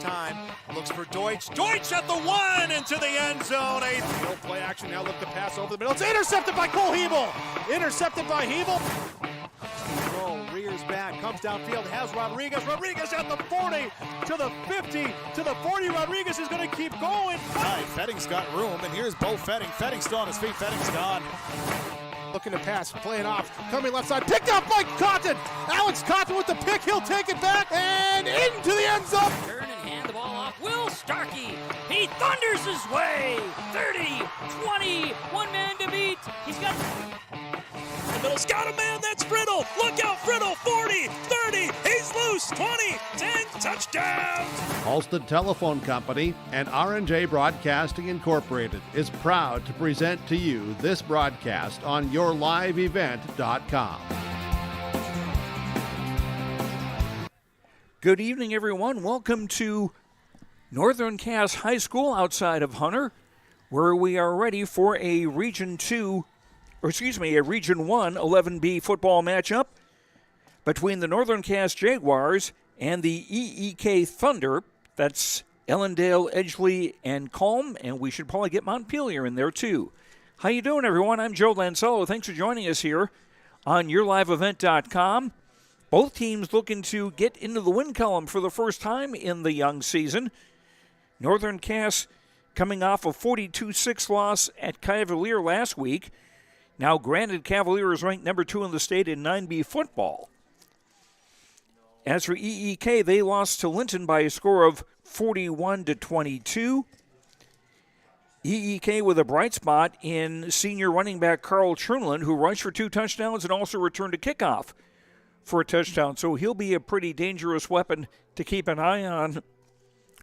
time. Looks for Deutsch. Deutsch at the 1 into the end zone. No play action. Now look to pass over the middle. It's intercepted by Cole Hebel. Intercepted by Hebel. Rears back, comes downfield, has Rodriguez. Rodriguez at the 40, to the 50, to the 40. Rodriguez is going to keep going. Right, Fetting's got room, and here's Bo Fetting. Fetting's still on his feet. Fetting's gone. Looking to pass, playing off, coming left side, picked up by Cotton. Alex Cotton with the pick, he'll take it back and into the end zone. Turn and hand the ball off. Will Starkey, he thunders his way. 30, 20, one man to beat. He's got... Middle's got a man, that's Friddle. Look out, Friddle, 40, 30, he's loose, 20, 10, touchdown. Halsted Telephone Company and R&J Broadcasting Incorporated is proud to present to you this broadcast on YourLiveEvent.com. Good evening, everyone. Welcome to Northern Cass High School outside of Hunter, where we are ready for a Region 1 11B football matchup between the Northern Cass Jaguars and the EEK Thunder. That's Ellendale, Edgeley, and Kulm, and we should probably get Montpelier in there too. How you doing, everyone? I'm Joe Lancello. Thanks for joining us here on YourLiveEvent.com. Both teams looking to get into the win column for the first time in the young season. Northern Cass coming off a 42-6 loss at Cavalier last week. Now, granted, Cavalier is ranked number 2 in the state in 9B football. As for EEK, they lost to Linton by a score of 41-22. EEK with a bright spot in senior running back Carl Trunland, who rushed for 2 touchdowns and also returned a kickoff for a touchdown. So he'll be a pretty dangerous weapon to keep an eye on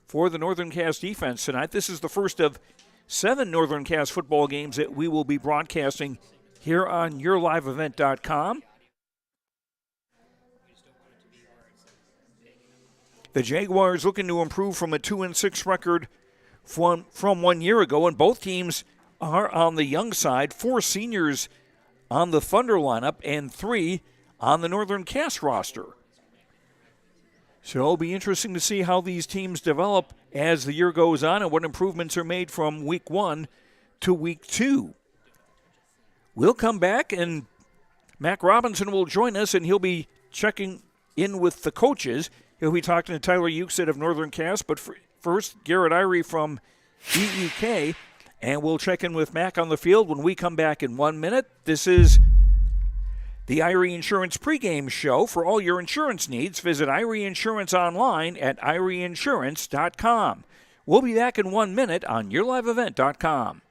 for the Northern Cass defense tonight. This is the first of 7 Northern Cass football games that we will be broadcasting here on YourLiveEvent.com. The Jaguars looking to improve from a 2-6 record from 1 year ago, and both teams are on the young side. 4 seniors on the Thunder lineup and 3 on the Northern Cass roster. So it'll be interesting to see how these teams develop as the year goes on and what improvements are made from week 1 to week 2. We'll come back, and Mac Robinson will join us, and he'll be checking in with the coaches. He'll be talking to Tyler Euclid of Northern Cass, but first, Garrett Irie from EEK, and we'll check in with Mac on the field when we come back in 1 minute. This is the Irie Insurance pregame show. For all your insurance needs, visit Irie Insurance online at IrieInsurance.com. We'll be back in 1 minute on YourLiveEvent.com.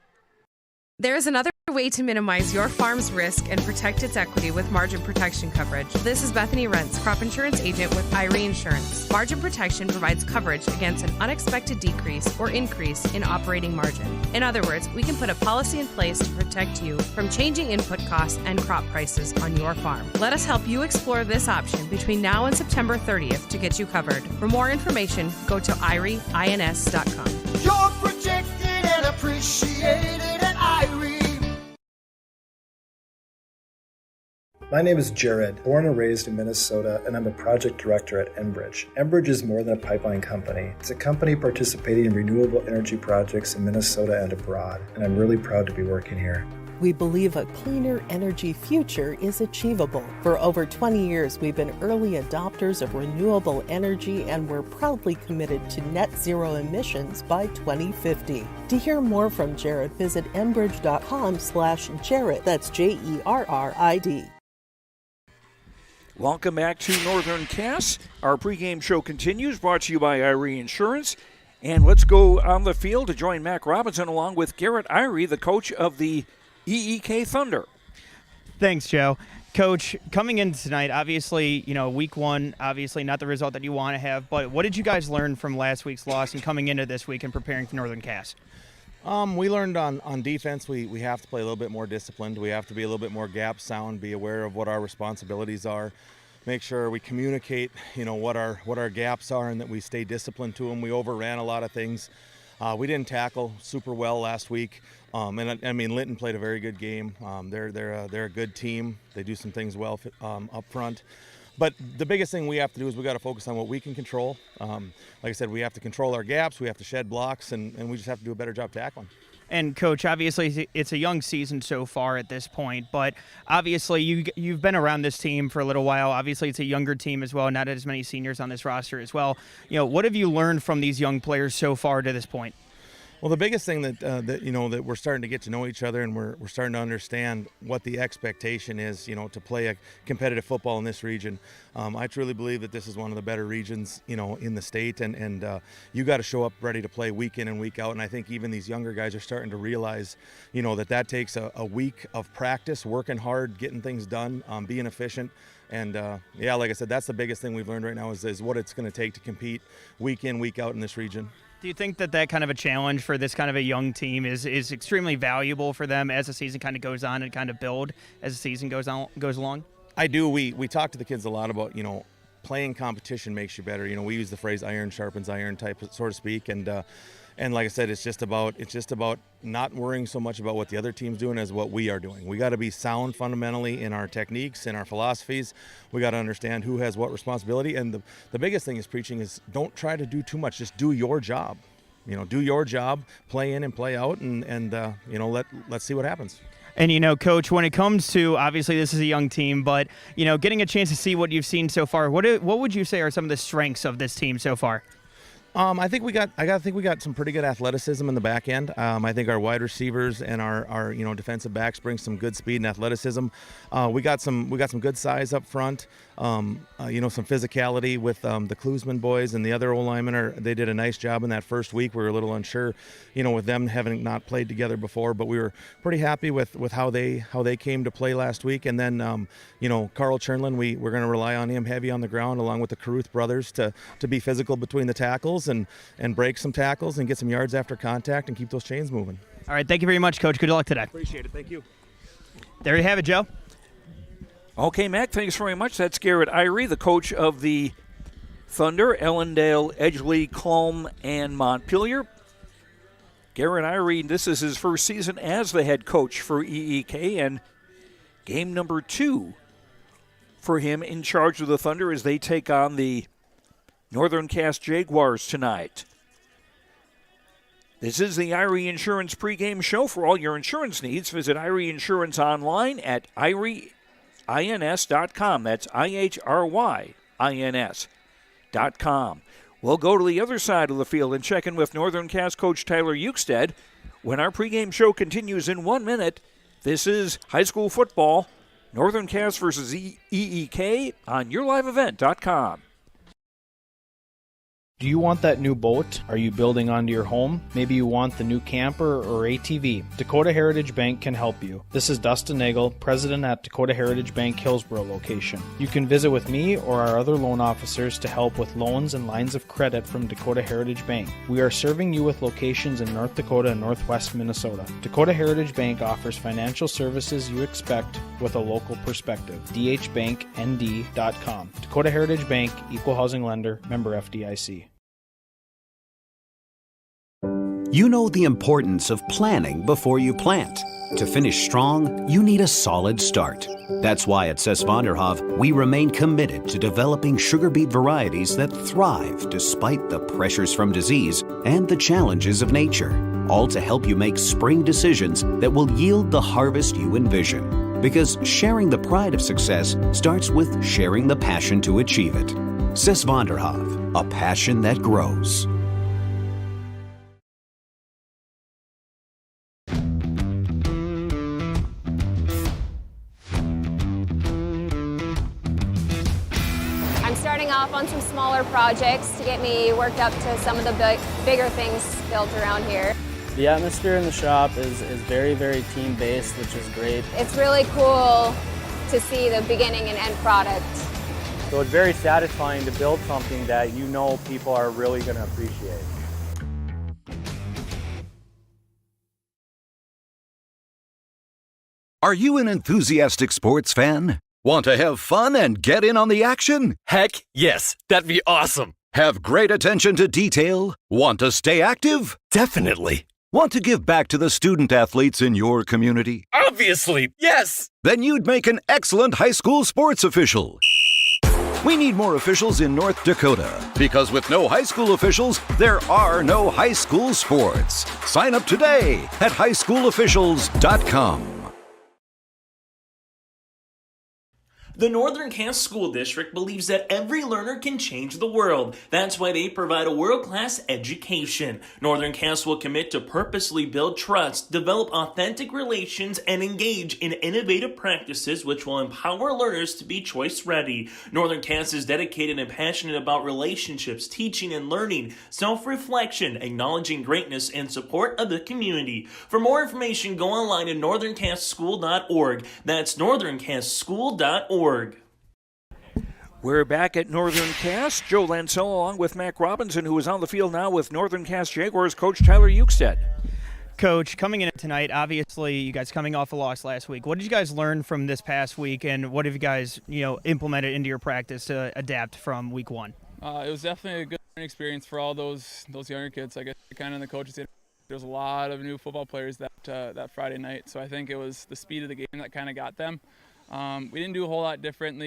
There's another way to minimize your farm's risk and protect its equity with margin protection coverage. This is Bethany Rentz, crop insurance agent with Irie Insurance. Margin protection provides coverage against an unexpected decrease or increase in operating margin. In other words, we can put a policy in place to protect you from changing input costs and crop prices on your farm. Let us help you explore this option between now and September 30th to get you covered. For more information, go to IrieINS.com. You're protected and appreciated at Irie. My name is Jared, born and raised in Minnesota, and I'm a project director at Enbridge. Enbridge is more than a pipeline company. It's a company participating in renewable energy projects in Minnesota and abroad, and I'm really proud to be working here. We believe a cleaner energy future is achievable. For over 20 years, we've been early adopters of renewable energy, and we're proudly committed to net zero emissions by 2050. To hear more from Jared, visit enbridge.com/Jared. That's JERRID. Welcome back to Northern Cass. Our pregame show continues, brought to you by Irie Insurance. And let's go on the field to join Mac Robinson along with Garrett Irie, the coach of the EEK Thunder. Thanks, Joe. Coach, coming in tonight, obviously, week 1, obviously not the result that you want to have, but what did you guys learn from last week's loss and coming into this week and preparing for Northern Cass? We learned on defense, we have to play a little bit more disciplined. We have to be a little bit more gap sound, be aware of what our responsibilities are, make sure we communicate, what our gaps are and that we stay disciplined to them. We overran a lot of things. We didn't tackle super well last week. Linton played a very good game. They're a good team. They do some things well up front. But the biggest thing we have to do is we got to focus on what we can control. Like I said, we have to control our gaps, we have to shed blocks, and we just have to do a better job tackling. And Coach, obviously it's a young season so far at this point, but obviously you've been around this team for a little while. Obviously it's a younger team as well, not as many seniors on this roster as well. What have you learned from these young players so far to this point? Well, the biggest thing that we're starting to get to know each other, and we're starting to understand what the expectation is, to play a competitive football in this region. I truly believe that this is one of the better regions, in the state, and you got to show up ready to play week in and week out. And I think even these younger guys are starting to realize, that takes a week of practice, working hard, getting things done, being efficient. And like I said, that's the biggest thing we've learned right now is what it's going to take to compete week in, week out in this region. Do you think that kind of a challenge for this kind of a young team is extremely valuable for them as the season kind of goes on and kind of build as the season goes along? I do. We talk to the kids a lot about, playing competition makes you better. We use the phrase iron sharpens iron type, so to speak. And like I said, it's just about not worrying so much about what the other team's doing as what we are doing. We got to be sound fundamentally in our techniques, in our philosophies. We got to understand who has what responsibility. And the biggest thing is preaching is don't try to do too much. Just do your job. Do your job, play in and play out, and let's see what happens. And, Coach, when it comes to, obviously this is a young team, but, getting a chance to see what you've seen so far, what would you say are some of the strengths of this team so far? I think we got some pretty good athleticism in the back end. I think our wide receivers and our defensive backs bring some good speed and athleticism. We got some good size up front. Some physicality with the Klusman boys and the other O-linemen. They did a nice job in that first week. We were a little unsure, with them having not played together before, but we were pretty happy with how they came to play last week. And then Carl Chernlin, we're going to rely on him heavy on the ground along with the Caruth brothers to be physical between the tackles and break some tackles and get some yards after contact and keep those chains moving. All right, thank you very much, Coach. Good luck today. Appreciate it. Thank you. There you have it, Joe. Okay, Mac, thanks very much. That's Garrett Irie, the coach of the Thunder, Ellendale, Edgeley, Kulm, and Montpelier. Garrett Irie, this is his first season as the head coach for EEK, and game number 2 for him in charge of the Thunder as they take on the Northern Cass Jaguars tonight. This is the Irie Insurance pregame show. For all your insurance needs, visit Irie Insurance online at IrieINS.com. That's IHRYINS.com. We'll go to the other side of the field and check in with Northern Cass coach Tyler Euchstead when our pregame show continues in 1 minute. This is high school football, Northern Cass versus EEK on YourLiveEvent.com. Do you want that new boat? Are you building onto your home? Maybe you want the new camper or ATV. Dakota Heritage Bank can help you. This is Dustin Nagel, president at Dakota Heritage Bank Hillsborough location. You can visit with me or our other loan officers to help with loans and lines of credit from Dakota Heritage Bank. We are serving you with locations in North Dakota and Northwest Minnesota. Dakota Heritage Bank offers financial services you expect with a local perspective. dhbanknd.com. Dakota Heritage Bank, equal housing lender, member FDIC. You know the importance of planning before you plant. To finish strong, you need a solid start. That's why at Cess Vonderhoff, we remain committed to developing sugar beet varieties that thrive despite the pressures from disease and the challenges of nature, all to help you make spring decisions that will yield the harvest you envision. Because sharing the pride of success starts with sharing the passion to achieve it. Cess Vonderhoff, a passion that grows. Off on some smaller projects to get me worked up to some of the bigger things built around here. The atmosphere in the shop is very, very team-based, which is great. It's really cool to see the beginning and end product. So it's very satisfying to build something that you know people are really going to appreciate. Are you an enthusiastic sports fan? Want to have fun and get in on the action? Heck, yes. That'd be awesome. Have great attention to detail? Want to stay active? Definitely. Want to give back to the student athletes in your community? Obviously, yes. Then you'd make an excellent high school sports official. We need more officials in North Dakota, because with no high school officials, there are no high school sports. Sign up today at highschoolofficials.com. The Northern Cass School District believes that every learner can change the world. That's why they provide a world-class education. Northern Cass will commit to purposely build trust, develop authentic relations, and engage in innovative practices which will empower learners to be choice-ready. Northern Cass is dedicated and passionate about relationships, teaching and learning, self-reflection, acknowledging greatness, and support of the community. For more information, go online to northerncasschool.org. That's northerncasschool.org. We're back at Northern Cass. Joe Lancel along with Mac Robinson, who is on the field now with Northern Cass Jaguars coach Tyler Ukestead. Coach, coming in tonight, obviously you guys coming off a loss last week. What did you guys learn from this past week, and what have you guys implemented into your practice to adapt from week one? It was definitely a good learning experience for all those younger kids. I guess kind of the coaches. There was a lot of new football players that Friday night, so I think it was the speed of the game that kind of got them. We didn't do a whole lot different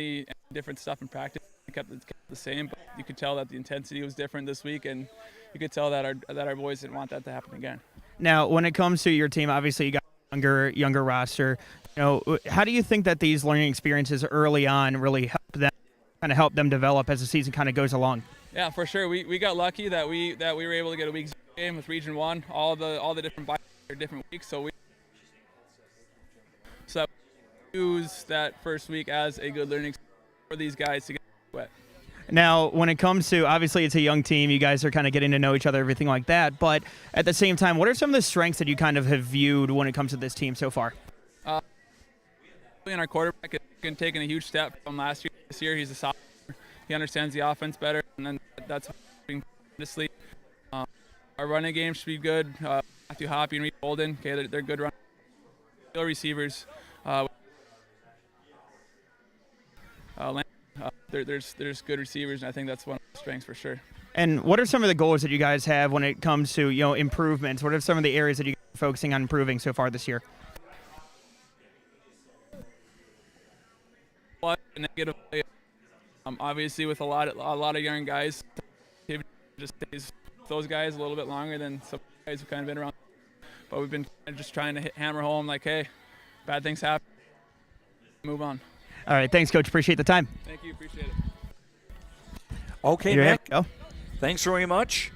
stuff in practice. We kept it the same, but you could tell that the intensity was different this week, and you could tell that our boys didn't want that to happen again. Now, when it comes to your team, obviously you got a younger roster. How do you think that these learning experiences early on really help them develop as the season kind of goes along? Yeah, for sure. We got lucky that we were able to get a week's game with Region 1. All the different different weeks, so we use that first week as a good learning experience for these guys to get wet. Now, when it comes to, obviously it's a young team, you guys are kind of getting to know each other, everything like that, but at the same time, what are some of the strengths that you kind of have viewed when it comes to this team so far? And our quarterback has taken a huge step from last year. This year he's a sophomore. He understands the offense better, and then that's being tremendously. Our running game should be good. Matthew Hoppy and Reed Bolden, they're good runners. Receivers. There's good receivers, and I think that's one of the strengths for sure. And what are some of the goals that you guys have when it comes to improvements? What are some of the areas that you're focusing on improving so far this year? Negative, obviously with a lot of young guys, just stays with those guys a little bit longer than some guys who've kind of been around. But we've been just trying to hammer home like, hey, bad things happen, move on. All right, thanks, Coach. Appreciate the time. Thank you. Appreciate it. Okay, Mac. Thanks very much.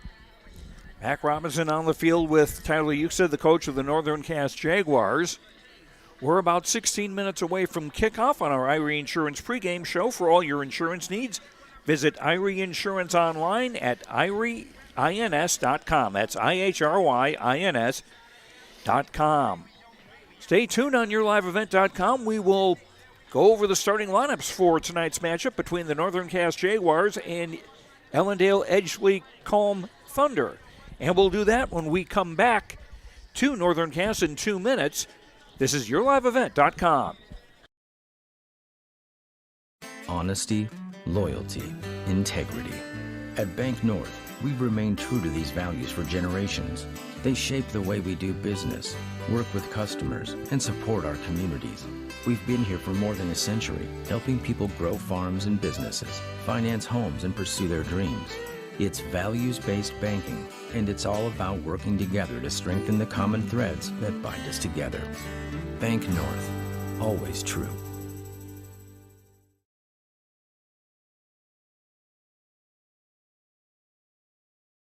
Mac Robinson on the field with Tyler Ukestead, the coach of the Northern Cass Jaguars. We're about 16 minutes away from kickoff on our Irie Insurance pregame show. For all your insurance needs, visit Irie Insurance online at IRIEINS.com. That's IHRYINS.com. Stay tuned on YourLiveEvent.com. We will go over the starting lineups for tonight's matchup between the Northern Cass Jaguars and Ellendale Edgeley Kulm Thunder. And we'll do that when we come back to Northern Cass in 2 minutes. This is YourLiveEvent.com. Honesty, loyalty, integrity. At Bank North, we've remained true to these values for generations. They shape the way we do business, work with customers, and support our communities. We've been here for more than a century, helping people grow farms and businesses, finance homes, and pursue their dreams. It's values-based banking, and it's all about working together to strengthen the common threads that bind us together. Bank North, always true.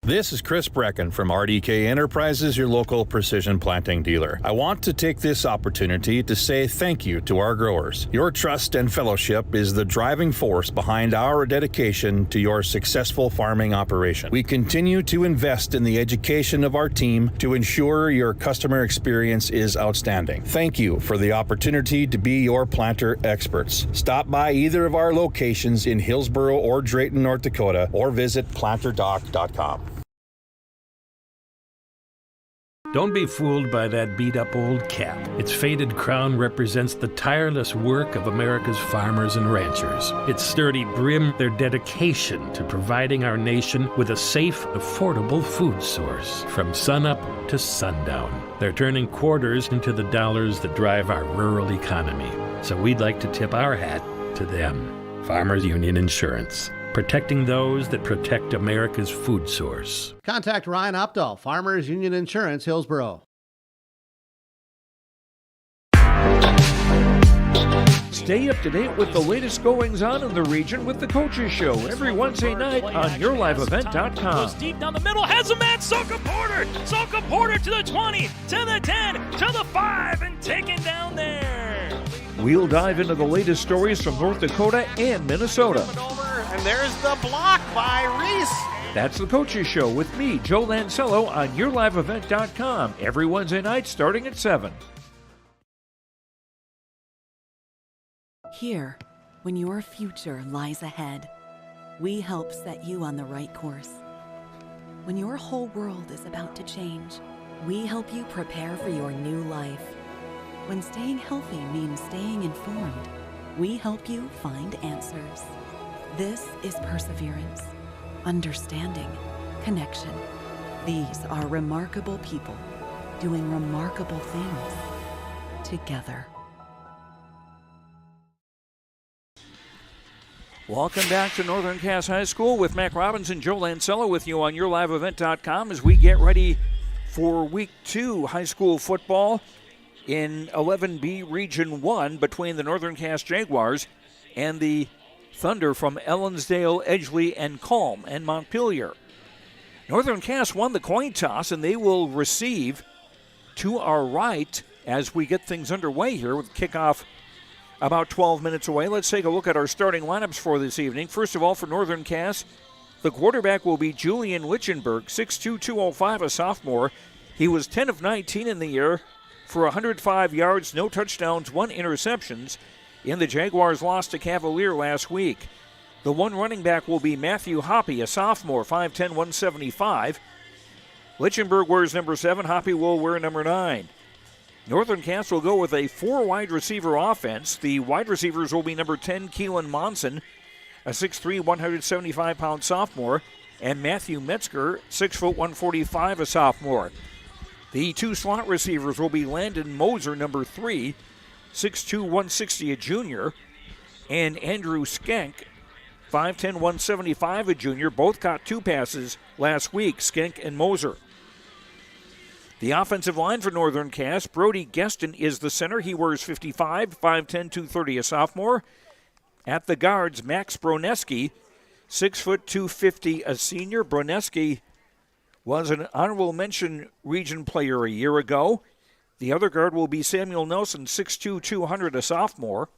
This is Chris Brecken from RDK Enterprises, your local precision planting dealer. I want to take this opportunity to say thank you to our growers. Your trust and fellowship is the driving force behind our dedication to your successful farming operation. We continue to invest in the education of our team to ensure your customer experience is outstanding. Thank you for the opportunity to be your planter experts. Stop by either of our locations in Hillsboro or Drayton, North Dakota, or visit planterdoc.com. Don't be fooled by that beat-up old cap. Its faded crown represents the tireless work of America's farmers and ranchers. Its sturdy brim, their dedication to providing our nation with a safe, affordable food source from sunup to sundown. They're turning quarters into the dollars that drive our rural economy. So we'd like to tip our hat to them. Farmers Union Insurance, protecting those that protect America's food source. Contact Ryan Opdahl, Farmers Union Insurance, Hillsboro. Stay up to date with the latest goings-on in the region with the Coaches Show every Wednesday night on YourLiveEvent.com. Goes deep down the middle, has a man, Soka Porter! Soka Porter to the 20, to the 10, to the 5, and taken down there. We'll dive into the latest stories from North Dakota and Minnesota. And there's the block by Reese. That's the Coaches Show with me, Joe Lancello, on YourLiveEvent.com every Wednesday night starting at 7. Here, when your future lies ahead, we help set you on the right course. When your whole world is about to change, we help you prepare for your new life. When staying healthy means staying informed, we help you find answers. This is perseverance, understanding, connection. These are remarkable people doing remarkable things together. Welcome back to Northern Cass High School with Mac Robbins and Joe Lancello with you on YourLiveEvent.com as we get ready for Week 2 high school football in 11B Region 1 between the Northern Cass Jaguars and the Thunder from Ellendale, Edgeley, and Kulm and Montpelier. Northern Cass won the coin toss, and they will receive to our right as we get things underway here with kickoff about 12 minutes away. Let's take a look at our starting lineups for this evening. First of all, for Northern Cass, the quarterback will be Julian Lichtenberg, 6'2", 205, a sophomore. He was 10 of 19 in the year for 105 yards, no touchdowns, 1 interceptions in the Jaguars' loss to Cavalier last week. The one running back will be Matthew Hoppy, a sophomore, 5'10", 175. Lichtenberg wears number 7. Hoppy will wear number 9. Northern Cass will go with a 4 wide receiver offense. The wide receivers will be number 10, Keelan Monson, a 6'3", 175-pound sophomore, and Matthew Metzger, 6', 145, a sophomore. The 2 slot receivers will be Landon Moser, number 3, 6'2", 160, a junior, and Andrew Skank, 5'10", 175, a junior. Both caught 2 passes last week, Skank and Moser. The offensive line for Northern Cass, Brody Geston is the center. He wears 55, 5'10", 230, a sophomore. At the guards, Max Broneski, 6 foot 250, a senior. Broneski was an honorable mention region player a year ago. The other guard will be Samuel Nelson, 6'2", 200, a sophomore.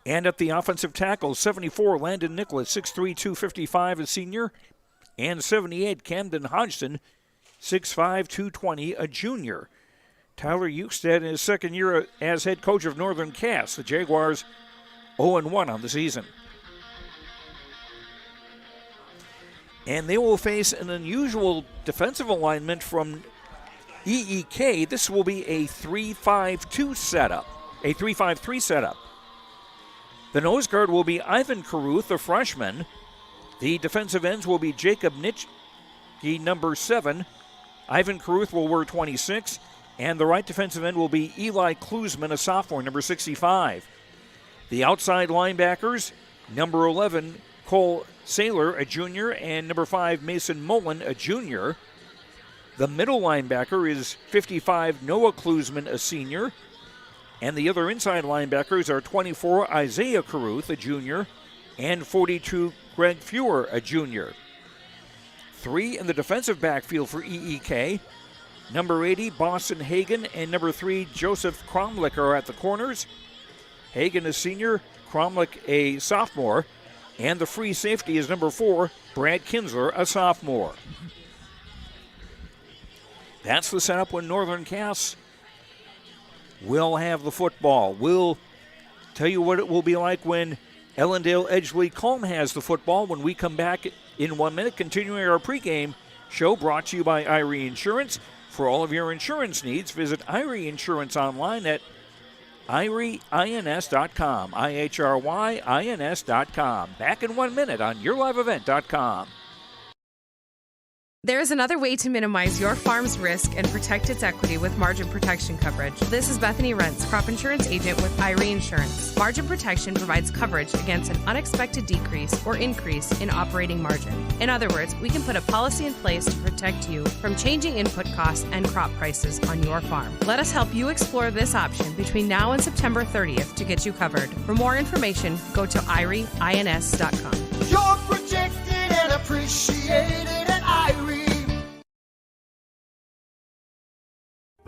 And at the offensive tackle, 74, Landon Nicholas, 6'3", 255, a senior. And 78, Camden Hodgson, 6'5", 220, a junior. Tyler Eukstead in his second year as head coach of Northern Cass. The Jaguars 0-1 on the season. And they will face an unusual defensive alignment from EEK. This will be a 3-5-2 setup, a 3-5-3 setup. The nose guard will be Ivan Caruth, a freshman. The defensive ends will be Jacob Nitschke, number 7. Ivan Caruth will wear 26, and the right defensive end will be Eli Klusman, a sophomore, number 65. The outside linebackers, number 11, Cole Saylor, a junior, and number 5, Mason Mullen, a junior. The middle linebacker is 55, Noah Klusman, a senior. And the other inside linebackers are 24, Isaiah Caruth, a junior, and 42, Greg Fewer, a junior. 3 in the defensive backfield for EEK. Number 80, Boston Hagan, and number 3, Joseph Cromlick are at the corners. Hagan, a senior, Cromlick, a sophomore. And the free safety is number 4, Brad Kinsler, a sophomore. That's the setup when Northern Cass will have the football. We'll tell you what it will be like when Ellendale, Edgeley, Kulm has the football when we come back in 1 minute, continuing our pregame show brought to you by Irie Insurance. For all of your insurance needs, visit Irie Insurance online at IRIEINS.com, IHRYINS.com. Back in 1 minute on YourLiveEvent.com. There is another way to minimize your farm's risk and protect its equity with margin protection coverage. This is Bethany Rentz, crop insurance agent with IRE Insurance. Margin protection provides coverage against an unexpected decrease or increase in operating margin. In other words, we can put a policy in place to protect you from changing input costs and crop prices on your farm. Let us help you explore this option between now and September 30th to get you covered. For more information, go to IREINS.com. You're protected and appreciated at IRE.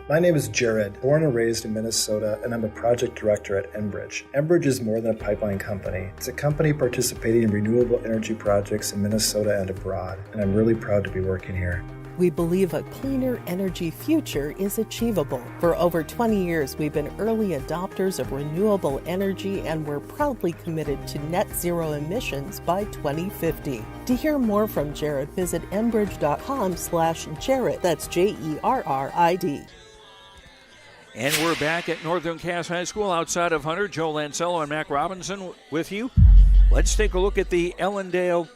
My name is Jared, born and raised in Minnesota, and I'm a project director at Enbridge. Enbridge is more than a pipeline company. It's a company participating in renewable energy projects in Minnesota and abroad, and I'm really proud to be working here. We believe a cleaner energy future is achievable. For over 20 years, we've been early adopters of renewable energy, and we're proudly committed to net zero emissions by 2050. To hear more from Jared, visit enbridge.com/Jared. That's JERRID. And we're back at Northern Cass High School outside of Hunter. Joe Lancello and Mac Robinson with you. Let's take a look at the Ellendale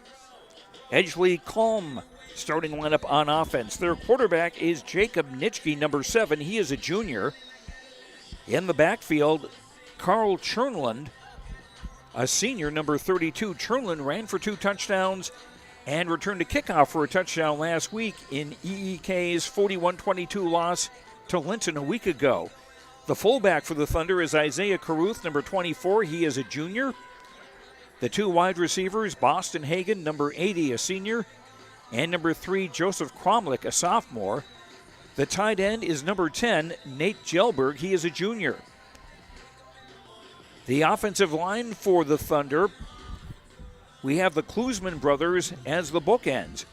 Edgeley Kulm starting lineup on offense. Their quarterback is Jacob Nitschke, number 7. He is a junior. In the backfield, Carl Chernland, a senior, number 32. Chernland ran for 2 touchdowns and returned a kickoff for a touchdown last week in EEK's 41-22 loss to Linton a week ago. The fullback for the Thunder is Isaiah Caruth, number 24. He is a junior. The 2 wide receivers, Boston Hagan, number 80, a senior, and number 3, Joseph Cromlick, a sophomore. The tight end is number 10, Nate Gelberg. He is a junior. The offensive line for the Thunder, we have the Klusman brothers as the bookends.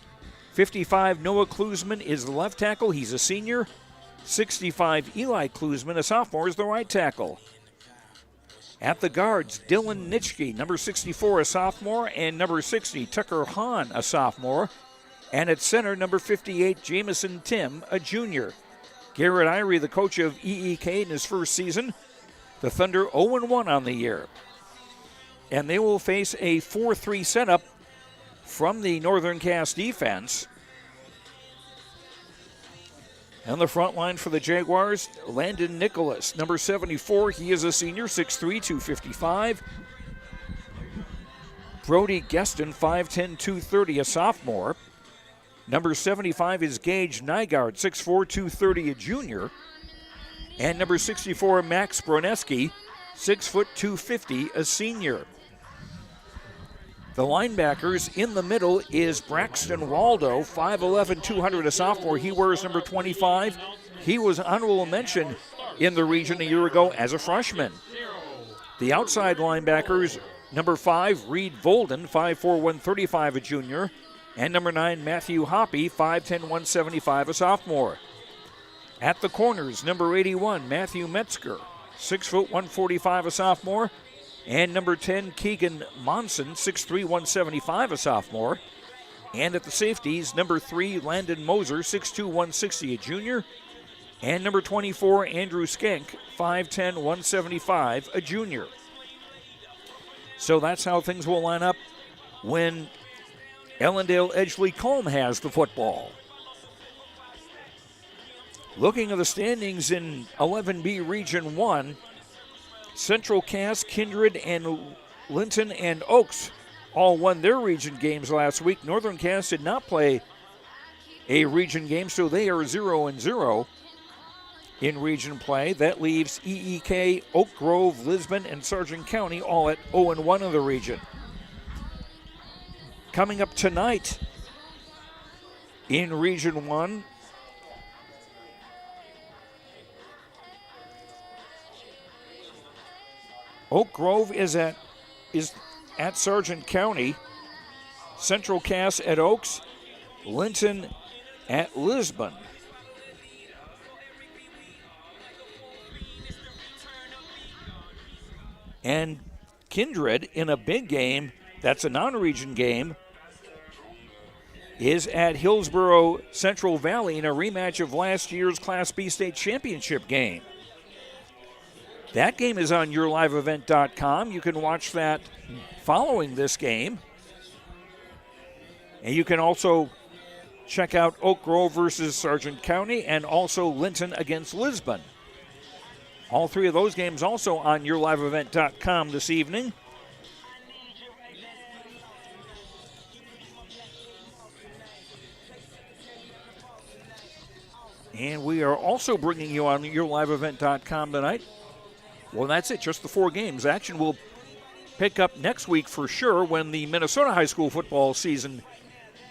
55, Noah Klusman is the left tackle. He's a senior. 65, Eli Klusman, a sophomore, is the right tackle. At the guards, Dylan Nitschke, number 64, a sophomore, and number 60, Tucker Hahn, a sophomore. And at center, number 58, Jamison Tim, a junior. Garrett Irie, the coach of EEK in his first season. The Thunder 0-1 on the year. And they will face a 4-3 setup from the Northern Cass defense. On the front line for the Jaguars, Landon Nicholas, number 74. He is a senior, 6'3", 255. Brody Geston, 5'10", 230, a sophomore. Number 75 is Gage Nygaard, 6'4", 230, a junior. And number 64, Max Broneski, 6', 250, a senior. The linebackers in the middle is Braxton Waldo, 5'11", 200, a sophomore. He wears number 25. He was honorable mention in the region a year ago as a freshman. The outside linebackers, number 5, Reed Volden, 5'4", 135, a junior. And number 9, Matthew Hoppy, 5'10", 175, a sophomore. At the corners, number 81, Matthew Metzger, 6', 145, a sophomore. And number 10, Keegan Monson, 6'3", 175, a sophomore. And at the safeties, number 3, Landon Moser, 6'2", 160, a junior. And number 24, Andrew Skank, 5'10", 175, a junior. So that's how things will line up when Ellendale Edgeley Kulm has the football. Looking at the standings in 11B Region 1, Central Cass, Kindred, and Linton and Oaks all won their region games last week. Northern Cass did not play a region game, so they are 0-0 in region play. That leaves EEK, Oak Grove, Lisbon, and Sargent County all at 0-1 in the region. Coming up tonight in Region 1, Oak Grove is at Sargent County, Central Cass at Oaks, Linton at Lisbon. And Kindred, in a big game, that's a non-region game, is at Hillsborough Central Valley in a rematch of last year's Class B state championship game. That game is on yourliveevent.com. You can watch that following this game. And you can also check out Oak Grove versus Sargent County and also Linton against Lisbon. All three of those games also on yourliveevent.com this evening. And we are also bringing you on yourliveevent.com tonight. Well, that's it, just the 4 games. Action will pick up next week for sure when the Minnesota high school football season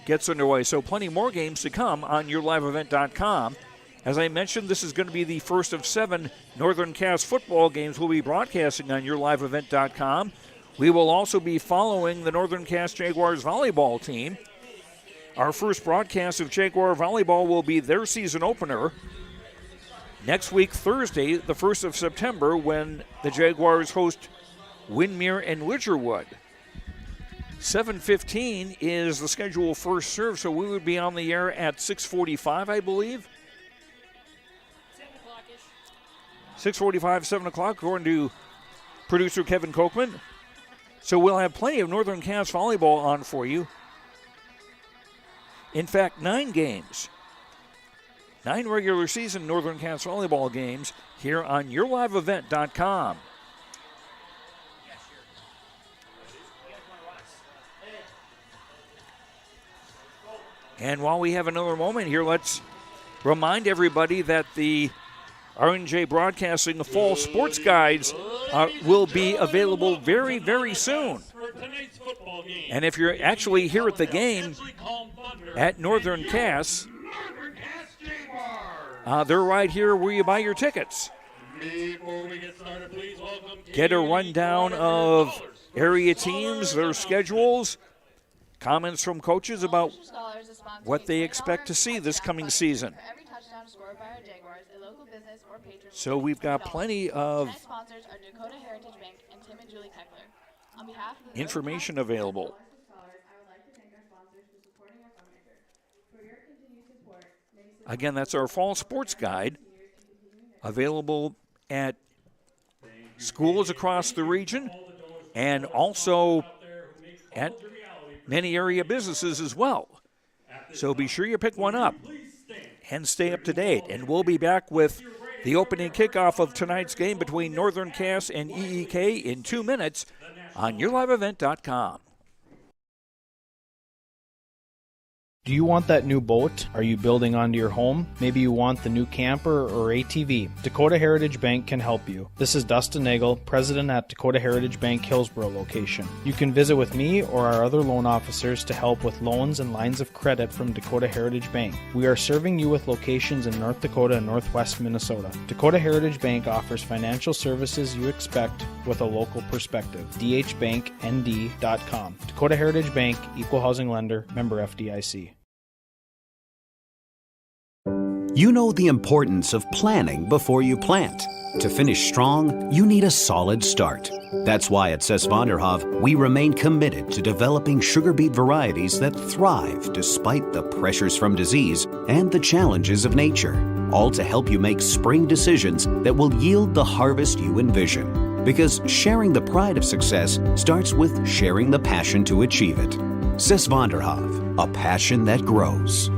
gets underway. So plenty more games to come on yourliveevent.com. As I mentioned, this is going to be the first of 7 Northern Cass football games we'll be broadcasting on yourliveevent.com. We will also be following the Northern Cass Jaguars volleyball team. Our first broadcast of Jaguar volleyball will be their season opener next week, Thursday, the 1st of September, when the Jaguars host Windermere and Widgerwood. 7:15 is the scheduled first serve, so we would be on the air at 6:45, I believe. 6:45, 7 o'clock, according to producer Kevin Kochman. So we'll have plenty of Northern Cass volleyball on for you. In fact, 9 games. 9 regular season Northern Cass volleyball games here on yourliveevent.com. And while we have another moment here, let's remind everybody that the R&J Broadcasting Fall Sports Guides will be available very, very soon. And if you're actually here at the game at Northern Cass, they're right here where you buy your tickets. Get a rundown of area teams, their schedules, comments from coaches about what they expect to see this coming season. So we've got plenty of information available. Again, that's our Fall Sports Guide, available at schools across the region and also at many area businesses as well. So be sure you pick one up and stay up to date. And we'll be back with the opening kickoff of tonight's game between Northern Cass and EEK in 2 minutes on yourliveevent.com. Do you want that new boat? Are you building onto your home? Maybe you want the new camper or ATV. Dakota Heritage Bank can help you. This is Dustin Nagel, president at Dakota Heritage Bank Hillsborough location. You can visit with me or our other loan officers to help with loans and lines of credit from Dakota Heritage Bank. We are serving you with locations in North Dakota and Northwest Minnesota. Dakota Heritage Bank offers financial services you expect with a local perspective. dhbanknd.com. Dakota Heritage Bank, Equal Housing Lender, member FDIC. You know the importance of planning before you plant. To finish strong, you need a solid start. That's why at Cess Vonderhoff, we remain committed to developing sugar beet varieties that thrive despite the pressures from disease and the challenges of nature, all to help you make spring decisions that will yield the harvest you envision. Because sharing the pride of success starts with sharing the passion to achieve it. Cess Vonderhoff, a passion that grows.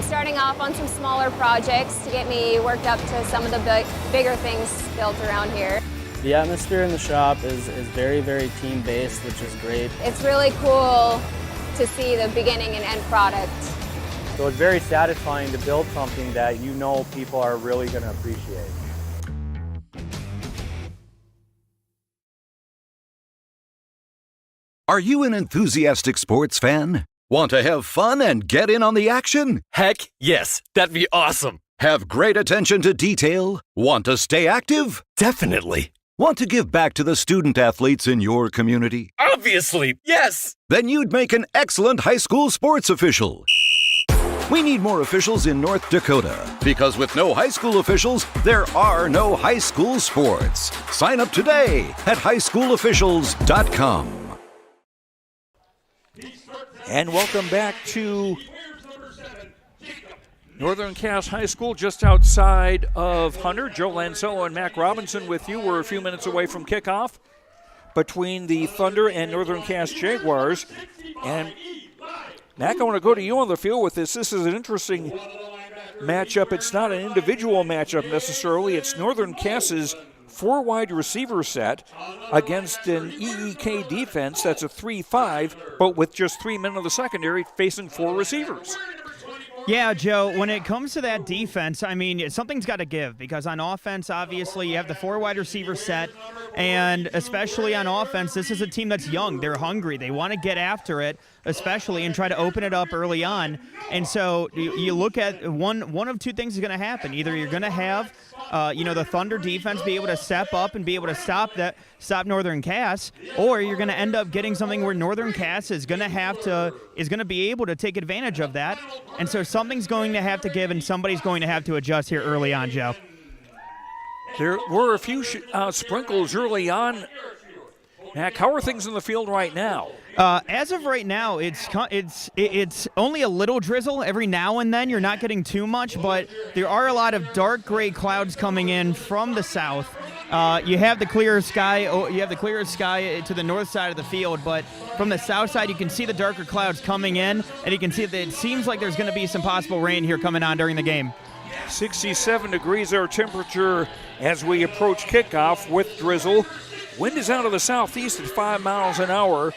Starting off on some smaller projects to get me worked up to some of the bigger things built around here. The atmosphere in the shop is very, very team-based, which is great. It's really cool to see the beginning and end product. So it's very satisfying to build something that you know people are really going to appreciate. Are you an enthusiastic sports fan? Want to have fun and get in on the action? Heck, yes. That'd be awesome. Have great attention to detail? Want to stay active? Definitely. Want to give back to the student athletes in your community? Obviously, yes. Then you'd make an excellent high school sports official. We need more officials in North Dakota, because with no high school officials, there are no high school sports. Sign up today at highschoolofficials.com. And welcome back to Northern Cass High School just outside of Hunter. Joe Lancello and Mac Robinson with you. We're a few minutes away from kickoff between the Thunder and Northern Cass Jaguars. And Mac, I want to go to you on the field with this. This is an interesting matchup. It's not an individual matchup necessarily. It's Northern Cass's 4-wide receiver set against an EEK defense that's a 3-5, but with just 3 men of the secondary facing 4 receivers. Yeah, Joe, when it comes to that defense, I mean, something's got to give because on offense, obviously, you have the 4-wide receiver set, and especially on offense, this is a team that's young. They're hungry. They want to get after it, especially, and try to open it up early on. And so you look at one of two things is going to happen. Either you're going to have, the Thunder defense be able to step up and be able to stop Northern Cass, or you're going to end up getting something where Northern Cass is going to be able to take advantage of that. And so something's going to have to give, and somebody's going to have to adjust here early on, Joe. There were a few sprinkles early on. Mac, how are things in the field right now? As of right now, it's only a little drizzle every now and then. You're not getting too much, but there are a lot of dark gray clouds coming in from the south. You have the clear sky. You have the clear sky to the north side of the field, but from the south side, you can see the darker clouds coming in, and you can see that it seems like there's going to be some possible rain here coming on during the game. 67 degrees our temperature as we approach kickoff with drizzle. Wind is out of the southeast at 5 miles an hour,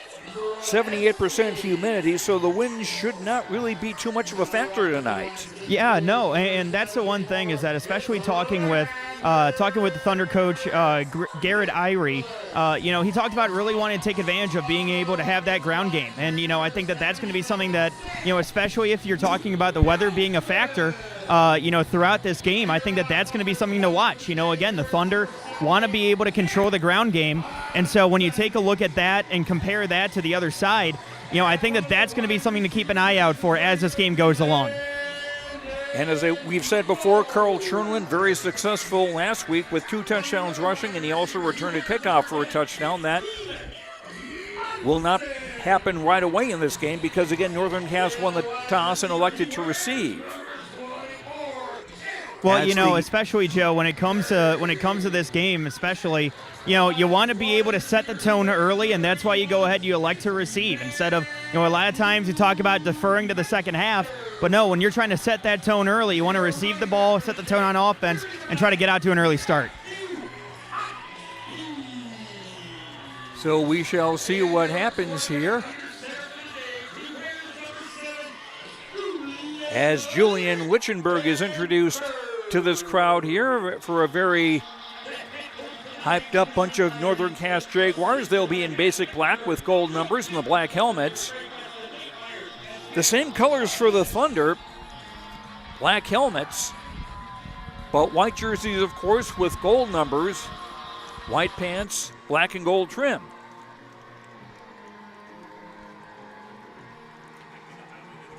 78% humidity, so the wind should not really be too much of a factor tonight. Yeah, no, and that's the one thing is that especially talking with the Thunder coach, Garrett Irie, he talked about really wanting to take advantage of being able to have that ground game. And, I think that's going to be something that, especially if you're talking about the weather being a factor, throughout this game, I think that's going to be something to watch. Again, the Thunder want to be able to control the ground game. And so when you take a look at that and compare that to the other side, I think that's going to be something to keep an eye out for as this game goes along. And as we've said before, Carl Chernlin, very successful last week with 2 touchdowns rushing, and he also returned a kickoff for a touchdown. That will not happen right away in this game because, again, Northern Cass won the toss and elected to receive. Well, especially, Joe, when it comes to this game, especially, you want to be able to set the tone early, and that's why you go ahead, you elect to receive instead of, a lot of times you talk about deferring to the second half, but no, when you're trying to set that tone early, you want to receive the ball, set the tone on offense, and try to get out to an early start. So we shall see what happens here. As Julian Witchenberg is introduced to this crowd here for a very hyped up bunch of Northern Cass Jaguars. They'll be in basic black with gold numbers and the black helmets. The same colors for the Thunder, black helmets, but white jerseys, of course, with gold numbers, white pants, black and gold trim.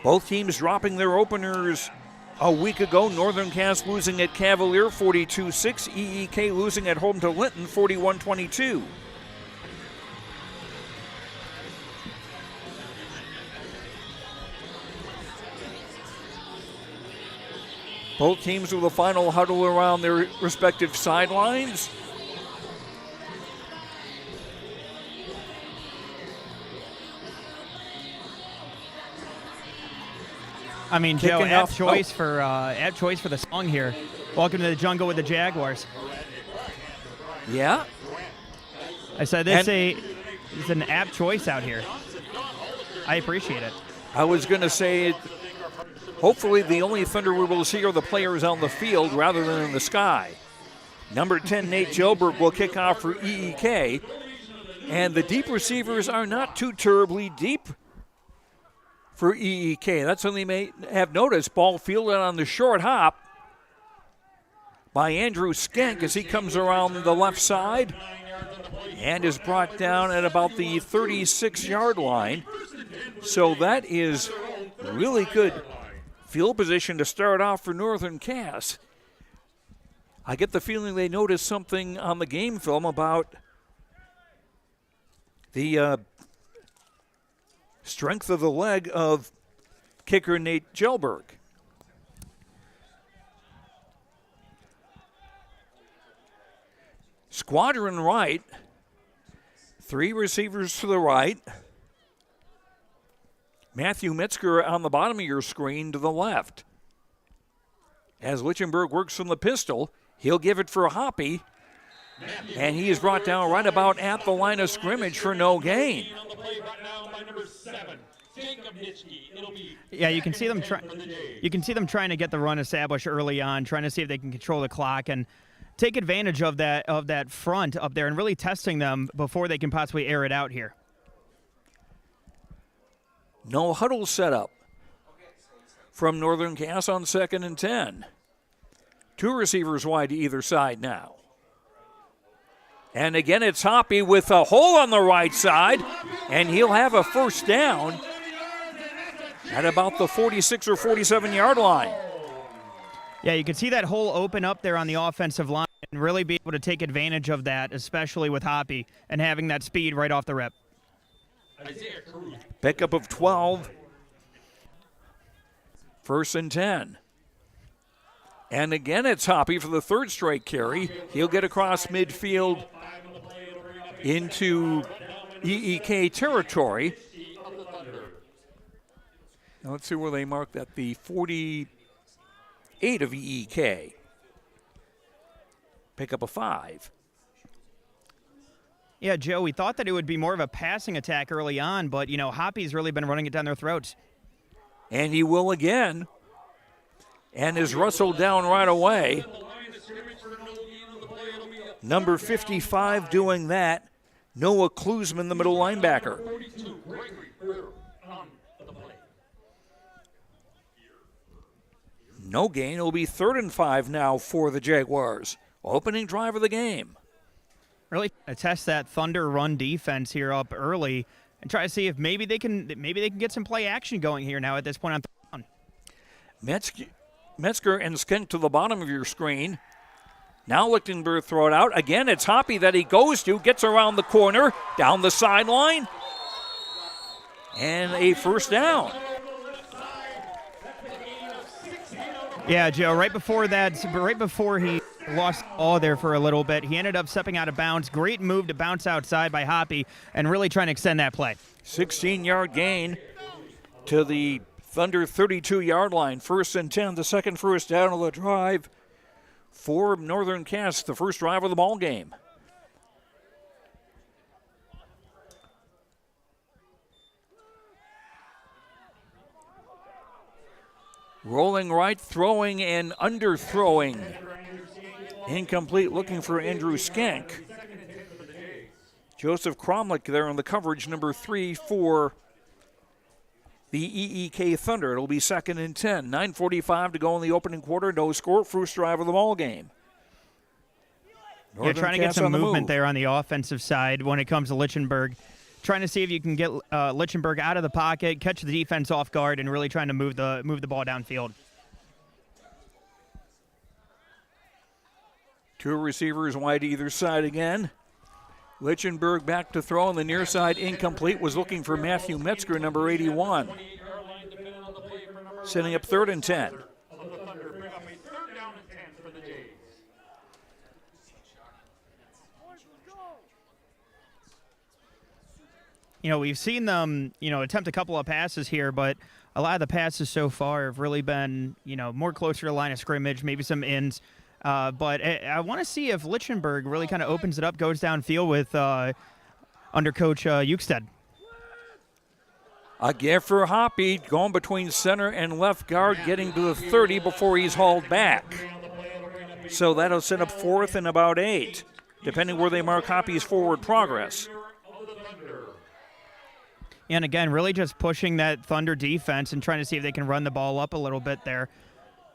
Both teams dropping their openers a week ago. Northern Cass losing at Cavalier 42-6. EEK losing at home to Linton 41-22. Both teams with a final huddle around their respective sidelines. I mean, Joe, apt choice for the song here. Welcome to the jungle with the Jaguars. Yeah. I said it's an apt choice out here. I appreciate it. I was going to say, hopefully the only Thunder we will see are the players on the field rather than in the sky. Number 10, Nate Gelberg, will kick off for EEK. And the deep receivers are not too terribly deep for EEK. That's something you may have noticed. Ball fielded on the short hop by Andrew Skank as he comes around the left side and is brought down at about the 36-yard line. So that is really good field position to start off for Northern Cass. I get the feeling they noticed something on the game film about the strength of the leg of kicker Nate Gelberg. Squadron right. 3 receivers to the right. Matthew Metzger on the bottom of your screen to the left. As Lichtenberg works from the pistol, he'll give it for Hoppy. And he is brought down right about at the line of scrimmage for no gain. Yeah, you can see them trying to get the run established early on, trying to see if they can control the clock and take advantage of that front up there and really testing them before they can possibly air it out here. No huddle setup from Northern Cass on 2nd and 10. 2 receivers wide to either side now. And again, it's Hoppy with a hole on the right side, and he'll have a first down at about the 46 or 47-yard line. Yeah, you can see that hole open up there on the offensive line and really be able to take advantage of that, especially with Hoppy and having that speed right off the rip. Pickup of 12. 1st and 10. And again, it's Hoppy for the 3rd straight carry. He'll get across midfield into EEK territory. Now let's see where they mark that. The 48 of EEK. Pickup of 5. Yeah, Joe, we thought that it would be more of a passing attack early on, but, Hoppy's really been running it down their throats. And he will again. And is rustled down right away. Number 55 doing that. Noah Klusman, the middle linebacker. No gain. It'll be 3rd and 5 now for the Jaguars. Opening drive of the game. Really test that Thunder run defense here up early and try to see if maybe they can get some play action going here now at this point on down. Metzger and Skink to the bottom of your screen. Now Lichtenberg throw it out. Again, it's Hoppy that he goes to, gets around the corner, down the sideline, and a first down. Yeah, Joe, right before he lost all there for a little bit, he ended up stepping out of bounds. Great move to bounce outside by Hoppy and really trying to extend that play. 16-yard gain to the Thunder 32-yard line. 1st and 10, the second first down of the drive for Northern Cass, the first drive of the ball game. Rolling right, throwing and underthrowing. Incomplete, looking for Andrew Skank. Joseph Cromlick there on the coverage, number 3 for the EEK Thunder. It'll be 2nd and 10. 9:45 to go in the opening quarter. No score. First drive of the ball game. Trying to get some movement there on the offensive side when it comes to Lichtenberg. Trying to see if you can get Lichtenberg out of the pocket, catch the defense off guard, and really trying to move the ball downfield. 2 receivers wide either side again. Lichtenberg back to throw on the near side, incomplete. Was looking for Matthew Metzger, number 81. Setting up 3rd and 10. We've seen them, attempt a couple of passes here, but a lot of the passes so far have really been, more closer to the line of scrimmage, maybe some ins. But I want to see if Lichtenberg really kind of opens it up, goes downfield with under Coach Eukstead. A gift for Hoppy, going between center and left guard, getting to the 30 before he's hauled back. So that'll set up 4th and about 8, depending where they mark Hoppy's forward progress. And again, really just pushing that Thunder defense and trying to see if they can run the ball up a little bit there.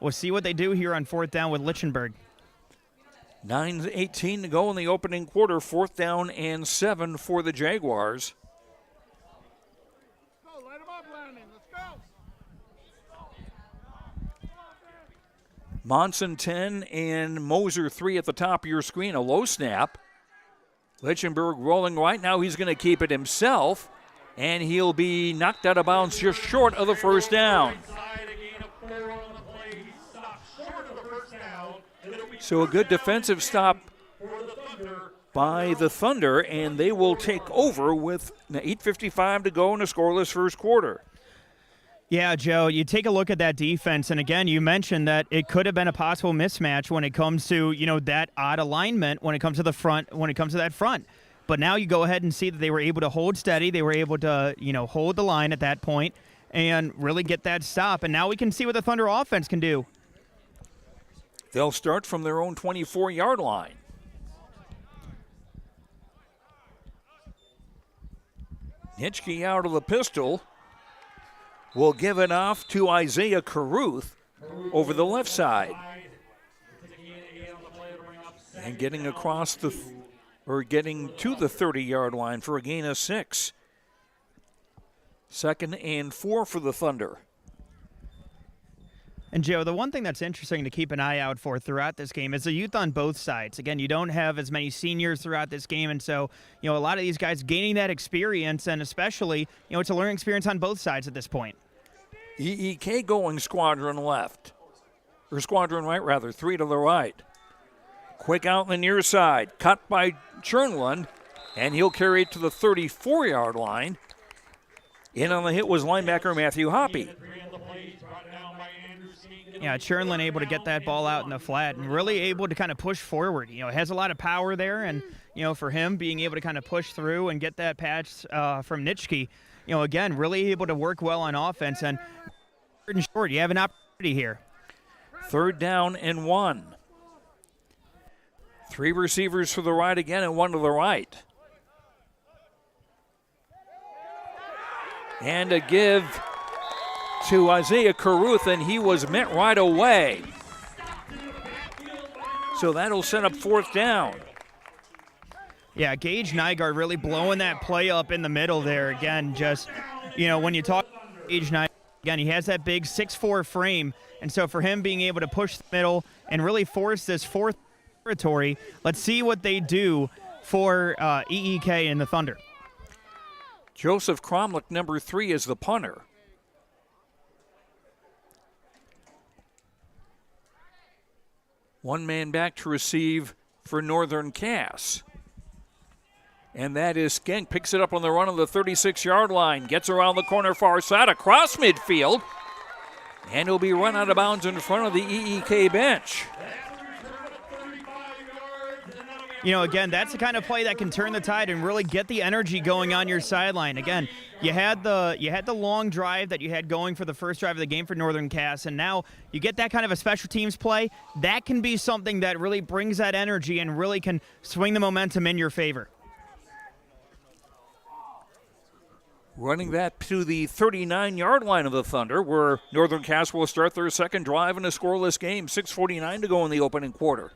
We'll see what they do here on 4th down with Lichtenberg. 9:18 to go in the opening quarter. 4th down and 7 for the Jaguars. Monson 10 and Moser 3 at the top of your screen. A low snap. Lichtenberg rolling right now. He's going to keep it himself. And he'll be knocked out of bounds just short of the first down. So a good defensive stop by the Thunder, and they will take over with 8:55 to go in a scoreless first quarter. Yeah, Joe, you take a look at that defense, and again, you mentioned that it could have been a possible mismatch when it comes to, that odd alignment when it comes to the front, when it comes to that front. But now you go ahead and see that they were able to hold steady. They were able to, hold the line at that point and really get that stop. And now we can see what the Thunder offense can do. They'll start from their own 24-yard line. Nitschke out of the pistol. Will give it off to Isaiah Caruth over the left side. And getting across getting to the 30-yard line for a gain of 6. 2nd and 4 for the Thunder. And, Joe, the one thing that's interesting to keep an eye out for throughout this game is the youth on both sides. Again, you don't have as many seniors throughout this game, and so, a lot of these guys gaining that experience, and especially, it's a learning experience on both sides at this point. EEK going squadron left, or squadron right, rather, 3 to the right. Quick out in the near side, cut by Chernlund, and he'll carry it to the 34-yard line. In on the hit was linebacker Matthew Hoppy. Yeah, Chernlund able to get that ball out in the flat and really able to kind of push forward. Has a lot of power there, and, for him being able to kind of push through and get that patch from Nitschke, again, really able to work well on offense. And short, you have an opportunity here. 3rd down and 1. 3 receivers to the right again and 1 to the right. And a give to Isaiah Caruth, and he was met right away. So that'll set up 4th down. Yeah, Gage Nygaard really blowing that play up in the middle there. Again, just, when you talk Gage Nygaard, again, he has that big 6'4" frame, and so for him being able to push the middle and really force this 4th territory, let's see what they do for EEK and the Thunder. Joseph Cromlick, number 3, is the punter. One man back to receive for Northern Cass. And that is Skenk. Picks it up on the run of the 36-yard line. Gets around the corner far side, across midfield. And he'll be run out of bounds in front of the EEK bench. Again, that's the kind of play that can turn the tide and really get the energy going on your sideline. Again, you had the long drive that you had going for the first drive of the game for Northern Cass, and now you get that kind of a special teams play. That can be something that really brings that energy and really can swing the momentum in your favor. Running that to the 39-yard line of the Thunder, where Northern Cass will start their second drive in a scoreless game. 6:49 to go in the opening quarter.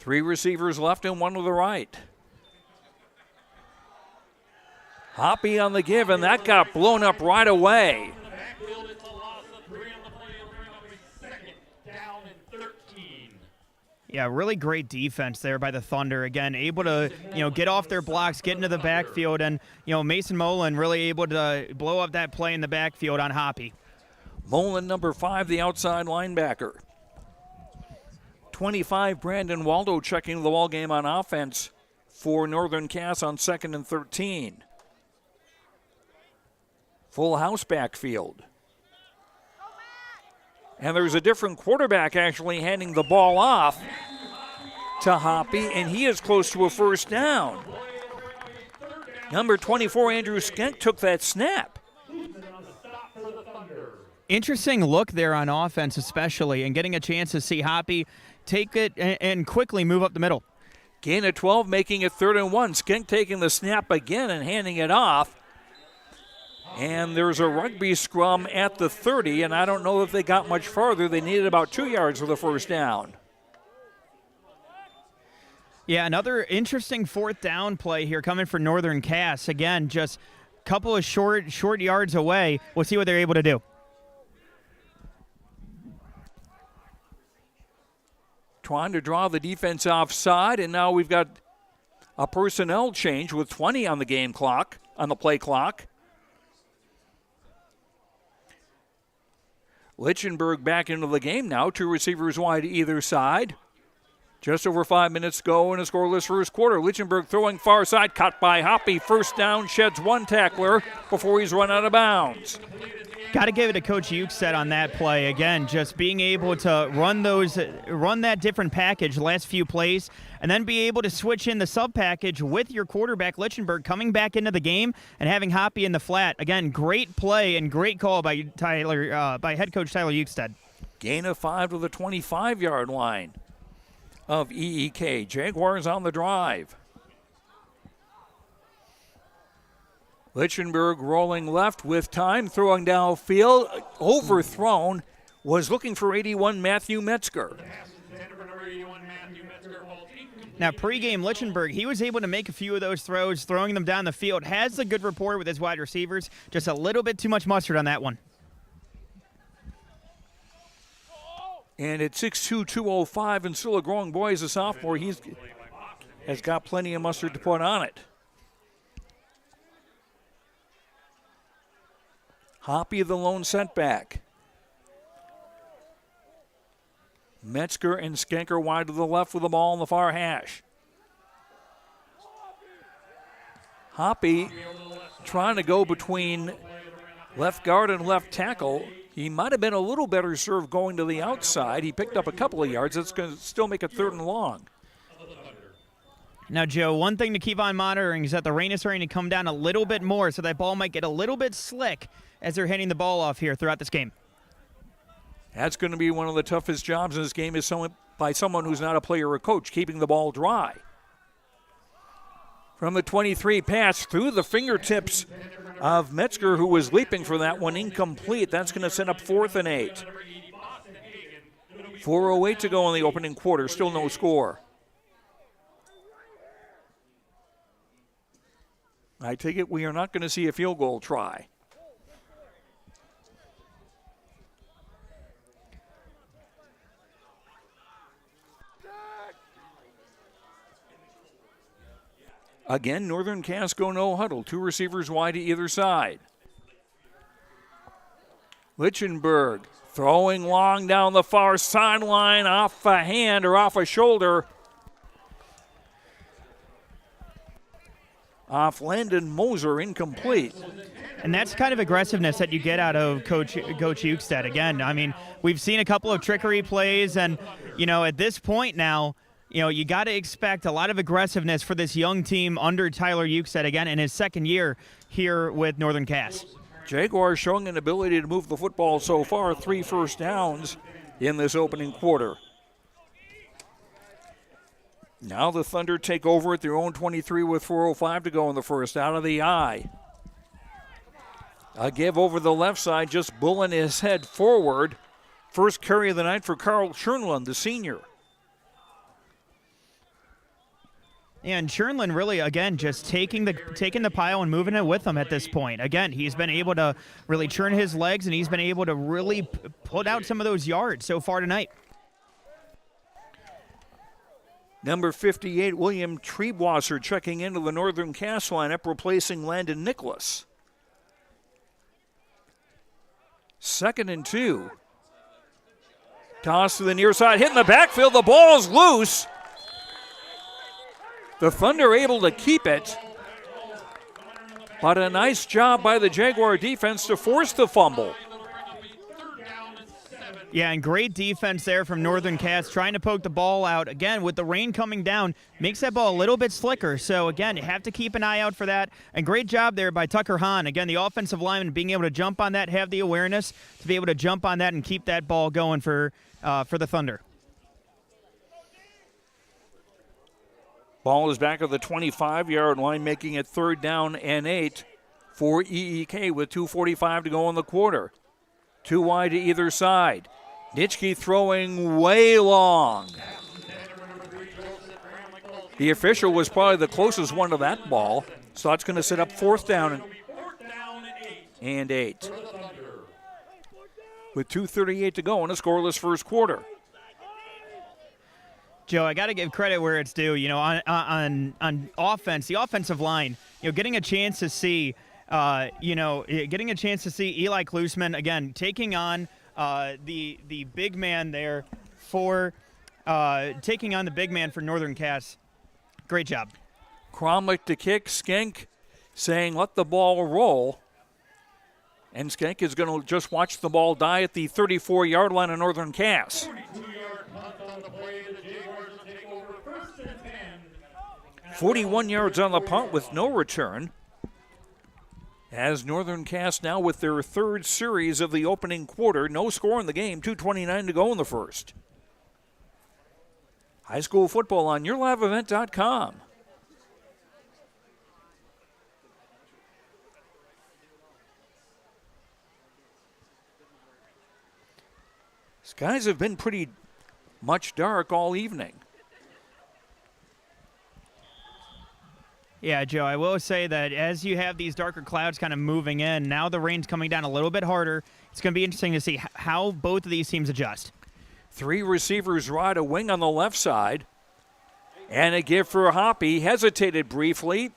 3 receivers left and 1 to the right. Hoppy on the give, and that got blown up right away. Yeah, really great defense there by the Thunder. Again, able to, get off their blocks, get into the backfield, and, Mason Mullen really able to blow up that play in the backfield on Hoppy. Mullen, number 5, the outside linebacker. 25, Brandon Waldo checking the ball game on offense for Northern Cass on 2nd and 13. Full house backfield. And there's a different quarterback actually handing the ball off to Hoppy, and he is close to a first down. Number 24, Andrew Skenk, took that snap. Interesting look there on offense especially, and getting a chance to see Hoppy take it and quickly move up the middle. Gain of 12, making it 3rd and 1. Skenk taking the snap again and handing it off. And there's a rugby scrum at the 30, and I don't know if they got much farther. They needed about 2 yards for the first down. Yeah, another interesting 4th down play here coming for Northern Cass. Again, just a couple of short yards away. We'll see what they're able to do. Trying to draw the defense offside, and now we've got a personnel change with 20 on the game clock, on the play clock. Lichtenberg back into the game now. 2 receivers wide either side. Just over 5 minutes to go in a scoreless first quarter. Lichtenberg throwing far side, caught by Hoppy. First down, sheds one tackler before he's run out of bounds. Got to give it to Coach Ukestead on that play. Again, just being able to run that different package last few plays, and then be able to switch in the sub package with your quarterback Lichtenberg coming back into the game and having Hoppy in the flat. Again, great play and great call by head coach Tyler Ukestead. Gain of 5 to the 25-yard line of EEK. Jaguars on the drive. Lichtenberg rolling left with time, throwing downfield, overthrown, was looking for 81 Matthew Metzger. Now, pregame Lichtenberg, he was able to make a few of those throws, throwing them down the field. Has a good rapport with his wide receivers, just a little bit too much mustard on that one. And at 6'2", 205, and still a growing boy as a sophomore, he has got plenty of mustard to put on it. Hoppy the lone setback. Metzger and Skanker wide to the left with the ball in the far hash. Hoppy trying to go between left guard and left tackle. He might have been a little better served going to the outside. He picked up a couple of yards. That's going to still make it 3rd and long. Now, Joe, one thing to keep on monitoring is that the rain is starting to come down a little bit more, so that ball might get a little bit slick as they're hitting the ball off here throughout this game. That's going to be one of the toughest jobs in this game is by someone who's not a player or coach, keeping the ball dry. From the 23, pass through the fingertips of Metzger, who was leaping for that one, incomplete. That's going to set up 4th and 8. 4:08 to go in the opening quarter, still no score. I take it we are not going to see a field goal try. Again, Northern Cass go no huddle. 2 receivers wide to either side. Lichtenberg throwing long down the far sideline, off a hand or off a shoulder. Off Landon Moser, incomplete. And that's kind of aggressiveness that you get out of Coach Ukestead. Again, I mean, we've seen a couple of trickery plays, and, at this point now, you got to expect a lot of aggressiveness for this young team under Tyler Ukestead, again, in his 2nd year here with Northern Cass. Jaguars showing an ability to move the football so far, 3 first downs in this opening quarter. Now the Thunder take over at their own 23 with 4:05 to go in the first. Out of the eye. A give over the left side, just bulling his head forward. First carry of the night for Carl Schernlund, the senior. And Schernlund really, again, just taking the pile and moving it with him at this point. Again, he's been able to really churn his legs, and he's been able to really put out some of those yards so far tonight. Number 58, William Trebwasser, checking into the Northern Cass lineup, replacing Landon Nicholas. 2nd and 2. Toss to the near side, hitting the backfield. The ball's loose. The Thunder able to keep it, but a nice job by the Jaguar defense to force the fumble. Yeah, and great defense there from Northern Cass, trying to poke the ball out. Again, with the rain coming down, makes that ball a little bit slicker. So, again, you have to keep an eye out for that. And great job there by Tucker Hahn. Again, the offensive lineman being able to jump on that, have the awareness to be able to jump on that and keep that ball going for the Thunder. Ball is back at the 25-yard line, making it 3rd down and 8 for EEK with 2:45 to go in the quarter. 2 wide to either side. Nitschke throwing way long. The official was probably the closest one to that ball, so that's going to set up 4th down and 8. With 2:38 to go in a scoreless first quarter. Joe, I got to give credit where it's due. On offense, the offensive line, getting a chance to see, Eli Klusman again taking on the big man there for taking on the big man for Northern Cass. Great job. Cromlech to kick. Skank saying let the ball roll. And Skank is going to just watch the ball die at the 34-yard line of Northern Cass. 41 yards on the punt with no return. As Northern Cass now with their third series of the opening quarter. No score in the game, 2:29 to go in the first. High school football on YourLiveEvent.com. Skies have been pretty much dark all evening. Yeah, Joe, I will say that as you have these darker clouds kind of moving in, now the rain's coming down a little bit harder. It's going to be interesting to see how both of these teams adjust. 3 receivers ride a wing on the left side. And a give for Hoppy. Hesitated briefly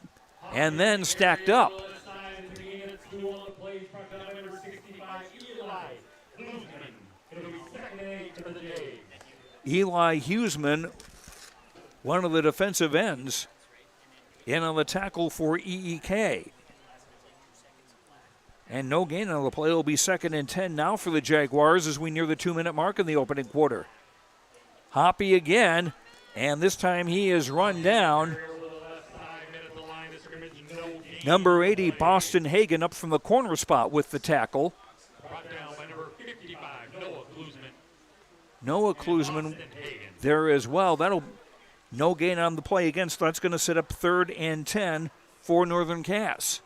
and then stacked up. Eli Huseman, one of the defensive ends, in on the tackle for EEK. And no gain on the play. It'll be 2nd and 10 now for the Jaguars as we near the 2-minute mark in the opening quarter. Hoppy again, and this time he is run down. Number 80, Boston Hagan, up from the corner spot with the tackle. Noah Klusman there as well. That'll no gain on the play against. That's going to set up 3rd and 10 for Northern Cass.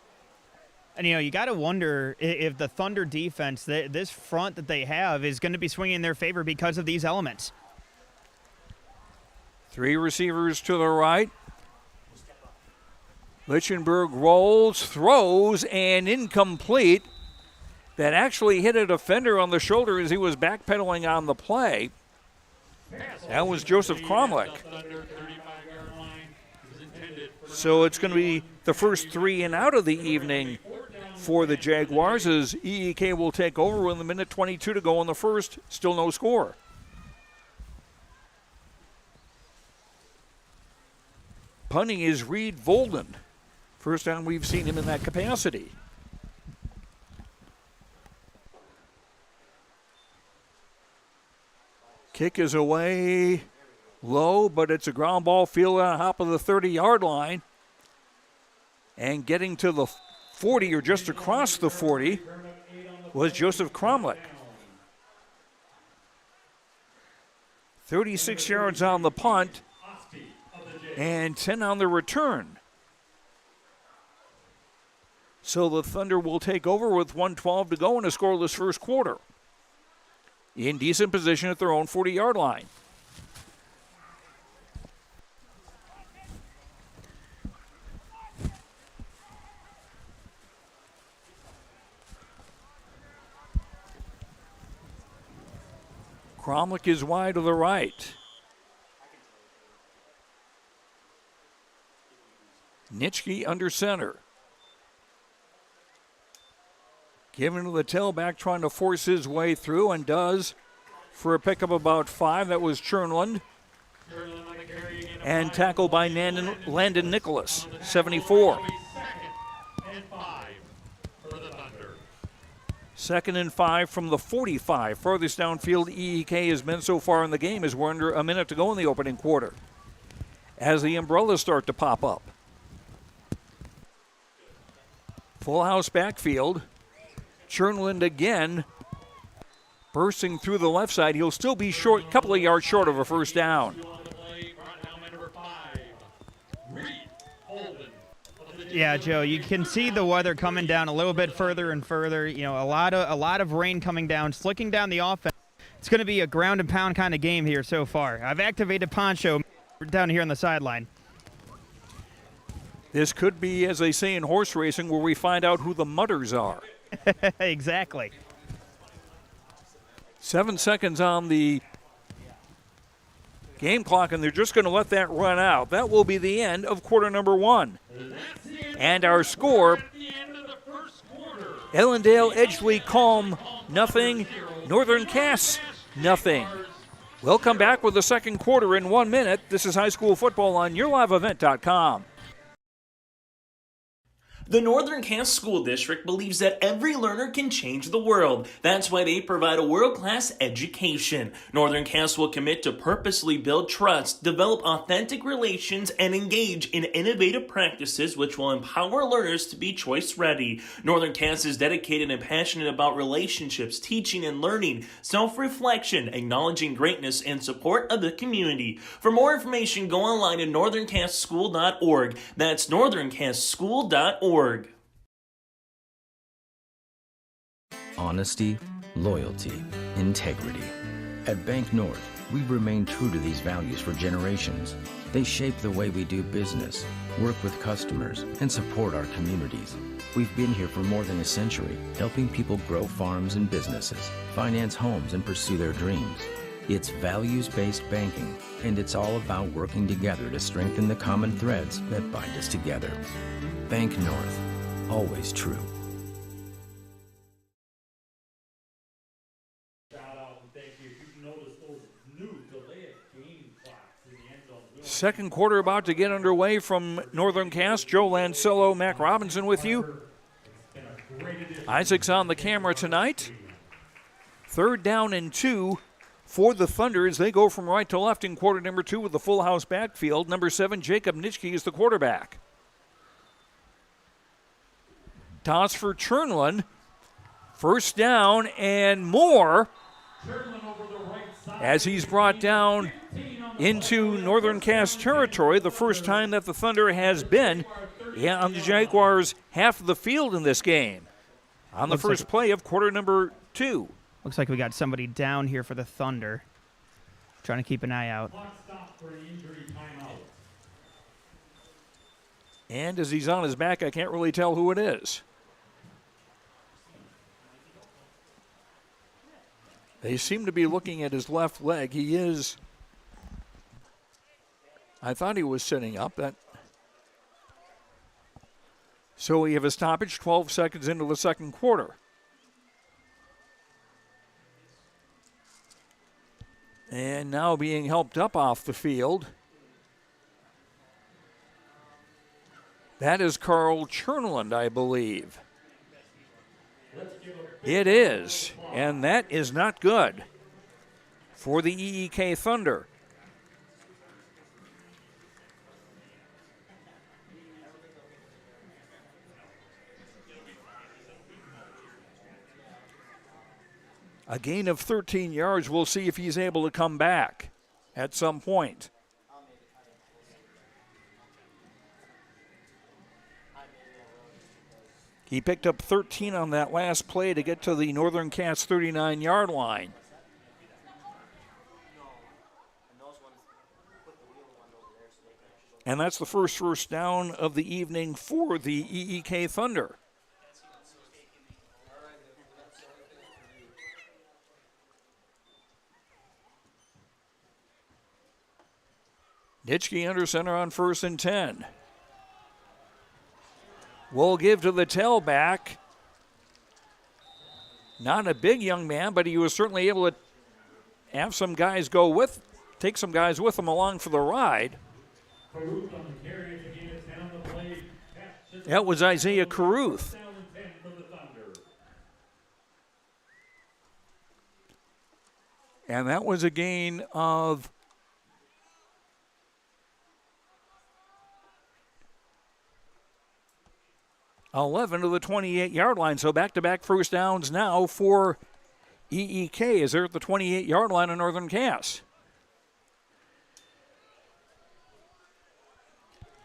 And, you got to wonder if the Thunder defense, this front that they have, is going to be swinging in their favor because of these elements. 3 receivers to the right. Lichtenberg rolls, throws, and incomplete. That actually hit a defender on the shoulder as he was backpedaling on the play. That was Joseph Cromlech. So it's going to be the first 3 and out of the evening for the Jaguars as EEK will take over with 1:22 to go in the first. Still no score. Punting is Reed Volden. First time we've seen him in that capacity. Kick is away low, but it's a ground ball fielded on top of the 30-yard line. And getting to the 40 or just across the 40 was Joseph Cromlech. 36 yards on the punt and 10 on the return. So the Thunder will take over with 1:12 to go in a scoreless first quarter. In decent position at their own 40-yard line. Cromlech is wide to the right. Nitschke under center. Given to the tailback, trying to force his way through, and does for a pickup about 5. That was Chernland. And tackled by Landon Nicholas, 74. 2nd and 5 from the 45. Farthest downfield EEK has been so far in the game as we're under a minute to go in the opening quarter. As the umbrellas start to pop up. Full house backfield. Chernland again, bursting through the left side. He'll still be short, couple of yards short of a first down. Yeah, Joe, you can see the weather coming down a little bit further and further. A lot of rain coming down, slicking down the offense. It's going to be a ground and pound kind of game here so far. I've activated Poncho down here on the sideline. This could be, as they say in horse racing, where we find out who the mudders are. Exactly. 7 seconds on the game clock, and they're just going to let that run out. That will be the end of quarter number 1. And our score, Ellendale, Edgeley, Kulm, nothing. Northern Cass, nothing. We'll come back with the second quarter in 1 minute. This is high school football on YourLiveEvent.com. The Northern Cass School District believes that every learner can change the world. That's why they provide a world-class education. Northern Cass will commit to purposely build trust, develop authentic relations, and engage in innovative practices which will empower learners to be choice-ready. Northern Cass is dedicated and passionate about relationships, teaching and learning, self-reflection, acknowledging greatness, and support of the community. For more information, go online to northerncasschool.org. That's northerncasschool.org. Honesty, loyalty, integrity. At Bank North, we remain true to these values for generations. They shape the way we do business, work with customers, and support our communities. We've been here for more than a century, helping people grow farms and businesses, finance homes, and pursue their dreams. It's values-based banking, and it's all about working together to strengthen the common threads that bind us together. Bank North, always true. Second quarter about to get underway from Northern Cass. Joe Lancello, Mac Robinson with you. Isaac's on the camera tonight. 3rd down and 2 for the Thunder as they go from right to left in quarter number 2 with the full house backfield. Number 7, Jacob Nitschke is the quarterback. Toss for Chernlin. 1st down and more as he's brought down into Northern Cass territory. The first time that the Thunder has been on the Jaguars' half of the field in this game on the first play of quarter number 2. Looks like we got somebody down here for the Thunder. Trying to keep an eye out. And as he's on his back, I can't really tell who it is. They seem to be looking at his left leg. He is. I thought he was sitting up. So we have a stoppage 12 seconds into the second quarter. And now being helped up off the field. That is Carl Chernland, I believe. It is, and that is not good for the EEK Thunder. A gain of 13 yards. We'll see if he's able to come back at some point. He picked up 13 on that last play to get to the Northern Cass 39-yard line. And that's the first down of the evening for the EEK Thunder. Nitschke under center on 1st and 10. Will give to the tailback. Not a big young man, but he was certainly able to have some guys take some guys with him along for the ride. That was Isaiah Caruth. And that was a gain of 11 to the 28-yard line. So back-to-back first downs now for EEK as they're at the 28-yard line of Northern Cass.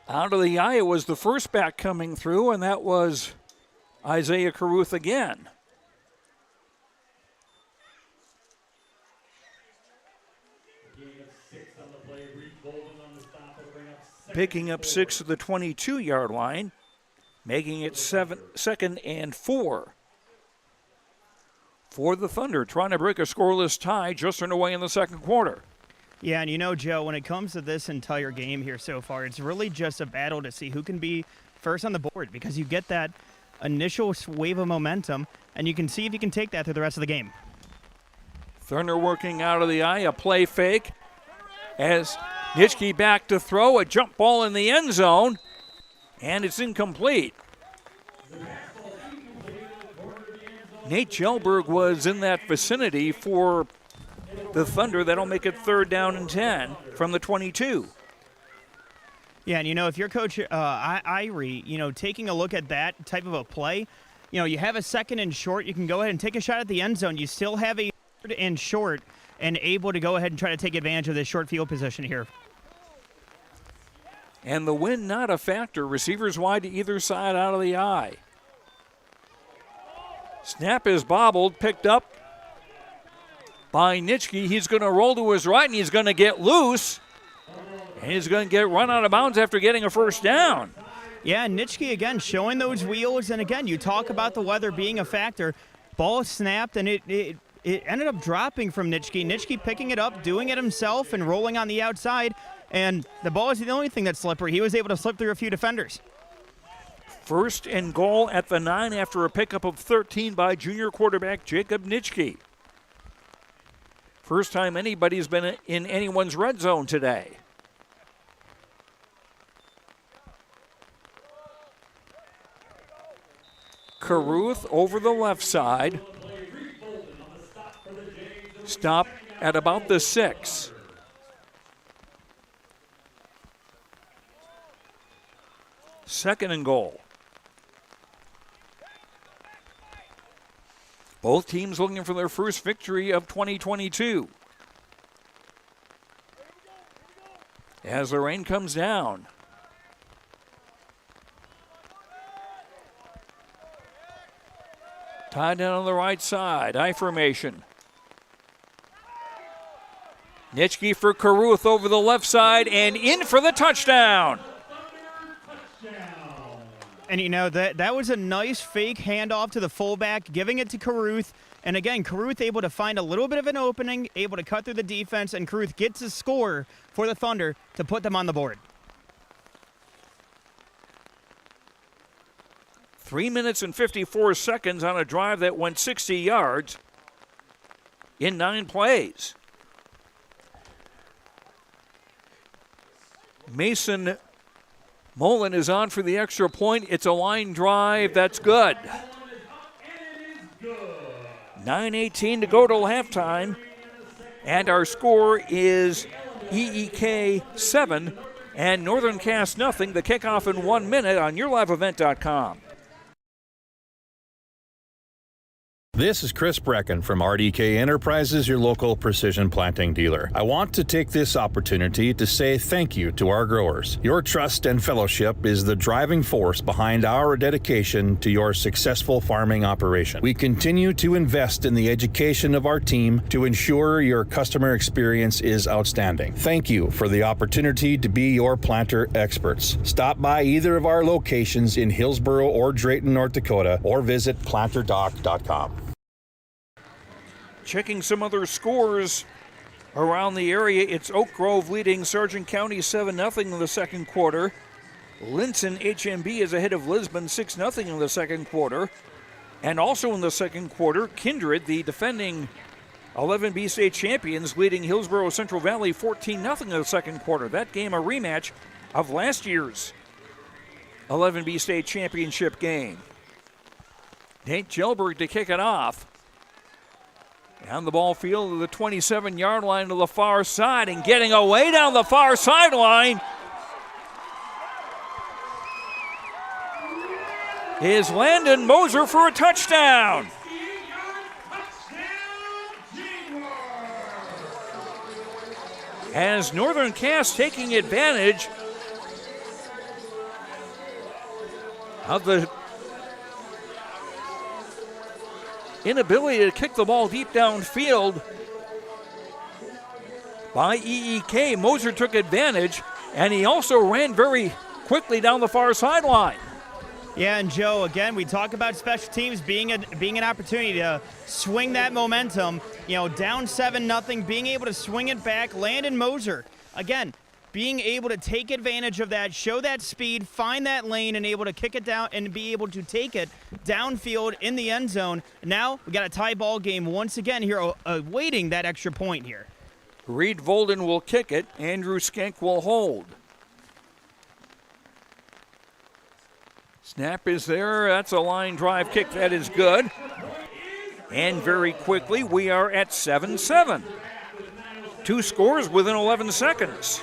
Out of the eye was the first back coming through, and that was Isaiah Caruth again. Picking up 6 at the 22-yard line, making it 2nd and 4 for the Thunder, trying to break a scoreless tie just underway in the second quarter. Yeah, and you know, Joe, when it comes to this entire game here so far, it's really just a battle to see who can be first on the board, because you get that initial wave of momentum, and you can see if you can take that through the rest of the game. Thunder working out of the eye, a play fake. As Nitschke back to throw, a jump ball in the end zone, and it's incomplete. Nate Jelberg was in that vicinity for the Thunder. That'll make it 3rd down and 10 from the 22. Yeah, and if you're Coach Irie, taking a look at that type of a play, you have a 2nd and short, you can go ahead and take a shot at the end zone. You still have a 3rd and short and able to go ahead and try to take advantage of this short field position here. And the wind not a factor. Receivers wide to either side out of the eye. Snap is bobbled, picked up by Nitschke. He's going to roll to his right, and he's going to get loose. And he's going to get run out of bounds after getting a 1st down. Yeah, Nitschke again showing those wheels. And again, you talk about the weather being a factor. Ball snapped, and it ended up dropping from Nitschke. Nitschke picking it up, doing it himself, and rolling on the outside. And the ball is the only thing that's slippery. He was able to slip through a few defenders. 1st and goal at the 9 after a pickup of 13 by junior quarterback Jacob Nitschke. First time anybody's been in anyone's red zone today. Caruth over the left side. Stop at about the 6. Second and goal. Both teams looking for their first victory of 2022. As the rain comes down. Tied down on the right side, I formation. Nitschke for Caruth over the left side and in for the touchdown. And that was a nice fake handoff to the fullback, giving it to Caruth. And again, Caruth able to find a little bit of an opening, able to cut through the defense, and Caruth gets a score for the Thunder to put them on the board. 3 minutes and 54 seconds on a drive that went 60 yards in 9 plays. Mason Mullen is on for the extra point. It's a line drive. That's good. 9:18 to go till halftime. And our score is EEK 7 and Northern Cass nothing. The kickoff in 1 minute on YourLiveEvent.com. This is Chris Brecken from RDK Enterprises, your local precision planting dealer. I want to take this opportunity to say thank you to our growers. Your trust and fellowship is the driving force behind our dedication to your successful farming operation. We continue to invest in the education of our team to ensure your customer experience is outstanding. Thank you for the opportunity to be your planter experts. Stop by either of our locations in Hillsboro or Drayton, North Dakota, or visit planterdoc.com. Checking some other scores around the area. It's Oak Grove leading Sargent County 7-0 in the second quarter. Linson HMB is ahead of Lisbon 6-0 in the second quarter. And also in the second quarter, Kindred, the defending 11B state champions, leading Hillsboro Central Valley 14-0 in the second quarter. That game a rematch of last year's 11B state championship game. Nate Jelberg to kick it off. Down the ball field to the 27-yard line to the far side, and getting away down the far sideline is Landon Moser for a touchdown. As Northern Cass taking advantage of the inability to kick the ball deep downfield by EEK. Moser took advantage, and he also ran very quickly down the far sideline. Yeah, and Joe, again, we talk about special teams being an opportunity to swing that momentum. Down 7-0, being able to swing it back. Landon Moser, again, being able to take advantage of that, show that speed, find that lane, and able to kick it down and be able to take it downfield in the end zone. Now we got a tie ball game once again here, awaiting that extra point here. Reed Volden will kick it. Andrew Skank will hold. Snap is there. That's a line drive kick. That is good. And very quickly, we are at 7-7. 2 scores within 11 seconds.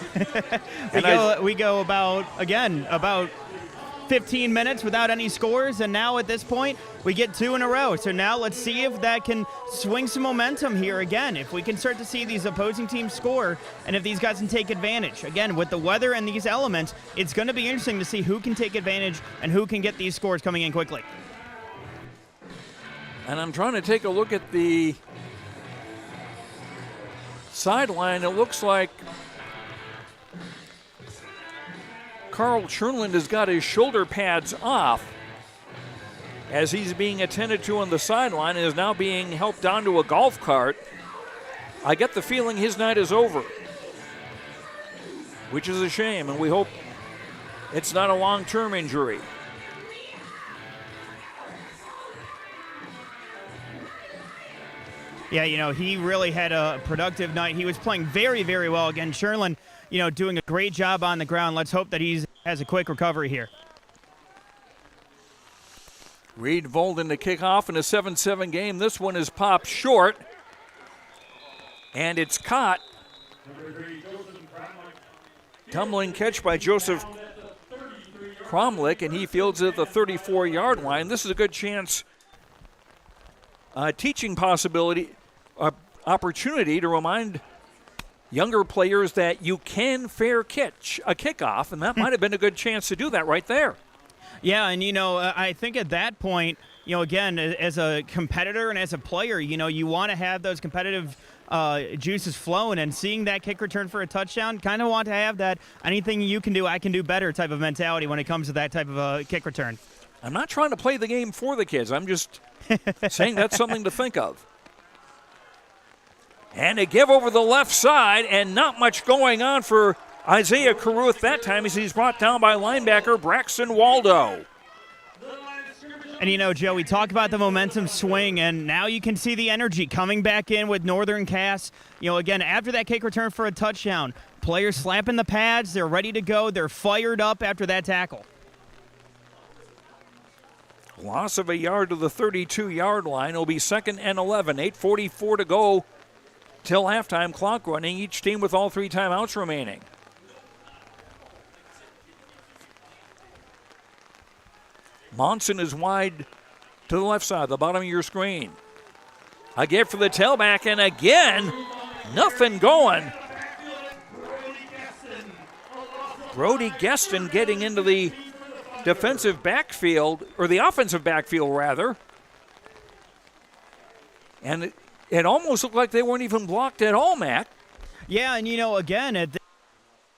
we go about 15 minutes without any scores, and now at this point, we get 2 in a row. So now let's see if that can swing some momentum here again. If we can start to see these opposing teams score, and if these guys can take advantage. Again, with the weather and these elements, it's going to be interesting to see who can take advantage and who can get these scores coming in quickly. And I'm trying to take a look at the sideline. It looks like Carl Chernland has got his shoulder pads off as he's being attended to on the sideline and is now being helped onto a golf cart. I get the feeling his night is over, which is a shame, and we hope it's not a long-term injury. Yeah, he really had a productive night. He was playing very, very well. Again, Chernland, doing a great job on the ground. Let's hope that he has a quick recovery here. Reed Volden to kick off in a 7-7 game. This one is popped short, and it's caught. Tumbling catch by Joseph Cromlick, and he fields it at the 34-yard line. This is a good chance, teaching opportunity to remind younger players that you can fair catch a kickoff, and that might have been a good chance to do that right there. Yeah, and I think at that point, again, as a competitor and as a player, you want to have those competitive juices flowing, and seeing that kick return for a touchdown, kind of want to have that anything you can do, I can do better type of mentality when it comes to that type of a kick return. I'm not trying to play the game for the kids. I'm just saying that's something to think of. And a give over the left side, and not much going on for Isaiah Caruth that time as he's brought down by linebacker Braxton Waldo. And Joe, we talk about the momentum swing, and now you can see the energy coming back in with Northern Cass. Again, after that kick return for a touchdown, players slapping the pads, they're ready to go, they're fired up after that tackle. Loss of a yard to the 32-yard line. It'll be 2nd and 11, 8:44 to go till halftime, clock running, each team with all 3 timeouts remaining. Monson is wide to the left side, the bottom of your screen. A give for the tailback, and again, nothing going. Brody Geston getting into the defensive backfield, or the offensive backfield, rather. And it almost looked like they weren't even blocked at all, Matt. Yeah, and again, the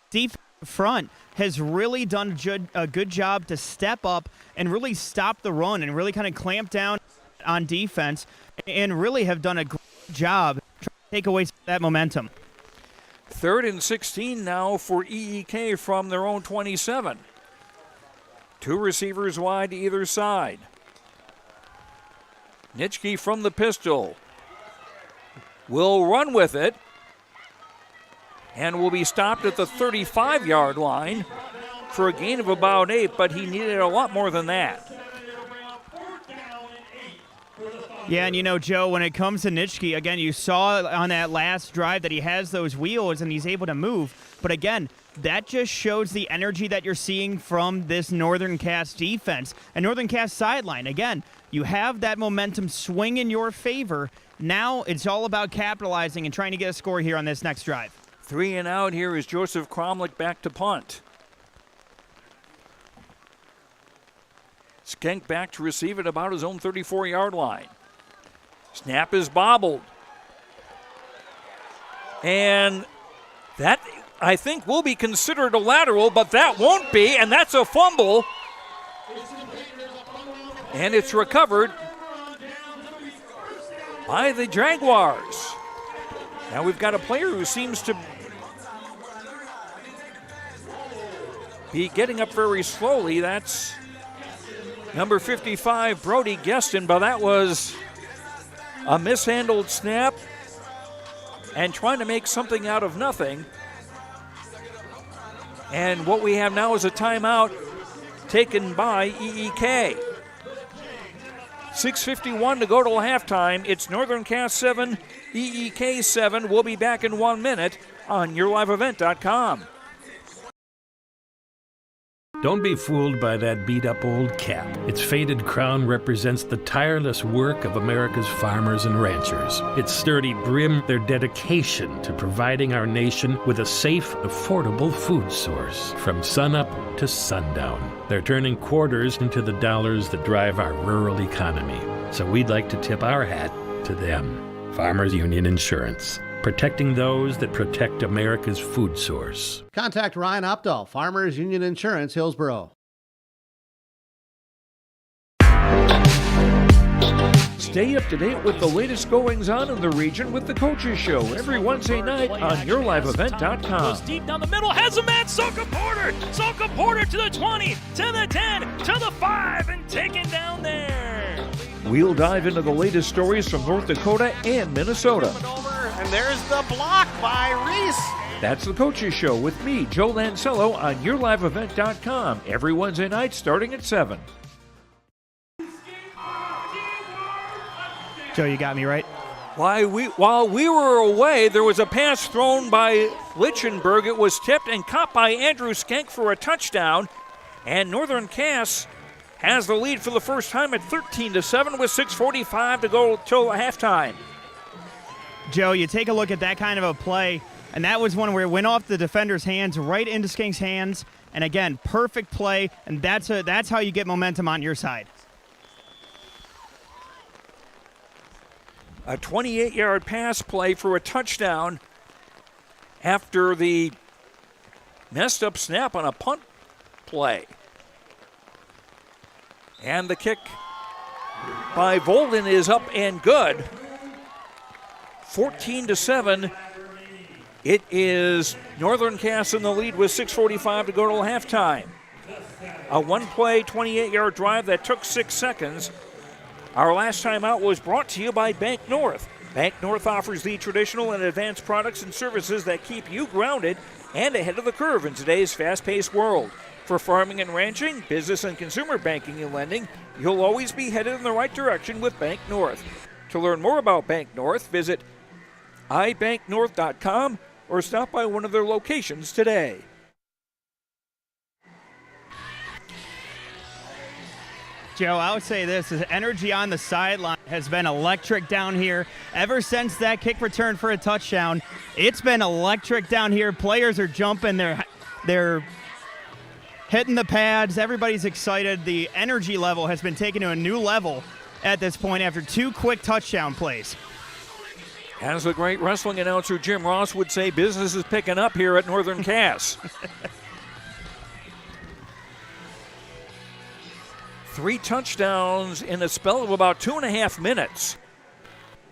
defense front has really done a good job to step up and really stop the run and really kind of clamp down on defense and really have done a great job trying to take away that momentum. 3rd and 16 now for EEK from their own 27. 2 receivers wide either side. Nitschke from the pistol will run with it and will be stopped at the 35-yard line for a gain of about 8, but he needed a lot more than that. Yeah, and Joe, when it comes to Nitschke, again, you saw on that last drive that he has those wheels and he's able to move. But again, that just shows the energy that you're seeing from this Northern Cass defense. And Northern Cass sideline, again, you have that momentum swing in your favor. Now it's all about capitalizing and trying to get a score here on this next drive. 3 and out here is Joseph Cromlick back to punt. Skank back to receive it about his own 34-yard line. Snap is bobbled. And that, I think, will be considered a lateral, but that won't be, and that's a fumble. And it's recovered by the Jaguars. Now we've got a player who seems to He getting up very slowly. That's number 55, Brody Gueston, but that was a mishandled snap and trying to make something out of nothing. And what we have now is a timeout taken by EEK. 6:51 to go till halftime. It's Northern Cass 7, EEK 7. We'll be back in 1 minute on YourLiveEvent.com. Don't be fooled by that beat-up old cap. Its faded crown represents the tireless work of America's farmers and ranchers. Its sturdy brim, their dedication to providing our nation with a safe, affordable food source from sunup to sundown. They're turning quarters into the dollars that drive our rural economy. So we'd like to tip our hat to them. Farmers Union Insurance. Protecting those that protect America's food source. Contact Ryan Opdahl, Farmers Union Insurance, Hillsboro. Stay up to date with the latest goings-on in the region with the Coaches Show every Wednesday night on YourLiveEvent.com. Goes deep down the middle, has a man, Soka Porter! Soka Porter to the 20, to the 10, to the 5, and taken down there. We'll dive into the latest stories from North Dakota and Minnesota. And there's the block by Reese. That's the Coaches Show with me, Joe Lancello, on YourLiveEvent.com every Wednesday night starting at 7. Joe, you got me right. While we were away, there was a pass thrown by Lichtenberg. It was tipped and caught by Andrew Skank for a touchdown. And Northern Cass has the lead for the first time at 13-7 with 6:45 to go till halftime. Joe, you take a look at that kind of a play, and that was one where it went off the defender's hands right into Skank's hands. And again, perfect play, and that's how you get momentum on your side. A 28-yard pass play for a touchdown after the messed up snap on a punt play. And the kick by Volden is up and good. 14-7. It is Northern Cass in the lead with 6:45 to go till halftime. A one-play, 28-yard drive that took 6 seconds. Our last time out was brought to you by Bank North. Bank North offers the traditional and advanced products and services that keep you grounded and ahead of the curve in today's fast-paced world. For farming and ranching, business and consumer banking and lending, you'll always be headed in the right direction with Bank North. To learn more about Bank North, visit ibanknorth.com or stop by one of their locations today. Joe, I would say this, the energy on the sideline has been electric down here. Ever since that kick return for a touchdown, it's been electric down here. Players are jumping, they're hitting the pads, everybody's excited. The energy level has been taken to a new level at this point after 2 quick touchdown plays. As the great wrestling announcer Jim Ross would say, business is picking up here at Northern Cass. 3 touchdowns in a spell of about 2.5 minutes.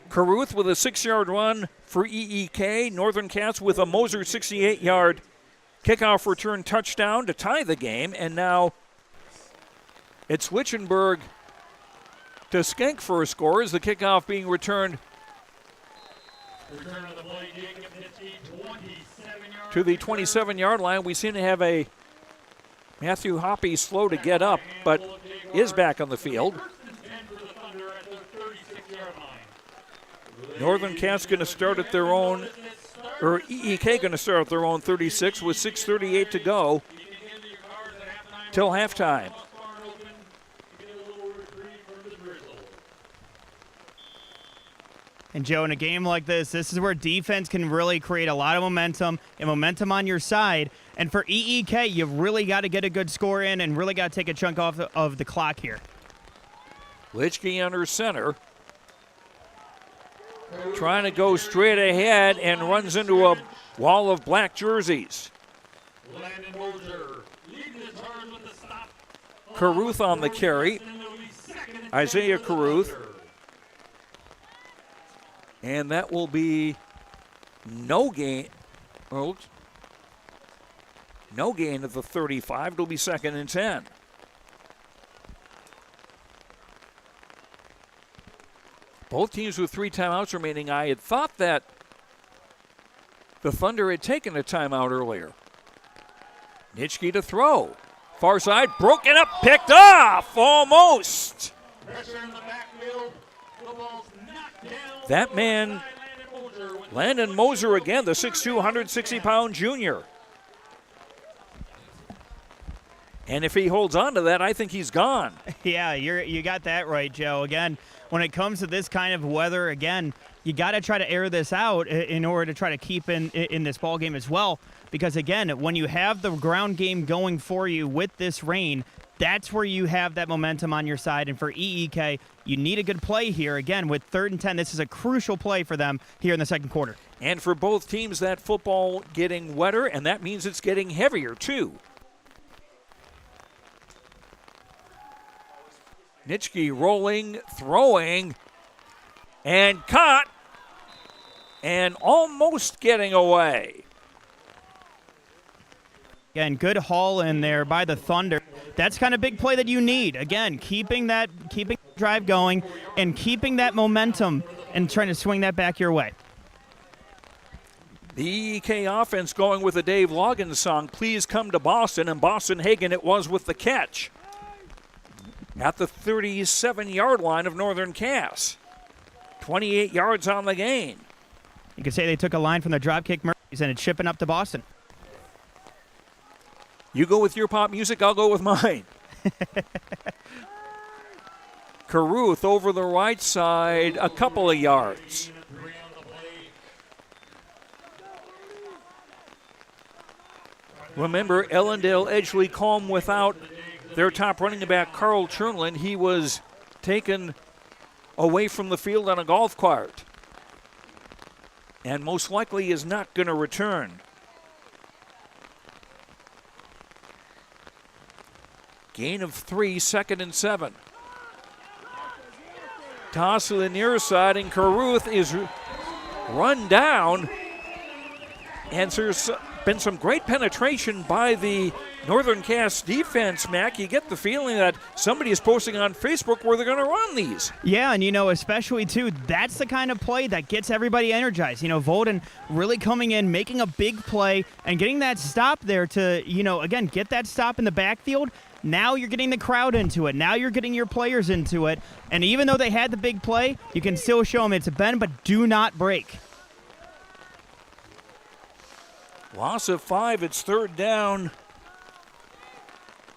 Caruth with a 6-yard run for EEK. Northern Cass with a Moser 68-yard kickoff return touchdown to tie the game. And now it's Lichtenberg to Skank for a score as the kickoff being returned to the 27-yard line. We seem to have a Matthew Hoppy slow to get up, but is back on the field. Northern Cass going to start at their own, or EEK going to start at their own 36 with 6:38 to go till halftime. And Joe, in a game like this is where defense can really create a lot of momentum and momentum on your side. And for EEK, you've really got to get a good score in and really got to take a chunk off of the clock here. Litchke under center. Trying to go straight ahead and runs into a wall of black jerseys. Caruth on the carry. Isaiah Caruth. And that will be no gain. Oh, No gain at the 35. It'll be 2nd and 10. Both teams with 3 timeouts remaining. I had thought that the Thunder had taken a timeout earlier. Nitschke to throw. Far side, broken up, picked off, almost. That man, Landon Moser again, the 6'2", 160-pound junior. And if he holds on to that, I think he's gone. Yeah, you got that right, Joe. Again, when it comes to this kind of weather, again, you got to try to air this out in order to try to keep in this ball game as well. Because, again, when you have the ground game going for you with this rain, that's where you have that momentum on your side. And for EEK, you need a good play here. Again, with 3rd and 10, this is a crucial play for them here in the second quarter. And for both teams, that football getting wetter, and that means it's getting heavier, too. Nitschke rolling, throwing, and caught, and almost getting away. Again, good haul in there by the Thunder. That's kind of big play that you need. Again, keeping the drive going and keeping that momentum and trying to swing that back your way. The EK offense going with the Dave Loggins song, Please Come to Boston, and Boston Hagen it was with the catch at the 37-yard line of Northern Cass. 28 yards on the gain. You could say they took a line from the Dropkick Murphys and it's shipping up to Boston. You go with your pop music, I'll go with mine. Caruth over the right side, a couple of yards. Remember, Ellendale, Edgeley, Kulm without their top running back, Carl Chernlin. He was taken away from the field on a golf cart and most likely is not going to return. Gain of 3, 2nd and 7. Toss to the near side, and Caruth is run down. And there's been some great penetration by the Northern Cass defense, Mac. You get the feeling that somebody is posting on Facebook where they're going to run these. Yeah, and especially too, that's the kind of play that gets everybody energized. Volden really coming in, making a big play, and getting that stop there to, again, get that stop in the backfield. Now you're getting the crowd into it. Now you're getting your players into it. And even though they had the big play, you can still show them it's a bend, but do not break. Loss of 5. It's 3rd down.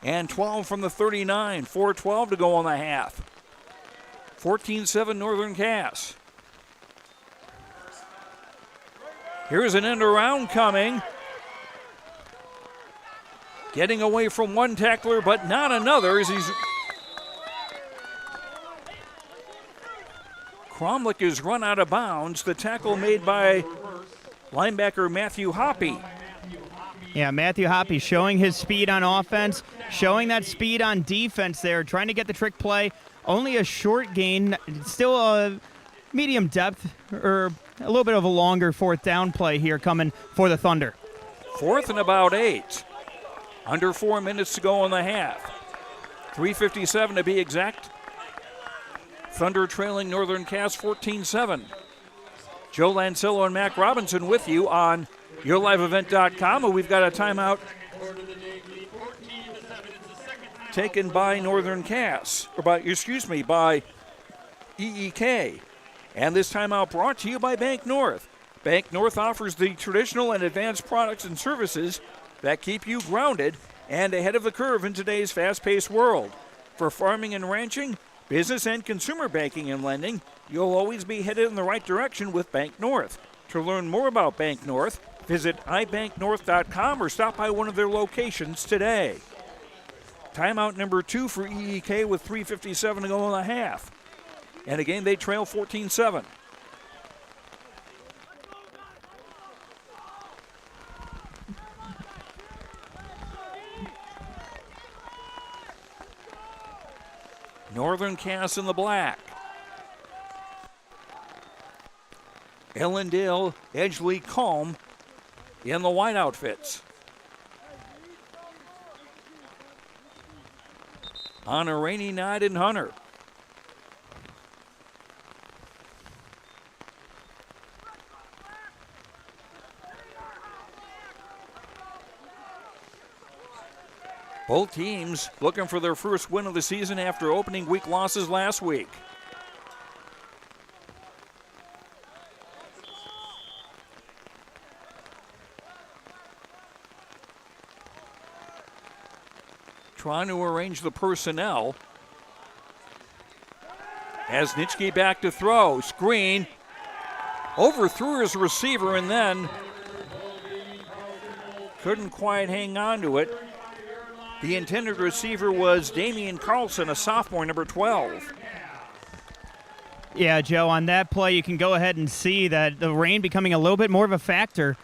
And 12 from the 39. 4:12 to go on the half. 14-7 Northern Cass. Here's an end around coming. Getting away from one tackler, but not another as he's... Cromlich is run out of bounds. The tackle made by linebacker Matthew Hoppy. Yeah, Matthew Hoppy showing his speed on offense, showing that speed on defense there, trying to get the trick play. Only a short gain, still a medium depth, or a little bit of a longer 4th down play here coming for the Thunder. 4th and about 8. Under 4 minutes to go in the half. 3:57 to be exact. Thunder trailing Northern Cass 14-7. Joe Lancello and Mac Robinson with you on YourLiveEvent.com. And we've got a timeout taken by Northern Cass, or by EEK. And this timeout brought to you by Bank North. Bank North offers the traditional and advanced products and services that keep you grounded and ahead of the curve in today's fast-paced world. For farming and ranching, business and consumer banking and lending, you'll always be headed in the right direction with Bank North. To learn more about Bank North, visit ibanknorth.com or stop by one of their locations today. Timeout number 2 for EEK with 3:57 to go in the half. And again, they trail 14-7. Northern Cass in the black. Ellendale, Edgeley, Kulm in the white outfits. on a rainy night in Hunter. Both teams looking for their first win of the season after opening week losses last week. Trying to arrange the personnel. As Nitschke back to throw. Screen. Overthrew his receiver and then couldn't quite hang on to it. The intended receiver was Damien Carlson, a sophomore, number 12. Yeah, Joe, on that play, you can go ahead and see that the rain becoming a little bit more of a factor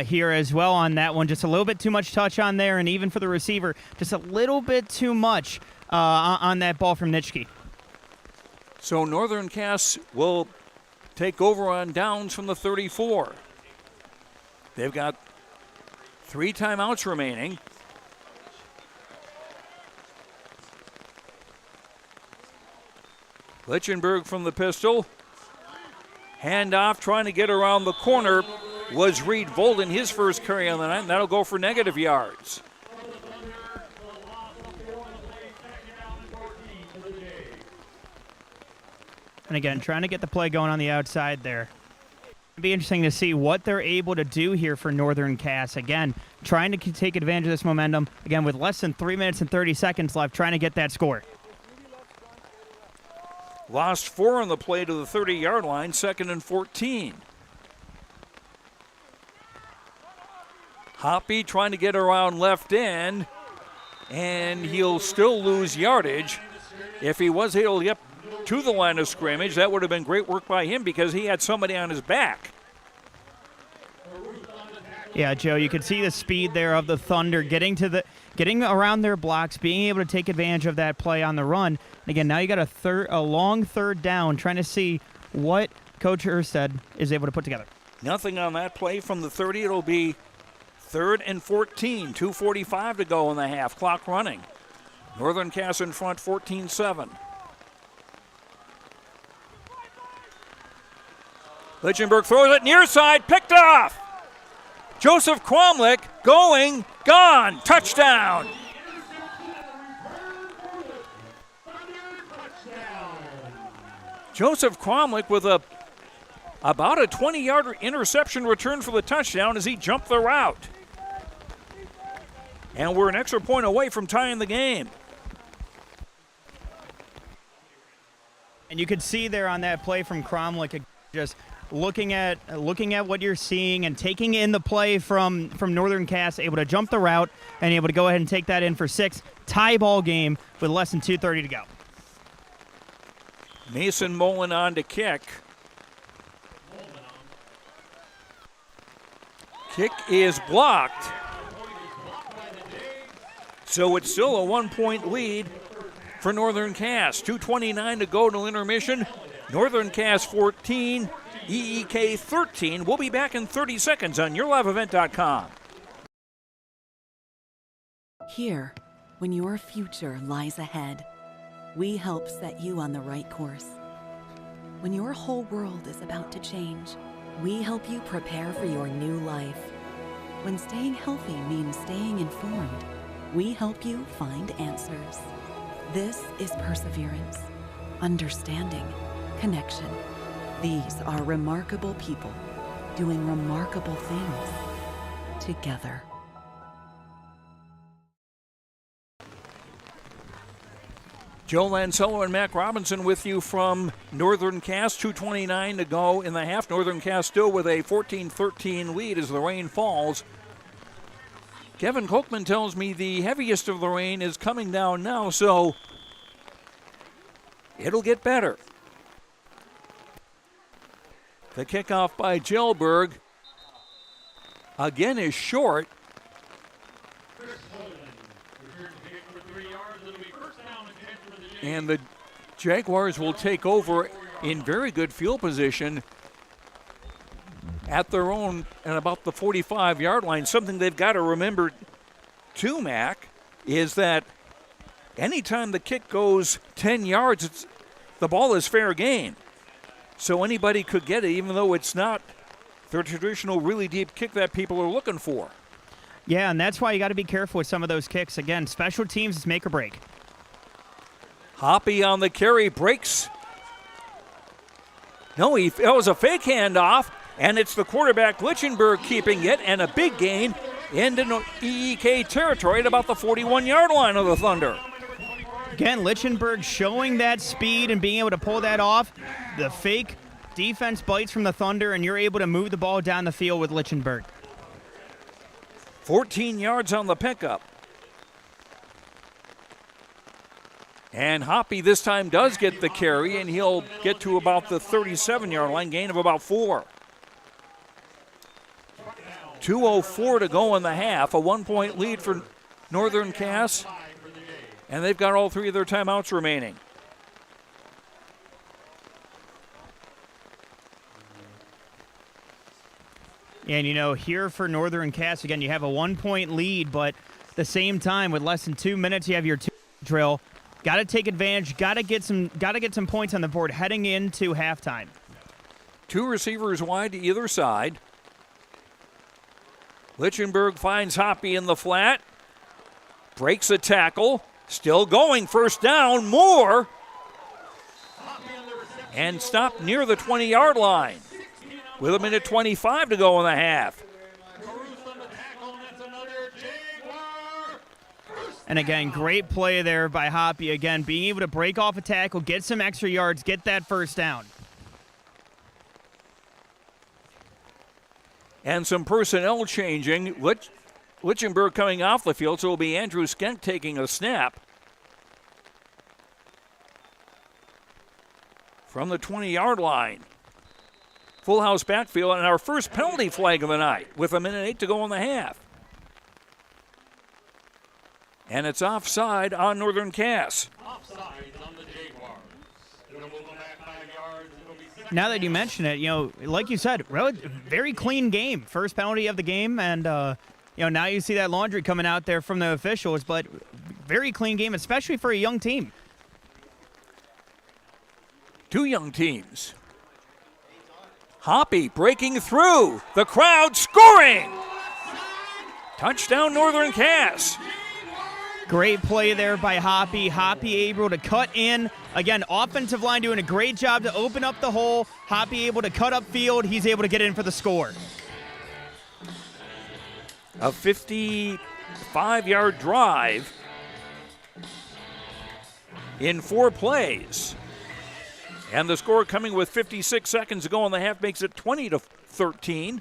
here as well on that one. Just a little bit too much touch on there, and even for the receiver, just a little bit too much on that ball from Nitschke. So Northern Cass will take over on downs from the 34. They've got 3 timeouts remaining. Lichtenberg from the pistol. Handoff trying to get around the corner was Reed Volden, his first carry on the night, and that'll go for negative yards. And again, trying to get the play going on the outside there. It'd be interesting to see what they're able to do here for Northern Cass. Again, trying to take advantage of this momentum. Again, with less than 3 minutes and 30 seconds left, trying to get that score. Lost 4 on the play to the 30-yard line, 2nd and 14. Hoppy trying to get around left end, and he'll still lose yardage. If he was able to get to the line of scrimmage, that would have been great work by him because he had somebody on his back. Yeah, Joe, you could see the speed there of the Thunder getting around their blocks, being able to take advantage of that play on the run. And again, now you got a long third down, trying to see what Coach Erstead is able to put together. Nothing on that play from the 30. It'll be 3rd and 14, 2:45 to go in the half, clock running. Northern Cass in front, 14-7. Lichtenberg throws it near side, picked off. Joseph Cromlick going, gone, touchdown. Joseph Cromlick with about a 20-yard interception return for the touchdown as he jumped the route. And we're an extra point away from tying the game. And you could see there on that play from Cromlick, just looking at what you're seeing and taking in the play from Northern Cass, able to jump the route and able to go ahead and take that in for 6. Tie ball game with less than 2:30 to go. Mason Mullen on to kick. Kick is blocked. So it's still a 1-point lead for Northern Cass. 2:29 to go to intermission. Northern Cass 14, EEK 13. We'll be back in 30 seconds on YourLiveEvent.com. Here, when your future lies ahead, we help set you on the right course. When your whole world is about to change, we help you prepare for your new life. When staying healthy means staying informed, we help you find answers. This is perseverance, understanding, connection. These are remarkable people doing remarkable things together. Joe Lancello and Mac Robinson with you from Northern Cass. 2:29 to go in the half. Northern Cass still with a 14-13 lead as the rain falls. Kevin Kochman tells me the heaviest of the rain is coming down now, so it'll get better. The kickoff by Gelberg again is short. And the Jaguars will take over in very good field position at their own at about the 45-yard line. Something they've got to remember too, Mac, is that anytime the kick goes 10 yards, the ball is fair game. So anybody could get it, even though it's not the traditional really deep kick that people are looking for. Yeah, and that's why you got to be careful with some of those kicks. Again, special teams is make or break. Hoppy on the carry, breaks. No, it was a fake handoff, and it's the quarterback Lichtenberg keeping it, and a big gain into EEK territory at about the 41-yard line of the Thunder. Again, Lichtenberg showing that speed and being able to pull that off. The fake defense bites from the Thunder, and you're able to move the ball down the field with Lichtenberg. 14 yards on the pickup. And Hoppy this time does get the carry, and he'll get to about the 37-yard line, gain of about 4. 2:04 to go in the half, a 1-point lead for Northern Cass, and they've got all 3 of their timeouts remaining. And, here for Northern Cass, again, you have a 1-point lead, but at the same time, with less than 2 minutes, you have your 2 drill. Got to take advantage, got to get some points on the board heading into halftime. 2 receivers wide to either side. Lichtenberg finds Hoppy in the flat. Breaks a tackle. Still going, first down, more. And stopped near the 20-yard line. With 1:25 to go in the half. And again, great play there by Hoppy. Again, being able to break off a tackle, get some extra yards, get that first down. And some personnel changing. Lichtenberg coming off the field, so it'll be Andrew Skent taking a snap. From the 20-yard line. Full house backfield, and our first penalty flag of the night with 1:08 to go in the half. And it's offside on Northern Cass. Now that you mention it, like you said, very clean game. First penalty of the game, and now you see that laundry coming out there from the officials, but very clean game, especially for a young team. 2 young teams. Hoppy breaking through. The crowd scoring. Touchdown Northern Cass. Great play there by Hoppy. Hoppy able to cut in. Again, offensive line doing a great job to open up the hole. Hoppy able to cut up field. He's able to get in for the score. A 55-yard drive in 4 plays. And the score coming with 56 seconds to go in the half makes it 20-13.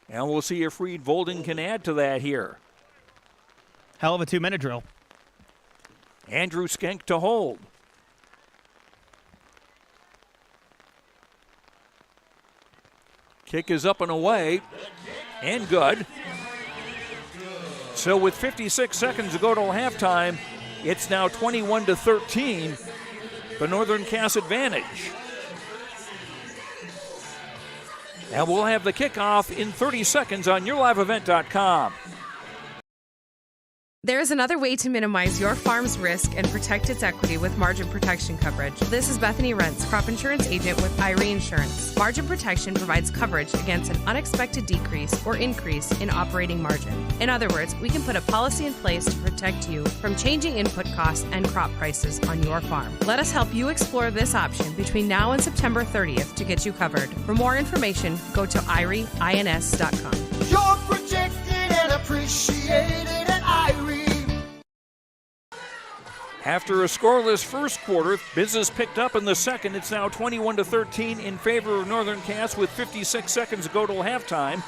And we'll see if Reed Volden can add to that here. Hell of a 2-minute drill. Andrew Skenk to hold. Kick is up and away, and good. So with 56 seconds to go till halftime, it's now 21-13, the Northern Cass advantage. And we'll have the kickoff in 30 seconds on YourLiveEvent.com. There is another way to minimize your farm's risk and protect its equity with margin protection coverage. This is Bethany Rentz, crop insurance agent with IRE Insurance. Margin protection provides coverage against an unexpected decrease or increase in operating margin. In other words, we can put a policy in place to protect you from changing input costs and crop prices on your farm. Let us help you explore this option between now and September 30th to get you covered. For more information, go to IREINS.com. You're protected and appreciated at IRE. After a scoreless first quarter, business picked up in the second. It's now 21-13 in favor of Northern Cass with 56 seconds to go till halftime.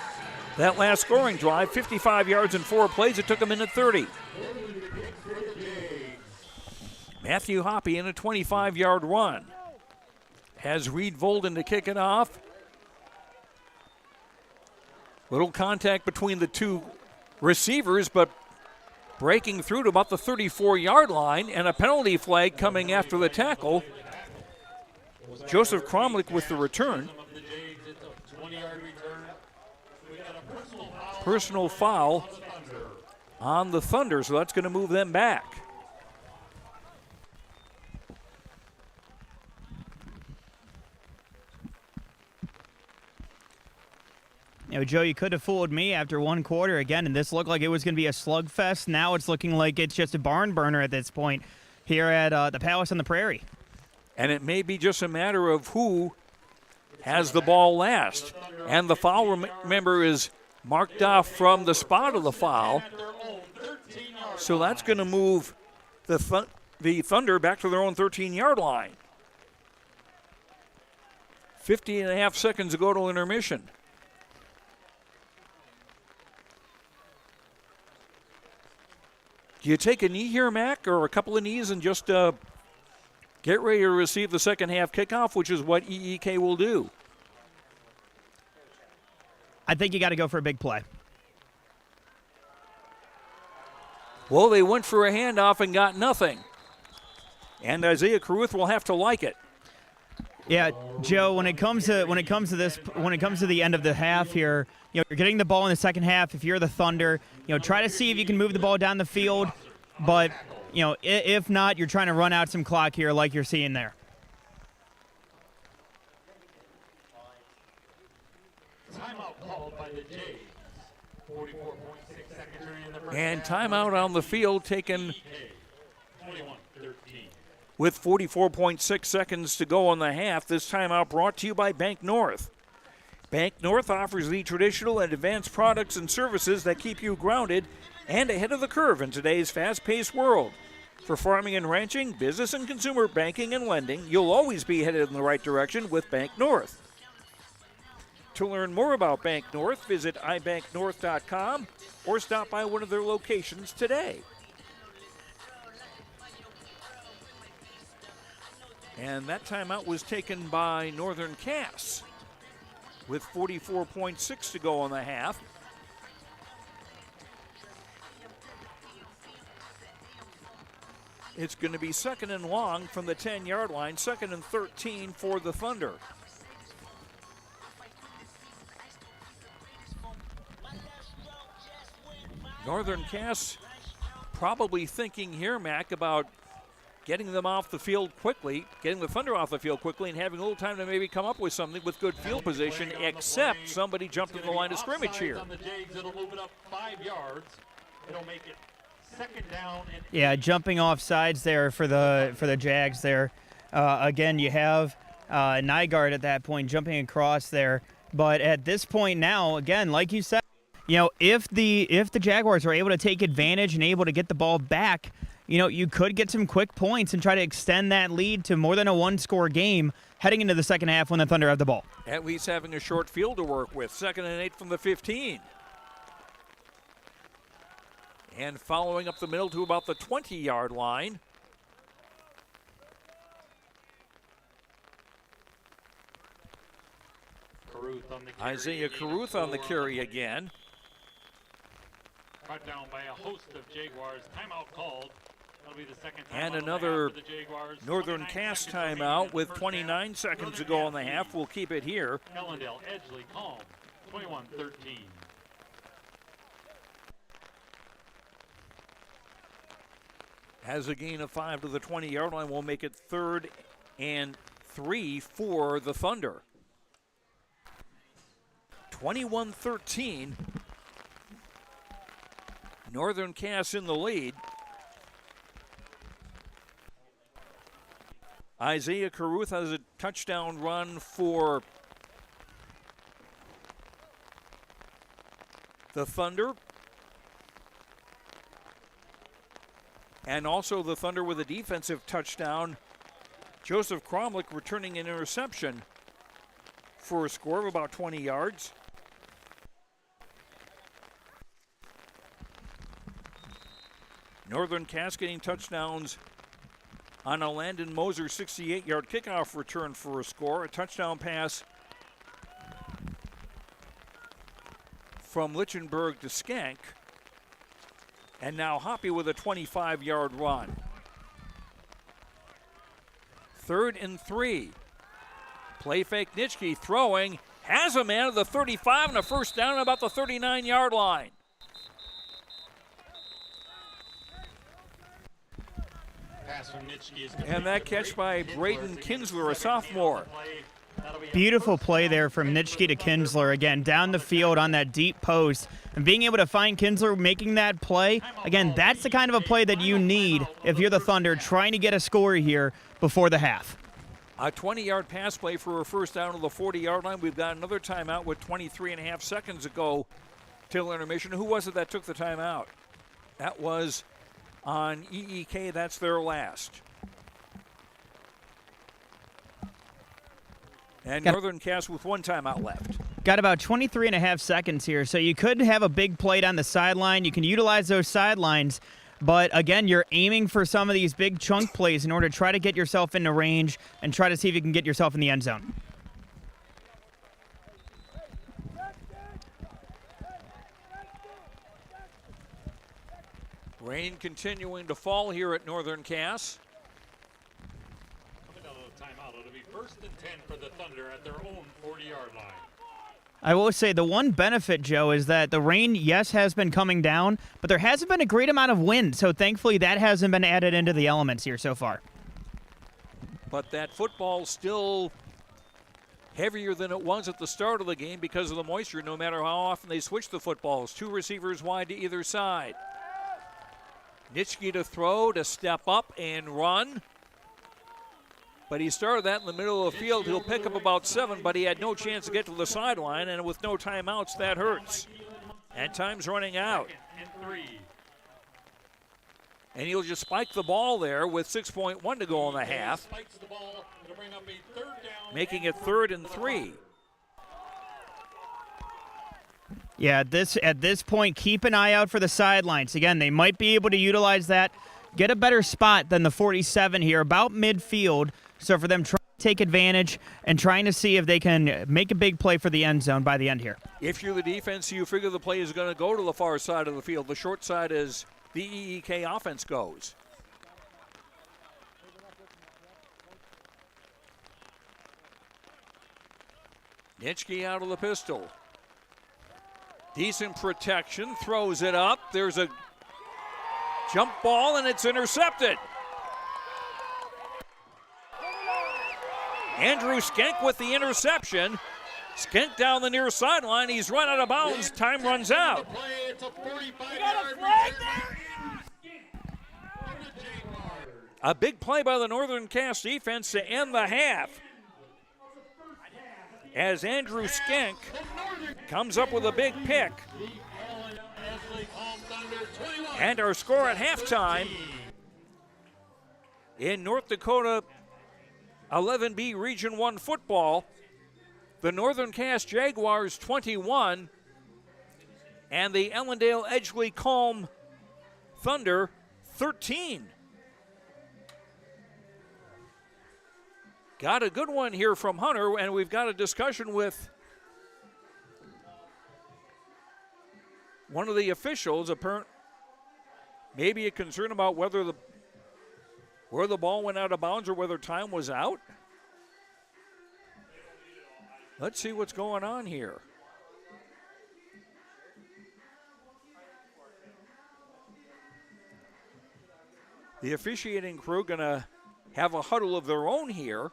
That last scoring drive, 55 yards in 4 plays. It took a minute 30. Matthew Hoppy in a 25-yard run. Has Reed Volden to kick it off. Little contact between the 2 receivers, but breaking through to about the 34-yard line, and a penalty flag coming after the tackle. Joseph Cromlick with the return. Personal foul on the Thunder, so that's going to move them back. You know, Joe, you could have fooled me after one quarter again, and this looked like it was going to be a slugfest. Now it's looking like it's just a barn burner at this point here at the Palace on the Prairie. And it may be just a matter of who has the ball last. And the foul, remember, is marked off from the spot of the foul. So that's going to move the Thunder back to their own 13-yard line. 50.5 seconds to go to intermission. Do you take a knee here, Mac, or a couple of knees and just get ready to receive the second half kickoff, which is what EEK will do? I think you got to go for a big play. Well, they went for a handoff and got nothing. And Isaiah Caruth will have to like it. Yeah, Joe, when it comes to the end of the half here, you know, you're getting the ball in the second half. If you're the Thunder, you know, try to see if you can move the ball down the field, but you know, if not, you're trying to run out some clock here like you're seeing there. Timeout called by the Jays. 44.6 seconds remaining in the first And half. timeout on the field taken 21-13. with 44.6 seconds to go on the half. This timeout brought to you by Bank North. Bank North offers the traditional and advanced products and services that keep you grounded and ahead of the curve in today's fast-paced world. For farming and ranching, business and consumer banking and lending, you'll always be headed in the right direction with Bank North. To learn more about Bank North, visit ibanknorth.com or stop by one of their locations today. And that timeout was taken by Northern Cass with 44.6 to go on the half. It's going to be second and long from the 10-yard line, second and 13 for the Thunder. Northern Cass probably thinking here, Mac, about getting them off the field quickly, getting the Thunder off the field quickly, and having a little time to maybe come up with something with good field position, except somebody jumped in the line of scrimmage here. On the Jays, it'll move it up 5 yards. It'll make it second down. And Yeah, jumping off sides there for the Jags there. Again, you have Nygaard at that point jumping across there. But at this point now, again, like you said, you know, if the Jaguars are able to take advantage and able to get the ball back, you know, you could get some quick points and try to extend that lead to more than a one-score game heading into the second half when the Thunder have the ball. At least having a short field to work with. 2nd and 8 from the 15. And following up the middle to about the 20-yard line. Isaiah Caruth on the carry again. brought down by a host of Jaguars. Timeout called. That'll be the second timeout And on the another half for the Jaguars. Northern Cass timeout with 29 seconds to go on the half. We'll keep it here. Ellendale, Edgeley, Kulm, 21-13. Has a gain of 5 to the 20-yard line. We'll make it 3rd and 3 for the Thunder. 21-13. Northern Cass in the lead. Isaiah Caruth has a touchdown run for the Thunder. And also the Thunder with a defensive touchdown. Joseph Cromlick returning an interception for a score of about 20 yards. Northern Cass getting touchdowns on a Landon Moser 68-yard kickoff return for a score. A touchdown pass from Lichtenberg to Skank. And now Hoppy with a 25-yard run. 3rd and 3. Play fake Nitschke throwing. Has a man at the 35 and a first down at about the 39-yard line. pass from Nitschke is And that catch by Braden Kinsler, a sophomore. Beautiful play there from Nitschke to Kinsler. Again, down the field on that deep post. And being able to find Kinsler making that play, again, that's the kind of a play that you need if you're the Thunder trying to get a score here before the half. A 20-yard pass play for a first down to the 40-yard line. We've got another timeout with 23 and a half seconds to go till intermission. Who was it that took the timeout? That was on EEK. That's their last. And Northern Cass with one timeout left. Got about 23 and a half seconds here, so you could have a big play on the sideline. You can utilize those sidelines, but again, you're aiming for some of these big chunk plays in order to try to get yourself into range and try to see if you can get yourself in the end zone. Rain continuing to fall here at Northern Cass. Timeout. It'll be 1st and 10 for the Thunder at their own 40-yard line. I will say the one benefit, Joe, is that the rain, yes, has been coming down, but there hasn't been a great amount of wind, so thankfully that hasn't been added into the elements here so far. But that football's still heavier than it was at the start of the game because of the moisture, no matter how often they switch the footballs. 2 receivers wide to either side. Nitschke to throw, to step up and run. But he started that in the middle of the field. He'll pick up about 7, but he had no chance to get to the sideline, and with no timeouts, that hurts. And time's running out. And he'll just spike the ball there with 6.1 to go in the half, making it 3rd and 3. Yeah, at this point, keep an eye out for the sidelines. Again, they might be able to utilize that, get a better spot than the 47 here, about midfield. So for them trying to take advantage and trying to see if they can make a big play for the end zone by the end here. If you're the defense, you figure the play is going to go to the far side of the field. The short side is the EEK offense goes. Nitschke out of the pistol. Decent protection, throws it up. There's a jump ball, and it's intercepted. Andrew Skenk with the interception. Skenk down the near sideline. He's run out of bounds. Time runs out. A big play by the Northern Cass defense to end the half, as Andrew Skenk comes up with a big pick. And our score at halftime in North Dakota 11B Region 1 football, the Northern Cass Jaguars 21 and the Ellendale Edgeley Kulm Thunder 13. Got a good one here from Hunter, and we've got a discussion with one of the officials, maybe a concern about where the ball went out of bounds or whether time was out. Let's see what's going on here. The officiating crew going to have a huddle of their own here.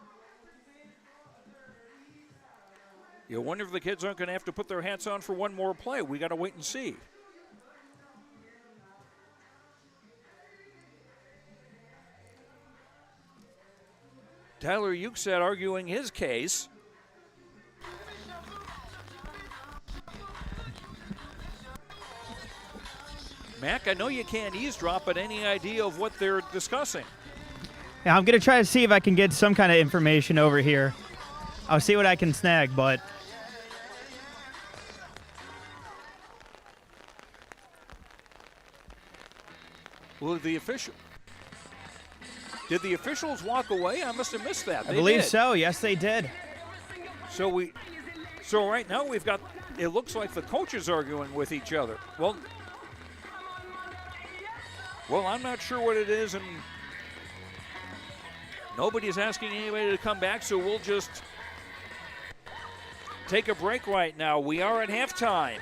You wonder if the kids aren't going to have to put their hats on for one more play. We got to wait and see. Tyler Ukset arguing his case. Mac, I know you can't eavesdrop, but any idea of what they're discussing? Yeah, I'm going to try to see if I can get some kind of information over here. I'll see what I can snag, but well, did the officials walk away? I must have missed that. I believe so. Yes, they did. So right now we've got, it looks like the coaches arguing with each other. Well, I'm not sure what it is, and nobody's asking anybody to come back, so we'll just take a break right now. We are at halftime.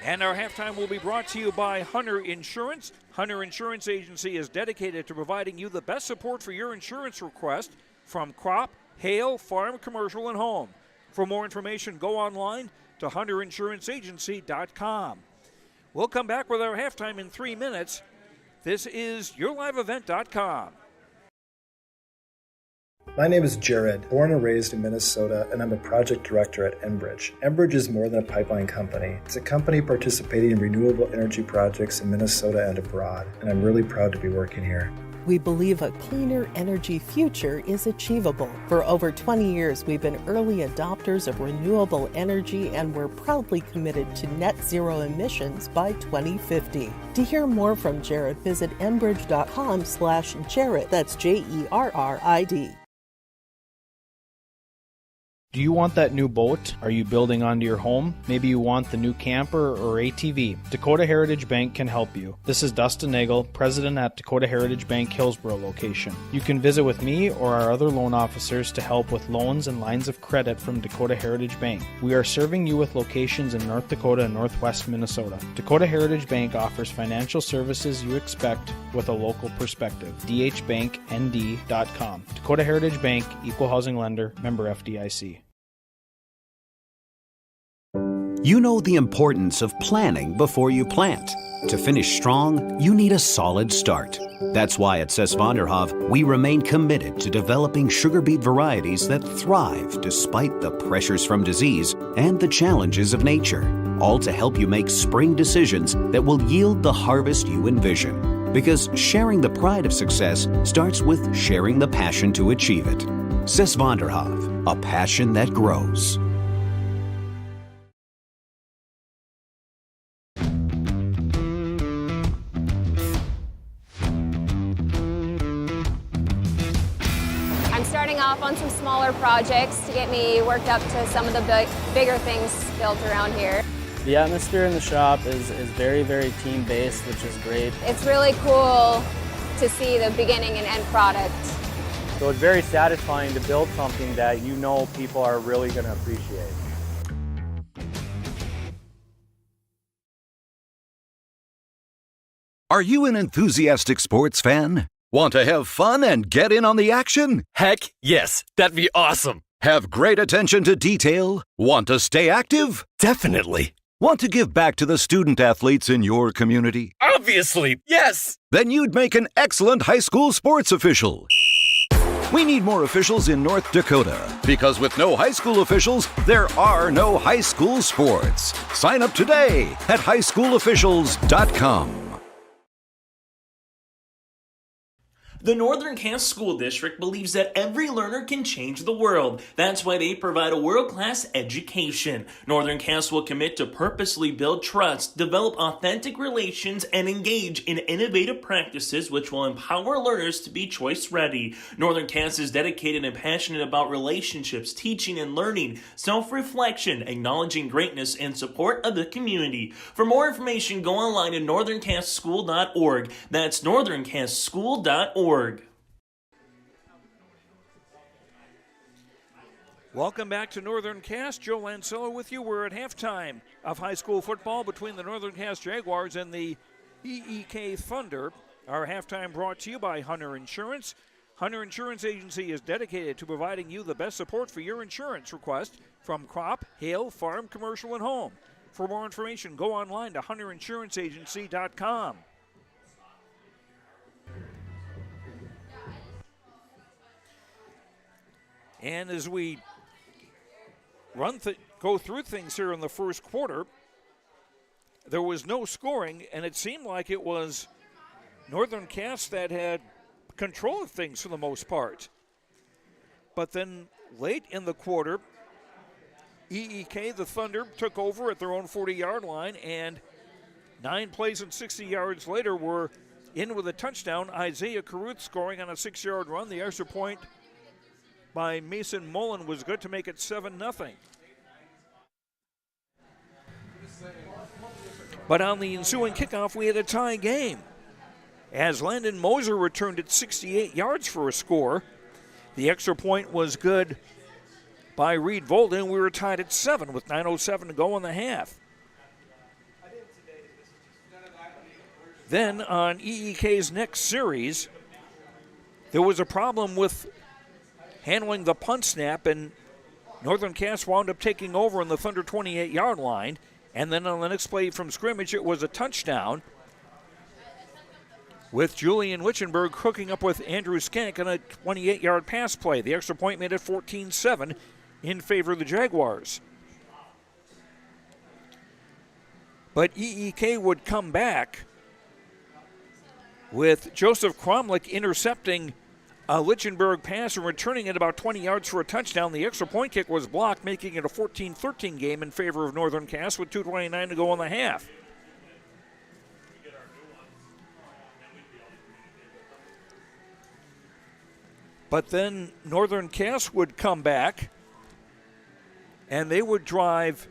And our halftime will be brought to you by Hunter Insurance. Hunter Insurance Agency is dedicated to providing you the best support for your insurance request from crop, hail, farm, commercial, and home. For more information, go online to hunterinsuranceagency.com. We'll come back with our halftime in 3 minutes. This is YourLiveEvent.com. My name is Jared, born and raised in Minnesota, and I'm a project director at Enbridge. Enbridge is more than a pipeline company. It's a company participating in renewable energy projects in Minnesota and abroad, and I'm really proud to be working here. We believe a cleaner energy future is achievable. For over 20 years, we've been early adopters of renewable energy, and we're proudly committed to net zero emissions by 2050. To hear more from Jared, visit enbridge.com/Jared. That's JERRID. Do you want that new boat? Are you building onto your home? Maybe you want the new camper or ATV. Dakota Heritage Bank can help you. This is Dustin Nagel, president at Dakota Heritage Bank Hillsborough location. You can visit with me or our other loan officers to help with loans and lines of credit from Dakota Heritage Bank. We are serving you with locations in North Dakota and Northwest Minnesota. Dakota Heritage Bank offers financial services you expect with a local perspective. dhbanknd.com. Dakota Heritage Bank, Equal Housing Lender, member FDIC. You know the importance of planning before you plant. To finish strong, you need a solid start. That's why at Cess Vanderhoef, we remain committed to developing sugar beet varieties that thrive despite the pressures from disease and the challenges of nature, all to help you make spring decisions that will yield the harvest you envision. Because sharing the pride of success starts with sharing the passion to achieve it. Cess Vanderhoef, a passion that grows. Off on some smaller projects to get me worked up to some of the bigger things built around here. The atmosphere in the shop is very, very team-based, which is great. It's really cool to see the beginning and end product. So it's very satisfying to build something that you know people are really going to appreciate. Are you an enthusiastic sports fan? Want to have fun and get in on the action? Heck yes, that'd be awesome. Have great attention to detail? Want to stay active? Definitely. Want to give back to the student athletes in your community? Obviously, yes. Then you'd make an excellent high school sports official. We need more officials in North Dakota, because with no high school officials, there are no high school sports. Sign up today at highschoolofficials.com. The Northern Cass School District believes that every learner can change the world. That's why they provide a world-class education. Northern Cass will commit to purposely build trust, develop authentic relations, and engage in innovative practices which will empower learners to be choice-ready. Northern Cass is dedicated and passionate about relationships, teaching and learning, self-reflection, acknowledging greatness, and support of the community. For more information, go online at northerncasschool.org. That's northerncasschool.org. Welcome back to Northern Cass. Joe Lancello with you. We're at halftime of high school football between the Northern Cass Jaguars and the EEK Thunder. Our halftime brought to you by Hunter Insurance. Hunter Insurance Agency is dedicated to providing you the best support for your insurance request from crop, hail, farm, commercial, and home. For more information, go online to hunterinsuranceagency.com. And as we go through things here in the first quarter, there was no scoring, and it seemed like it was Northern Cass that had control of things for the most part. But then late in the quarter, EEK, the Thunder, took over at their own 40-yard line, and 9 plays and 60 yards later were in with a touchdown. Isaiah Caruth scoring on a 6-yard run. The extra point by Mason Mullen was good to make it 7-0. But on the ensuing kickoff, we had a tie game, as Landon Moser returned it 68 yards for a score. The extra point was good by Reed Volden. We were tied at 7 with 9:07 to go in the half. Then on EEK's next series, there was a problem with handling the punt snap, and Northern Cass wound up taking over on the Thunder 28-yard line. And then on the next play from scrimmage, it was a touchdown with Julian Witchenberg hooking up with Andrew Skank on a 28-yard pass play. The extra point made it 14-7 in favor of the Jaguars. But EEK would come back with Joseph Cromlick intercepting a Lichtenberg pass and returning it about 20 yards for a touchdown. The extra point kick was blocked, making it a 14-13 game in favor of Northern Cass with 2:29 to go in the half. But then Northern Cass would come back, and they would drive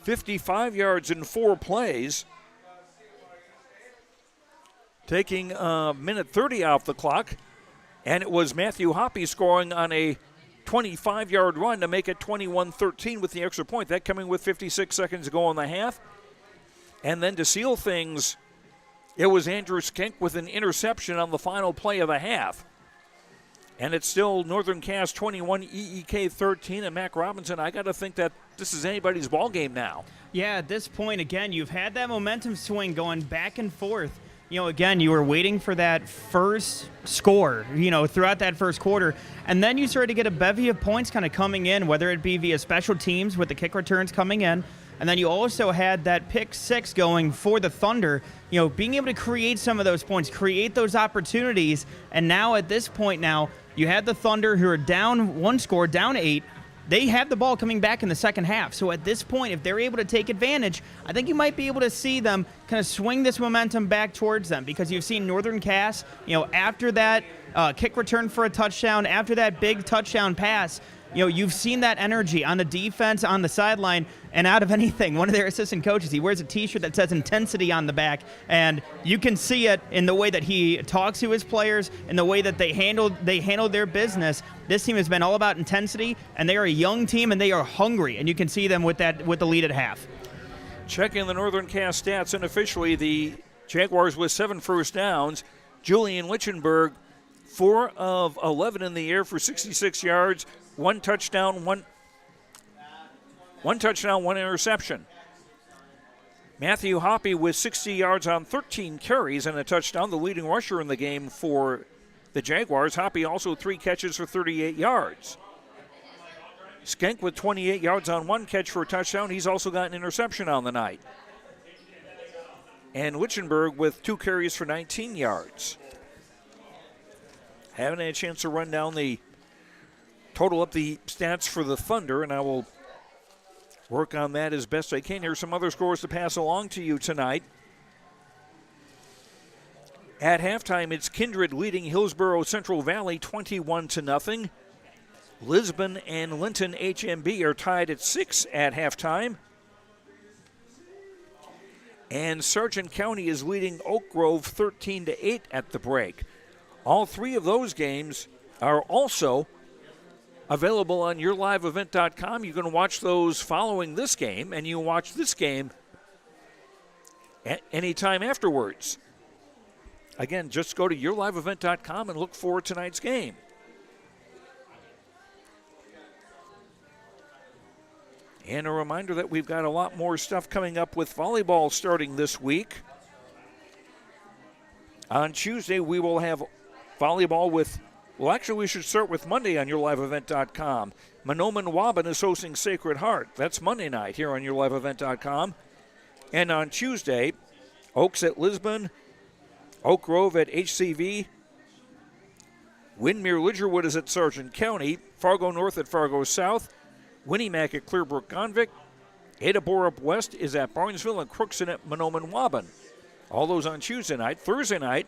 55 yards in 4 plays, taking a minute 30 off the clock, and it was Matthew Hoppy scoring on a 25-yard run to make it 21-13 with the extra point. That coming with 56 seconds to go in the half. And then to seal things, it was Andrew Skank with an interception on the final play of the half. And it's still Northern Cass 21, EEK 13, and Mac Robinson. I got to think that this is anybody's ball game now. Yeah, at this point, again, you've had that momentum swing going back and forth. You know, again, you were waiting for that first score, throughout that first quarter. And then you started to get a bevy of points kind of coming in, whether it be via special teams with the kick returns coming in. And then you also had that pick six going for the Thunder, being able to create some of those points, create those opportunities. And now at this point you had the Thunder who are down 1 score, down 8. They have the ball coming back in the second half. So at this point, if they're able to take advantage, I think you might be able to see them kind of swing this momentum back towards them, because you've seen Northern Cass, after that kick return for a touchdown, after that big touchdown pass, you've seen that energy on the defense, on the sideline, and out of anything. One of their assistant coaches, he wears a T-shirt that says intensity on the back, and you can see it in the way that he talks to his players, in the way that they handle their business. This team has been all about intensity, and they are a young team, and they are hungry, and you can see them with the lead at half. Checking the Northern Cass stats unofficially, the Jaguars with 7 first downs. Julian Lichtenberg, 4 of 11 in the air for 66 yards. One touchdown, one interception. Matthew Hoppy with 60 yards on 13 carries and a touchdown, the leading rusher in the game for the Jaguars. Hoppy also 3 catches for 38 yards. Skank with 28 yards on 1 catch for a touchdown. He's also got an interception on the night. And Lichtenberg with 2 carries for 19 yards. Haven't had a chance to run down the total up the stats for the Thunder, and I will work on that as best I can. Here's some other scores to pass along to you tonight. At halftime, it's Kindred leading Hillsborough Central Valley 21-0. Lisbon and Linton HMB are tied at 6 at halftime. And Sargent County is leading Oak Grove 13-8 at the break. All 3 of those games are also available on yourliveevent.com. You can watch those following this game, and you can watch this game at any time afterwards. Again, just go to yourliveevent.com and look for tonight's game. And a reminder that we've got a lot more stuff coming up with volleyball starting this week. On Tuesday, we will have volleyball with, well, actually, we should start with Monday on yourliveevent.com. Mahnomen Waban is hosting Sacred Heart. That's Monday night here on yourliveevent.com. And on Tuesday, Oaks at Lisbon, Oak Grove at HCV, Winmere Lidgerwood is at Sargent County, Fargo North at Fargo South, Winnimac at Clearbrook Convict, Ada Borup West is at Barnesville, and Crookston at Mahnomen Waban. All those on Tuesday night. Thursday night,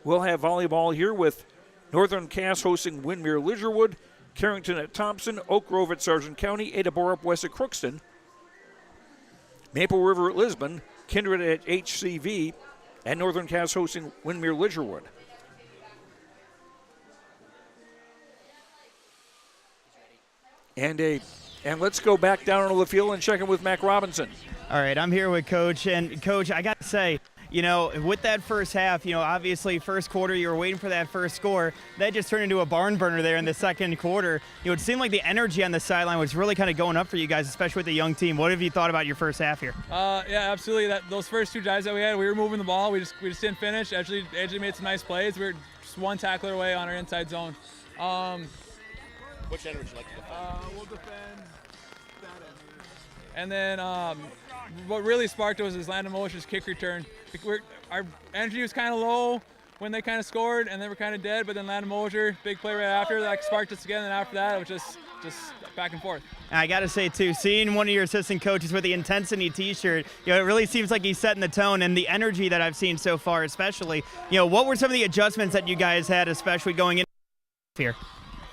we'll have volleyball here with Northern Cass hosting Winmere Lidgerwood, Carrington at Thompson, Oak Grove at Sargent County, Ada Borup West at Crookston, Maple River at Lisbon, Kindred at HCV, and Northern Cass hosting Winmere Lidgerwood. And a And let's go back down on the field and check in with Mac Robinson. All right, I'm here with Coach. And, Coach, I got to say, with that first half, obviously first quarter you were waiting for that first score. That just turned into a barn burner there in the second quarter. It seemed like the energy on the sideline was really kind of going up for you guys, especially with the young team. What have you thought about your first half here? Yeah, absolutely. Those first 2 drives that we had, we were moving the ball. We just didn't finish. Edgeley made some nice plays. We were just one tackler away on our inside zone. Which end would you like to defend? We'll defend that end. And then what really sparked us is Landon Mosher's kick return. Our energy was kind of low when they kind of scored, and they were kind of dead, but then Landon Mosher, big play right after, that sparked us again, and after that, it was just back and forth. I got to say, too, seeing one of your assistant coaches with the Intensity T-shirt, it really seems like he's setting the tone, and the energy that I've seen so far especially. What were some of the adjustments that you guys had, especially going in here?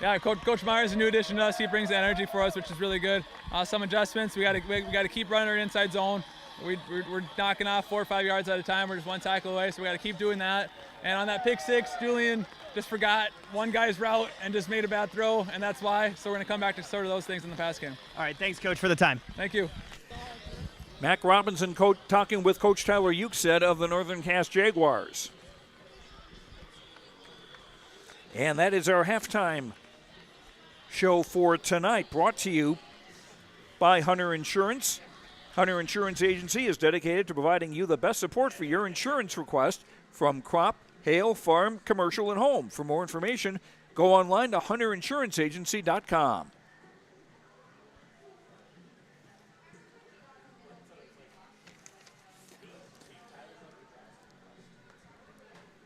Yeah, Coach Myers is a new addition to us. He brings the energy for us, which is really good. Some adjustments. We got to keep running our inside zone. We're knocking off 4 or 5 yards at a time. We're just one tackle away, so we got to keep doing that. And on that pick six, Julian just forgot one guy's route and just made a bad throw, and that's why. So we're going to come back to sort of those things in the pass game. All right, thanks, Coach, for the time. Thank you. Mac Robinson talking with Coach Tyler Ukestead of the Northern Cass Jaguars. And that is our halftime show for tonight, brought to you by Hunter Insurance. Hunter Insurance Agency is dedicated to providing you the best support for your insurance request from crop, hail, farm, commercial, and home. For more information, go online to hunterinsuranceagency.com.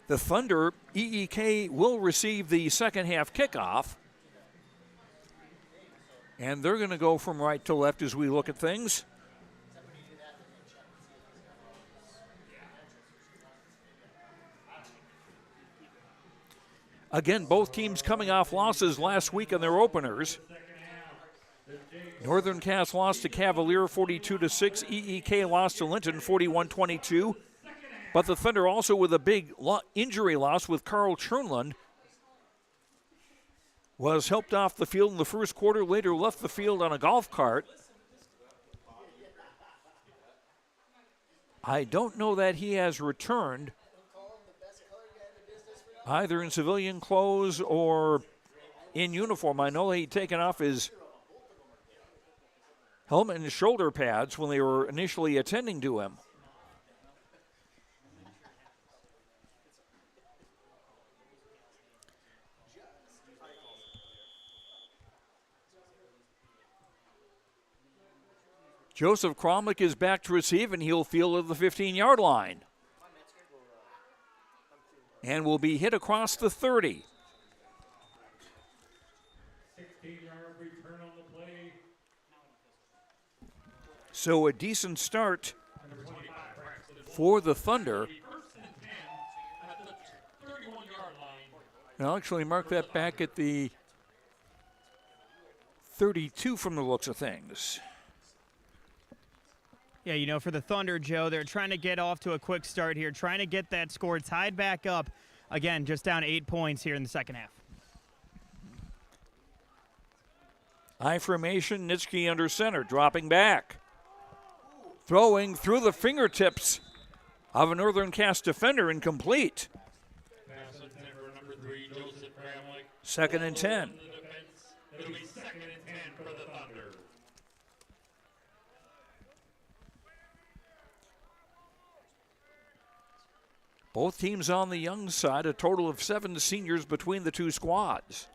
The Thunder, EEK, will receive the second half kickoff. And they're going to go from right to left as we look at things. Again, both teams coming off losses last week in their openers. Northern Cass lost to Cavalier 42-6. EEK lost to Linton 41-22. But the Thunder also with a big injury loss with Carl Chernlund. Was helped off the field in the first quarter, later left the field on a golf cart. I don't know that he has returned, either in civilian clothes or in uniform. I know he'd taken off his helmet and shoulder pads when they were initially attending to him. Joseph Cromlick is back to receive, and he'll field at the 15-yard line. And will be hit across the 30. 16-yard return on the play. So a decent start for the Thunder. I'll actually mark that back at the 32 from the looks of things. Yeah, for the Thunder, Joe, they're trying to get off to a quick start here, trying to get that score tied back up. Again, just down 8 points here in the second half. I formation, Nitschke under center, dropping back. Throwing through the fingertips of a Northern Cass defender, incomplete. Number 3, Joseph Cramley. 2nd and 10. It'll be 2nd and 10 for the Thunder. Both teams on the young side, a total of 7 seniors between the two squads.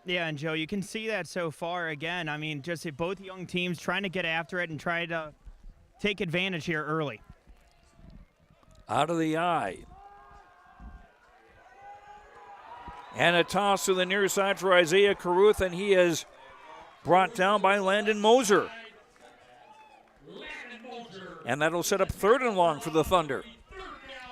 Yeah, and Joe, you can see that so far again. I mean, just both young teams trying to get after it and try to take advantage here early. Out of the eye. And a toss to the near side for Isaiah Caruth, and he is brought down by Landon Moser. And that'll set up 3rd and long for the Thunder.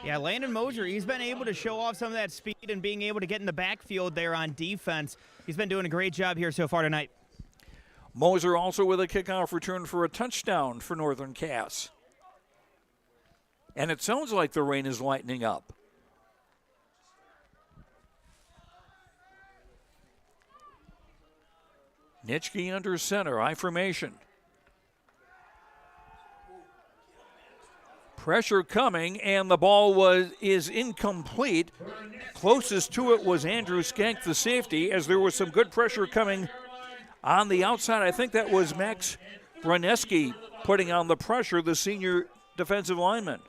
Yeah, Landon Moser, he's been able to show off some of that speed and being able to get in the backfield there on defense. He's been doing a great job here so far tonight. Moser also with a kickoff return for a touchdown for Northern Cass. And it sounds like the rain is lightening up. Nitschke under center, I formation. Pressure coming, and the ball is incomplete. Closest to it was Andrew Skank, the safety, as there was some good pressure coming on the outside. I think that was Max Bruneski putting on the pressure, the senior defensive lineman.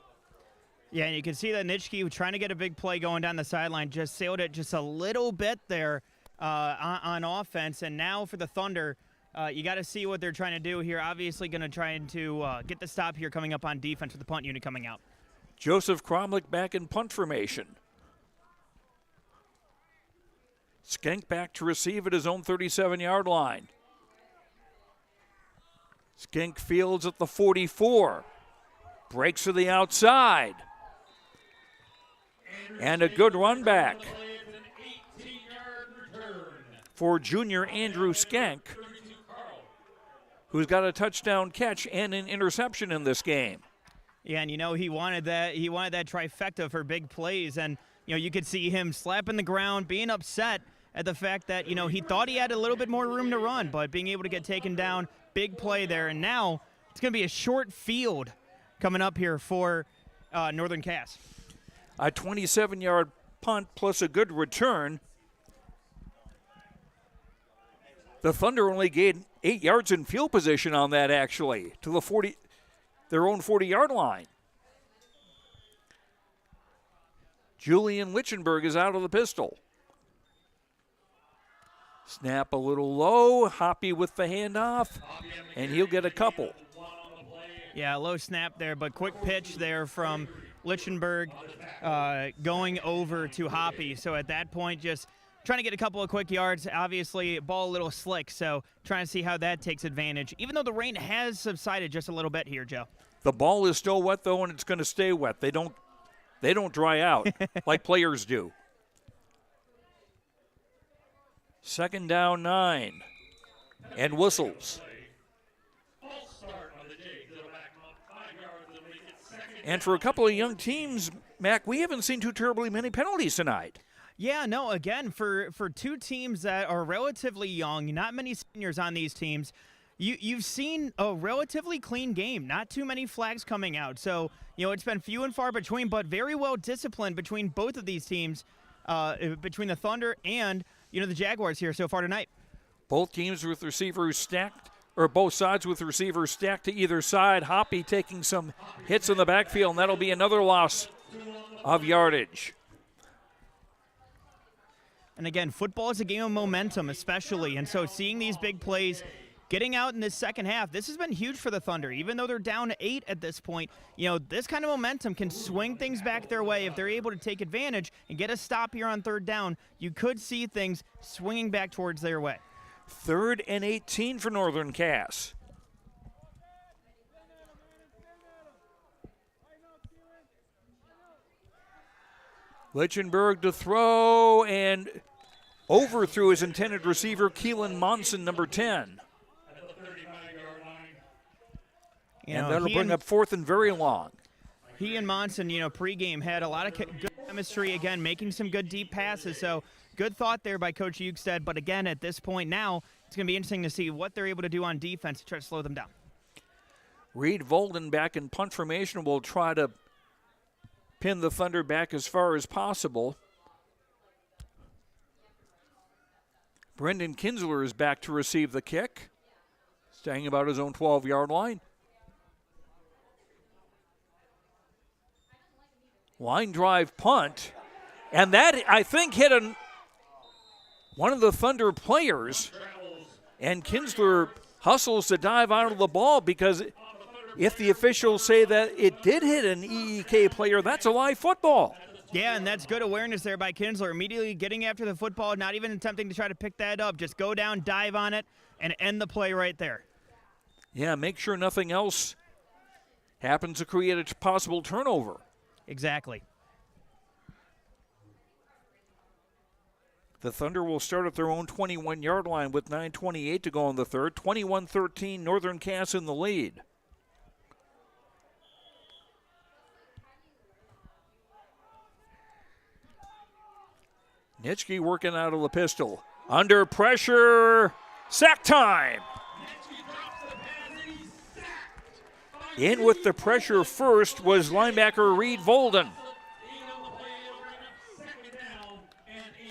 Yeah, and you can see that Nitschke trying to get a big play going down the sideline, just sailed it just a little bit there on offense. And now for the Thunder, you got to see what they're trying to do here. Obviously going to try to get the stop here coming up on defense with the punt unit coming out. Joseph Cromlick back in punt formation. Skank back to receive at his own 37-yard line. Skank fields at the 44. Breaks to the outside. And a good run back for junior Andrew Skank, who's got a touchdown catch and an interception in this game. Yeah, and he wanted that trifecta for big plays, and you could see him slapping the ground, being upset at the fact that he thought he had a little bit more room to run, but being able to get taken down, big play there, and now it's going to be a short field coming up here for Northern Cass. A 27-yard punt plus a good return. The Thunder only gained 8 yards in field position on that, actually, to their own 40-yard line. Julian Lichtenberg is out of the pistol. Snap a little low, Hoppy with the handoff, and he'll get a couple. Yeah, low snap there, but quick pitch there from Lichtenberg going over to Hoppy. So at that point, just trying to get a couple of quick yards. Obviously, ball a little slick, so trying to see how that takes advantage, even though the rain has subsided just a little bit here, Joe. The ball is still wet, though, and it's going to stay wet. They don't dry out like players do. 2nd down 9, and whistles. And for a couple of young teams, Mac, we haven't seen too terribly many penalties tonight. Yeah, no, again, for two teams that are relatively young, not many seniors on these teams, you've seen a relatively clean game, not too many flags coming out. So, it's been few and far between, but very well disciplined between both of these teams, between the Thunder and, the Jaguars here so far tonight. Both teams with receivers stacked, or both sides with receivers stacked to either side. Hoppy taking some hits in the backfield, and that'll be another loss of yardage. And again, football is a game of momentum, especially. And so seeing these big plays, getting out in this second half, this has been huge for the Thunder. Even though they're down 8 at this point, this kind of momentum can swing things back their way. If they're able to take advantage and get a stop here on 3rd down, you could see things swinging back towards their way. 3rd and 18 for Northern Cass. Lichtenberg to throw and overthrew his intended receiver, Keelan Monson, number 10. And that'll bring up 4th and very long. He and Monson, pregame had a lot of good chemistry, again, making some good deep passes. So good thought there by Coach Ukestead. But again, at this point now, it's going to be interesting to see what they're able to do on defense to try to slow them down. Reed Volden back in punt formation will try to pin the Thunder back as far as possible. Brendan Kinsler is back to receive the kick, staying about his own 12-yard line. Line drive punt, and that, I think, hit one of the Thunder players, and Kinsler hustles to dive out of the ball because if the officials say that it did hit an EEK player, that's a live football. Yeah, and that's good awareness there by Kinsler. Immediately getting after the football, not even attempting to try to pick that up. Just go down, dive on it, and end the play right there. Yeah, make sure nothing else happens to create a possible turnover. Exactly. The Thunder will start at their own 21-yard line with 9:28 to go in the 3rd. 21-13, Northern Cass in the lead. Nitschke working out of the pistol. Under pressure, Sack time. In with the pressure first was linebacker Reed Volden.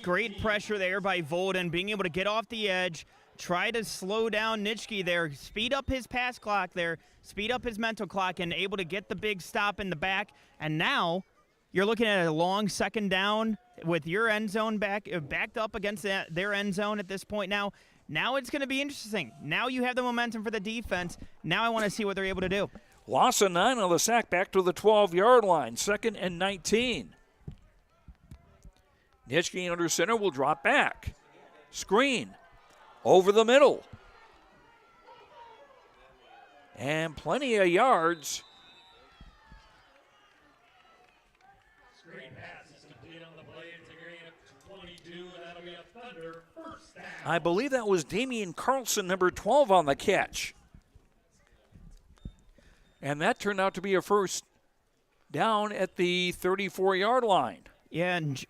Great pressure there by Volden, being able to get off the edge, try to slow down Nitschke there, speed up his pass clock there, speed up his mental clock, and able to get the big stop in the back. And now you're looking at a long second down with your end zone backed up against their end zone at this point now. Now it's going to be interesting. Now you have the momentum for the defense. Now I want to see what they're able to do. Loss of 9 on the sack, back to the 12-yard line, 2nd and 19. Nitschke under center will drop back. Screen over the middle. And plenty of yards. Screen pass is complete on the play. It's a gain of 22. That'll be a Thunder first down. I believe that was Damien Carlson, number 12, on the catch. And that turned out to be a first down at the 34-yard line. Yeah, and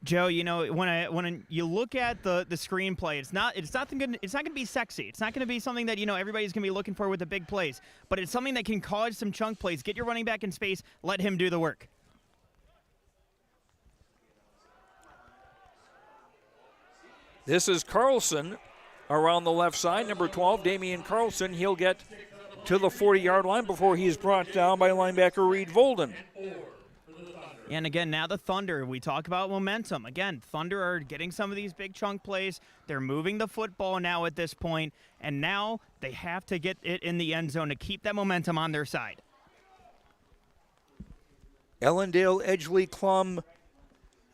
Joe, you know, when you look at the screenplay, it's not going to be sexy. It's not going to be something that, you know, everybody's going to be looking for with the big plays. But it's something that can cause some chunk plays. Get your running back in space. Let him do the work. This is Carlson around the left side. Number 12, Damien Carlson. He'll get to the 40-yard line before he's brought down by linebacker Reed Volden. And again, now the Thunder, we talk about momentum. Again, Thunder are getting some of these big chunk plays. They're moving the football now at this point, and now they have to get it in the end zone to keep that momentum on their side. Ellendale, Edgeley, Kulm,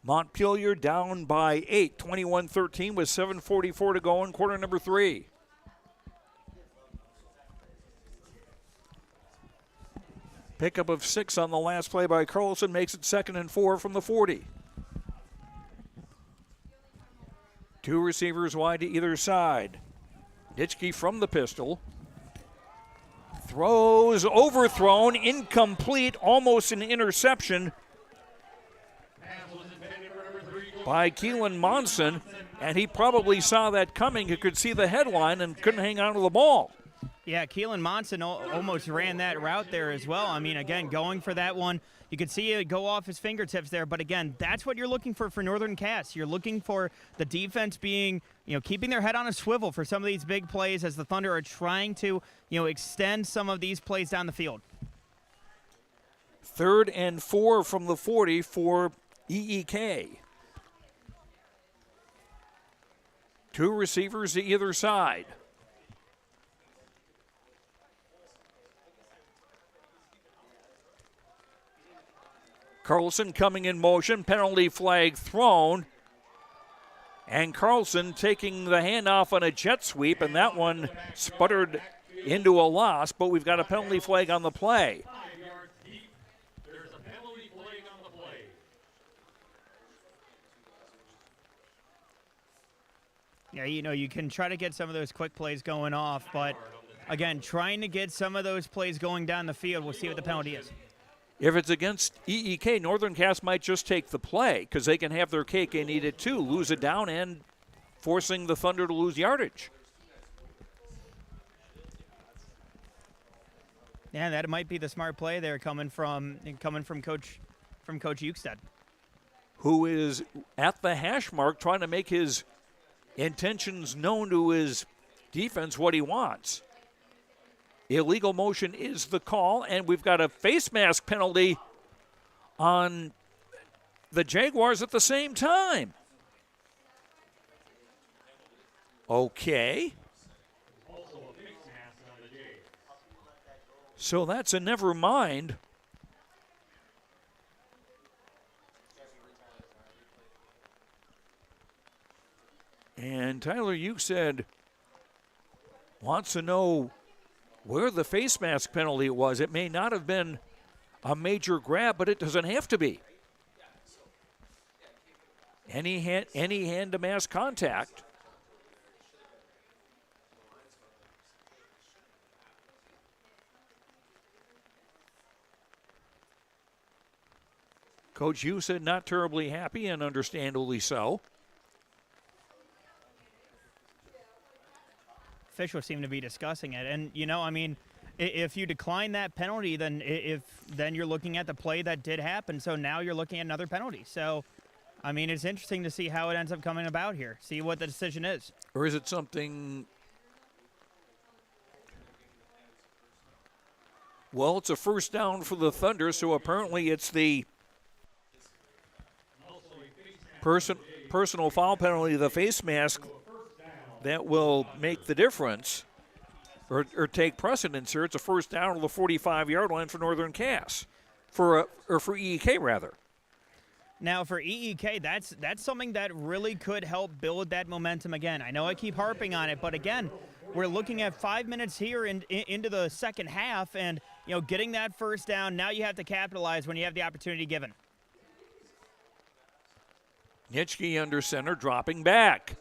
Montpelier down by 8, 21-13 with 7:44 to go in quarter number 3. Pickup of 6 on the last play by Carlson makes it 2nd and 4 from the 40. 2 receivers wide to either side. Nitschke from the pistol. Throws overthrown, incomplete, almost an interception by Keelan Monson, and he probably saw that coming. He could see the headline and couldn't hang on to the ball. Yeah, Keelan Monson almost ran that route there as well. I mean, again, going for that one. You could see it go off his fingertips there. But, again, that's what you're looking for Northern Cass. You're looking for the defense being, you know, keeping their head on a swivel for some of these big plays as the Thunder are trying to, you know, extend some of these plays down the field. 3rd and 4 from the 40 for EEK. 2 receivers to either side. Carlson coming in motion, penalty flag thrown. And Carlson taking the handoff on a jet sweep, and that one sputtered into a loss, but we've got a penalty flag on the play. There's a penalty flag on the play. Yeah, you know, you can try to get some of those quick plays going off, but, again, trying to get some of those plays going down the field, we'll see what the penalty is. If it's against EEK, Northern Cass might just take the play because they can have their cake and eat it too, lose it down and forcing the Thunder to lose yardage. Yeah, that might be the smart play there coming from Coach Ukestead, who is at the hash mark trying to make his intentions known to his defense what he wants. Illegal motion is the call, and we've got a face mask penalty on the Jaguars at the same time. Okay. So that's a never mind. And Tyler Ukestead wants to know where the face mask penalty was. It may not have been a major grab, but it doesn't have to be. Any hand-to-mask contact. Coach Ukestead not terribly happy, and understandably so. officials seem to be discussing it. And, I mean, if you decline that penalty, then then you're looking at the play that did happen. So now you're looking at another penalty. So, I mean, it's interesting to see how it ends up coming about here. See what the decision is. Or is it something? Well, it's a first down for the Thunder, so apparently it's the personal foul penalty, the face mask, that will make the difference or take precedence here. It's a first down to the 45-yard line for Northern Cass, for EEK rather. Now for EEK, that's something that really could help build that momentum again. I know I keep harping on it, but again, we're looking at 5 minutes here into the second half, and getting that first down. Now you have to capitalize when you have the opportunity given. Nitschke under center, dropping back.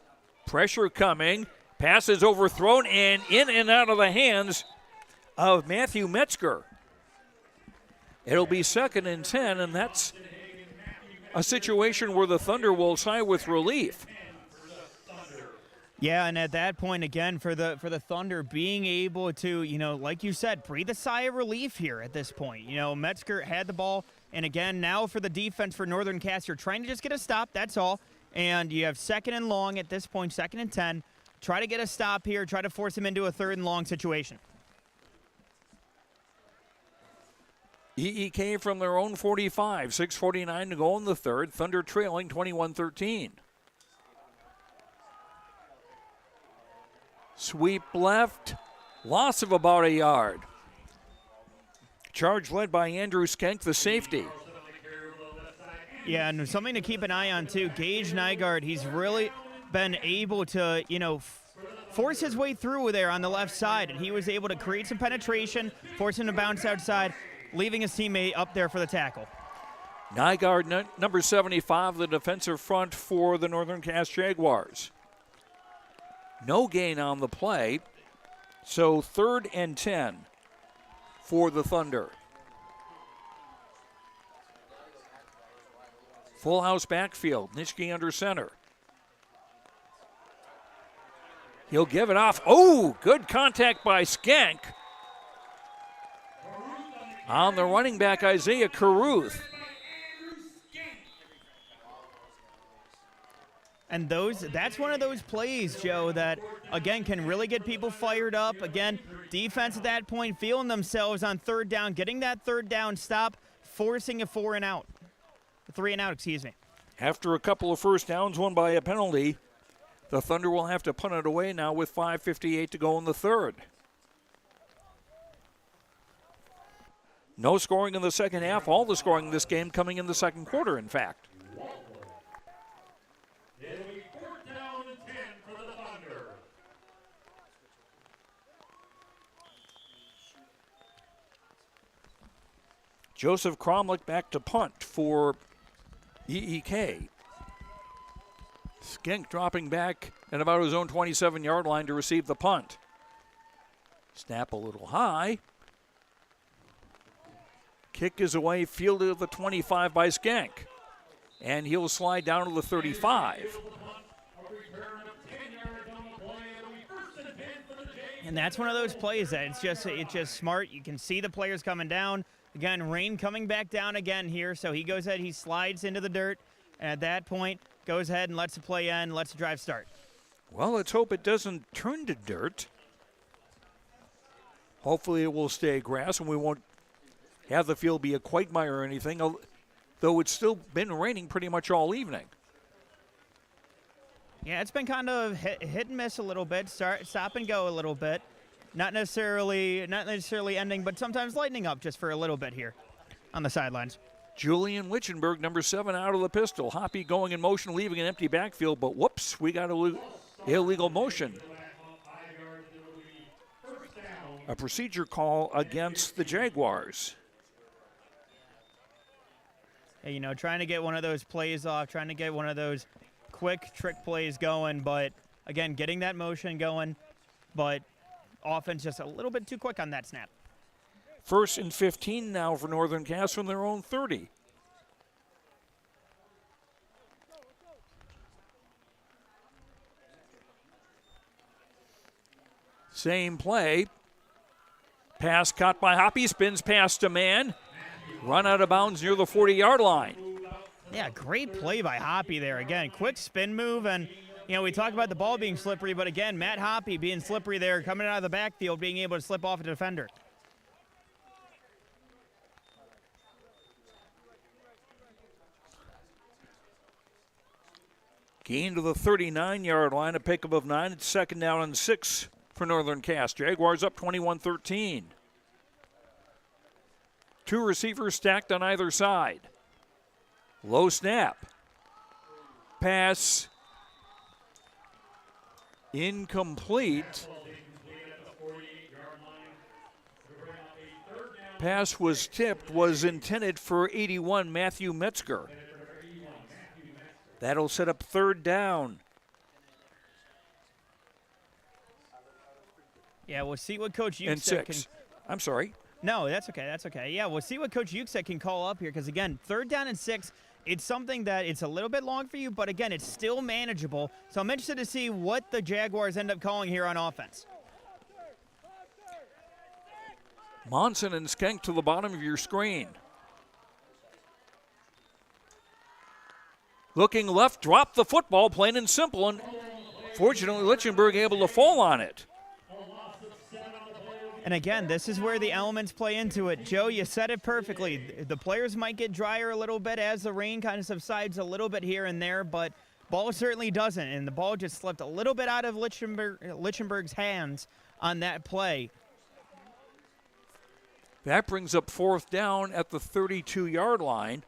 Pressure coming. Pass is overthrown and in and out of the hands of Matthew Metzger. It'll be 2nd and 10, and that's a situation where the Thunder will sigh with relief. Yeah, and at that point, again, for the Thunder being able to, like you said, breathe a sigh of relief here at this point. Metzger had the ball, and again, now for the defense for Northern Cass, you're trying to just get a stop, that's all. And you have 2nd and long at this point, 2nd and 10. Try to get a stop here, try to force him into a 3rd and long situation. EEK from their own 45, 6:49 to go in the third. Thunder trailing 21-13. Sweep left, loss of about a yard. Charge led by Andrew Skenk, the safety. Yeah, and something to keep an eye on, too. Gage Nygaard, he's really been able to, force his way through there on the left side, and he was able to create some penetration, force him to bounce outside, leaving his teammate up there for the tackle. Nygaard, number 75, the defensive front for the Northern Cass Jaguars. No gain on the play, so 3rd and 10 for the Thunder. Full house backfield, Nitschke under center. He'll give it off. Oh, good contact by Skank. On the running back, Isaiah Caruth. And that's one of those plays, Joe, that, again, can really get people fired up. Again, defense at that point feeling themselves on 3rd down, getting that 3rd down stop, forcing a 3 and out, excuse me. After a couple of first downs won by a penalty, the Thunder will have to punt it away now with 5:58 to go in the third. No scoring in the second half. All the scoring in this game coming in the second quarter, in fact. It'll be 4th down and 10 for the Thunder. Joseph Cromlick back to punt for EEK. Skink dropping back at about his own 27-yard line to receive the punt. Snap a little high. Kick is away, fielded at the 25 by Skank. And he'll slide down to the 35. And that's one of those plays that it's just smart. You can see the players coming down. Again, rain coming back down again here. So he goes ahead, he slides into the dirt. And at that point, goes ahead and lets the play end, lets the drive start. Well, let's hope it doesn't turn to dirt. Hopefully it will stay grass and we won't have the field be a quagmire or anything, though it's still been raining pretty much all evening. Yeah, it's been kind of hit and miss a little bit, stop and go a little bit. Not necessarily ending, but sometimes lightening up just for a little bit here on the sidelines. Julian Witchenberg, number 7, out of the pistol. Hoppy going in motion, leaving an empty backfield, but whoops, we got illegal motion. A procedure call against the Jaguars. Hey, trying to get one of those plays off, trying to get one of those quick trick plays going, but again, getting that motion going, but offense just a little bit too quick on that snap. 1st and 15 now for Northern Cass from their own 30. Same play. Pass caught by Hoppy, spins past a man. Run out of bounds near the 40-yard line. Yeah, great play by Hoppy there. Again, quick spin move, and we talk about the ball being slippery, but again, Matt Hoppy being slippery there, coming out of the backfield, being able to slip off a defender. Gain to the 39-yard line, a pickup of 9. It's 2nd down and 6 for Northern Cass. Jaguars up 21-13. 2 receivers stacked on either side. Low snap. Pass incomplete. Pass was tipped, was intended for 81, Matthew Metzger. That'll set up 3rd down. Yeah, we'll see what Coach And Yuksek 6. I'm sorry. No, that's okay. That's okay. Yeah, we'll see what Coach Yuksek can call up here because, again, 3rd down and 6, it's something that it's a little bit long for you, but, again, it's still manageable. So I'm interested to see what the Jaguars end up calling here on offense. Monson and Skank to the bottom of your screen. Looking left, drop the football, plain and simple, and fortunately Lichtenberg able to fall on it. And again, this is where the elements play into it. Joe, you said it perfectly. The players might get drier a little bit as the rain kind of subsides a little bit here and there, but ball certainly doesn't, and the ball just slipped a little bit out of Lichtenberg's hands on that play. That brings up 4th down at the 32-yard line.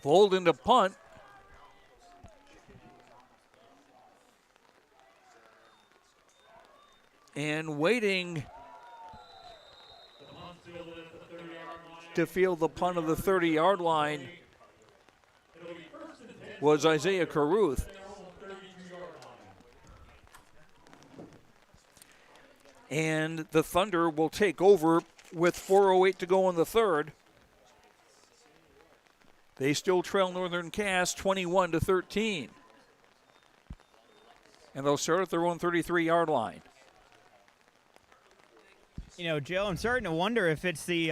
Fold into punt. And waiting to field the punt of the 30-yard line was Isaiah Caruth. And the Thunder will take over with 4:08 to go in the 3rd. They still trail Northern Cass 21-13. And they'll start at their own 33-yard line. Joe, I'm starting to wonder if it's the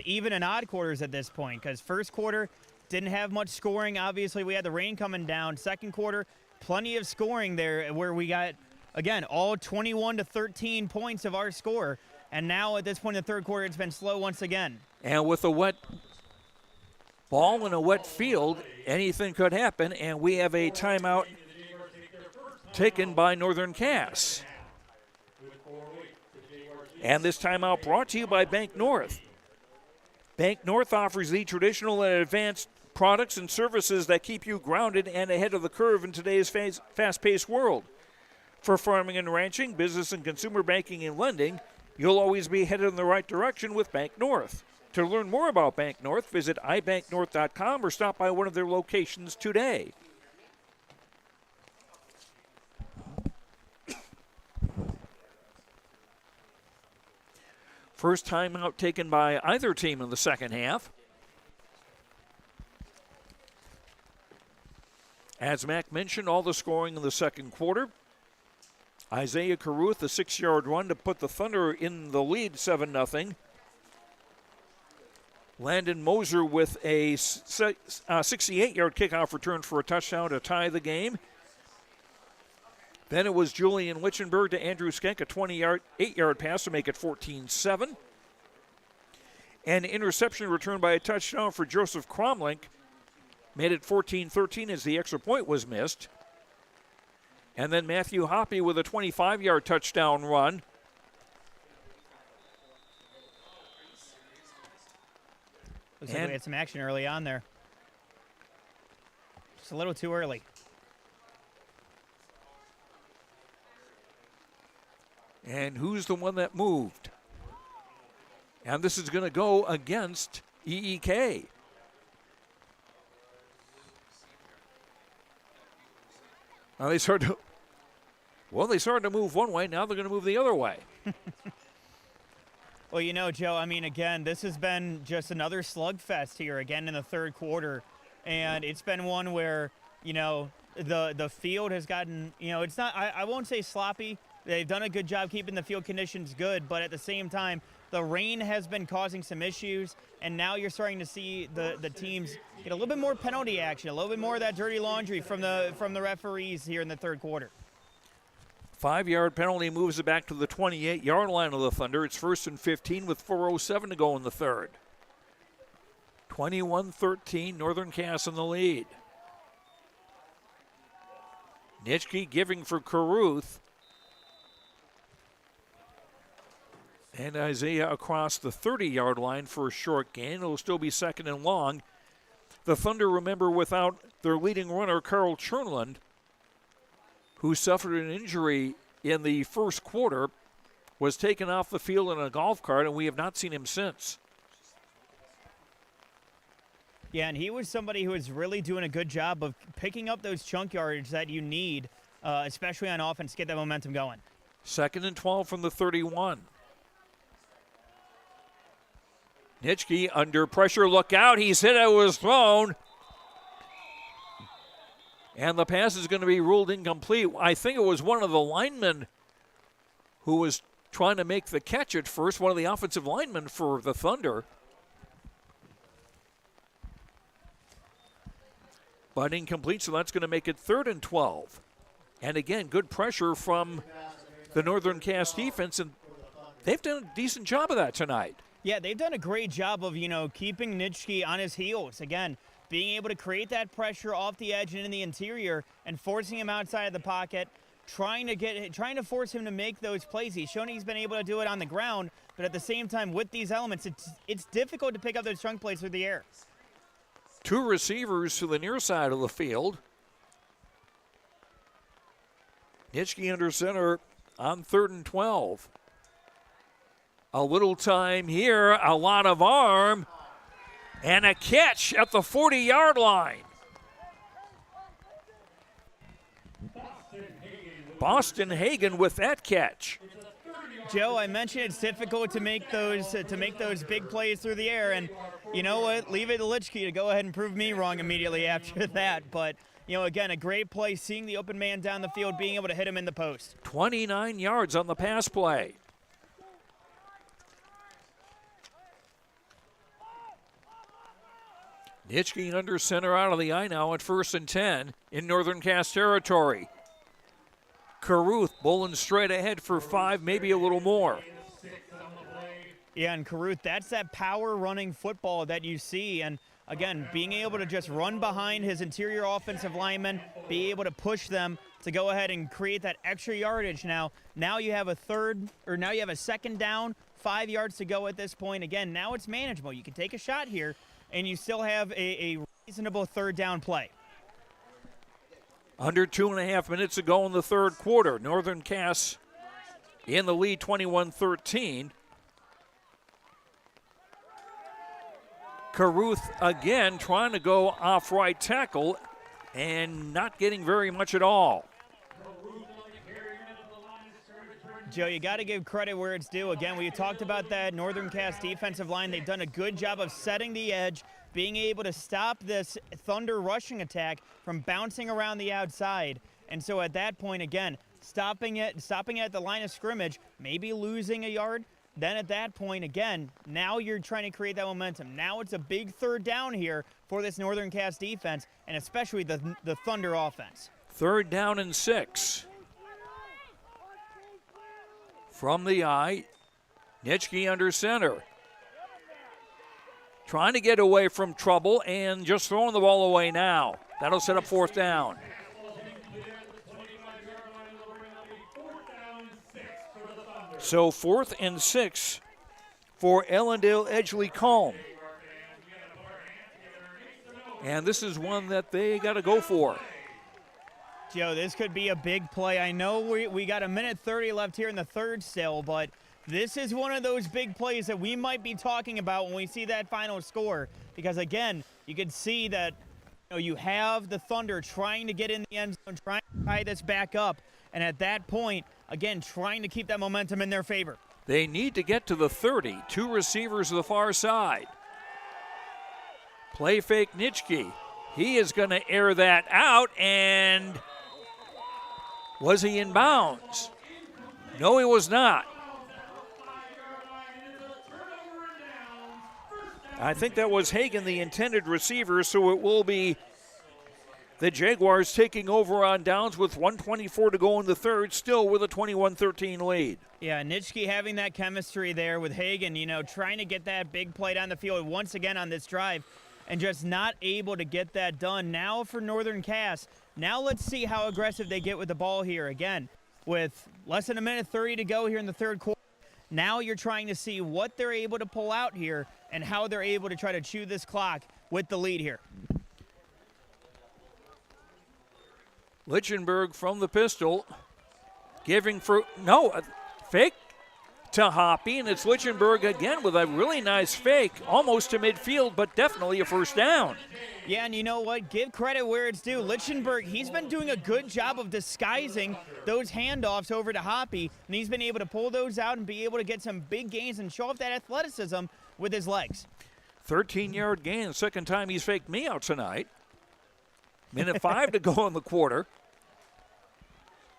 even and odd quarters at this point, because first quarter didn't have much scoring. Obviously, we had the rain coming down. Second quarter, plenty of scoring there, where we got, again, all 21-13 points of our score. And now at this point in the 3rd quarter, it's been slow once again. And with a wet ball in a wet field, anything could happen, and we have a timeout taken by Northern Cass. And this timeout brought to you by Bank North. Bank North offers the traditional and advanced products and services that keep you grounded and ahead of the curve in today's fast-paced world. For farming and ranching, business and consumer banking and lending, you'll always be headed in the right direction with Bank North. To learn more about Bank North, visit ibanknorth.com or stop by one of their locations today. First timeout taken by either team in the second half. As Mac mentioned, all the scoring in the second quarter. Isaiah Caruth, a 6-yard run to put the Thunder in the lead 7-0. Landon Moser with a 68-yard kickoff return for a touchdown to tie the game. Then it was Julian Lichtenberg to Andrew Skank, a 8-yard pass to make it 14-7. An interception returned by a touchdown for Joseph Cromlink made it 14-13 as the extra point was missed. And then Matthew Hoppy with a 25-yard touchdown run. Looks like we had some action early on there. Just a little too early. And who's the one that moved? And this is going to go against EEK. Now they started to move one way. Now they're going to move the other way. Well, Joe, again, this has been just another slugfest here again in the third quarter. and it's been one where, the field has gotten, it's not, I won't say sloppy. They've done a good job keeping the field conditions good, but at the same time, the rain has been causing some issues, and now you're starting to see the teams get a little bit more penalty action, a little bit more of that dirty laundry from the referees here in the third quarter. 5-yard penalty moves it back to the 28-yard line of the Thunder. It's 1st and 15 with 4:07 to go in the third. 21-13, Northern Cass in the lead. Nitschke giving for Caruth. And Isaiah across the 30-yard line for a short gain. It'll still be 2nd and long. The Thunder, remember, without their leading runner, Carl Chernland, who suffered an injury in the first quarter, was taken off the field in a golf cart, and we have not seen him since. Yeah, and he was somebody who was really doing a good job of picking up those chunk yardage that you need, especially on offense, to get that momentum going. 2nd and 12 from the 31. Nitschke under pressure, look out, he's hit, it was thrown. And the pass is going to be ruled incomplete. I think it was one of the linemen who was trying to make the catch at first, one of the offensive linemen for the Thunder. But incomplete, so that's going to make it 3rd and 12. And again, good pressure from the Northern Cass defense, and they've done a decent job of that tonight. Yeah, they've done a great job of, keeping Nitschke on his heels. Again, being able to create that pressure off the edge and in the interior and forcing him outside of the pocket, trying to force him to make those plays. He's shown he's been able to do it on the ground, but at the same time, with these elements, it's difficult to pick up those chunk plays through the air. 2 receivers to the near side of the field. Nitschke under center on 3rd and 12. A little time here, a lot of arm, and a catch at the 40-yard line. Boston Hagen with that catch. Joe, I mentioned it's difficult to make those big plays through the air, and you know what? Leave it to Litschke to go ahead and prove me wrong immediately after that. But again, a great play, seeing the open man down the field, being able to hit him in the post. 29 yards on the pass play. Nitschke under center out of the eye now at 1st and 10 in Northern Cass territory. Caruth bowling straight ahead for 5, maybe a little more. Yeah, and Caruth, that's that power running football that you see. And again, being able to just run behind his interior offensive linemen, be able to push them to go ahead and create that extra yardage. Now you have a 2nd down, 5 yards to go at this point. Again, now it's manageable. You can take a shot here, and you still have a reasonable 3rd down play. Under 2.5 minutes to go in the third quarter. Northern Cass in the lead, 21-13. Caruth again trying to go off right tackle and not getting very much at all. Joe, you got to give credit where it's due. Again, we talked about that Northern Cass defensive line. They've done a good job of setting the edge, being able to stop this Thunder rushing attack from bouncing around the outside. And so at that point, again, stopping it at the line of scrimmage, maybe losing a yard. Then at that point, again, now you're trying to create that momentum. Now it's a big 3rd down here for this Northern Cass defense, and especially the Thunder offense. 3rd down and 6. From the eye, Nitschke under center. Trying to get away from trouble and just throwing the ball away now. That'll set up 4th down. So 4th and 6 for Ellendale Edgeley Kulm. And this is one that they got to go for. Joe, this could be a big play. I know we got 1:30 left here in the third still, but this is one of those big plays that we might be talking about when we see that final score. Because, again, you can see that you have the Thunder trying to get in the end zone, trying to tie this back up. And at that point, again, trying to keep that momentum in their favor. They need to get to the 30. 2 receivers to the far side. Play fake Nitschke. He is going to air that out, and was he in bounds? No, he was not. I think that was Hagan, the intended receiver, so it will be the Jaguars taking over on downs with 1:24 to go in the third, still with a 21-13 lead. Yeah, Nitschke having that chemistry there with Hagan, trying to get that big play down the field once again on this drive and just not able to get that done. Now for Northern Cass, now let's see how aggressive they get with the ball here. Again, with less than a minute 30 to go here in the third quarter, now you're trying to see what they're able to pull out here and how they're able to try to chew this clock with the lead here. Lichtenberg from the pistol, giving fake to Hoppy, and it's Lichtenberg again with a really nice fake, almost to midfield, but definitely a first down. Yeah, and you know what? Give credit where it's due. Lichtenberg, he's been doing a good job of disguising those handoffs over to Hoppy, and he's been able to pull those out and be able to get some big gains and show off that athleticism with his legs. 13-yard gain, second time he's faked me out tonight. Minute 5 to go in the quarter.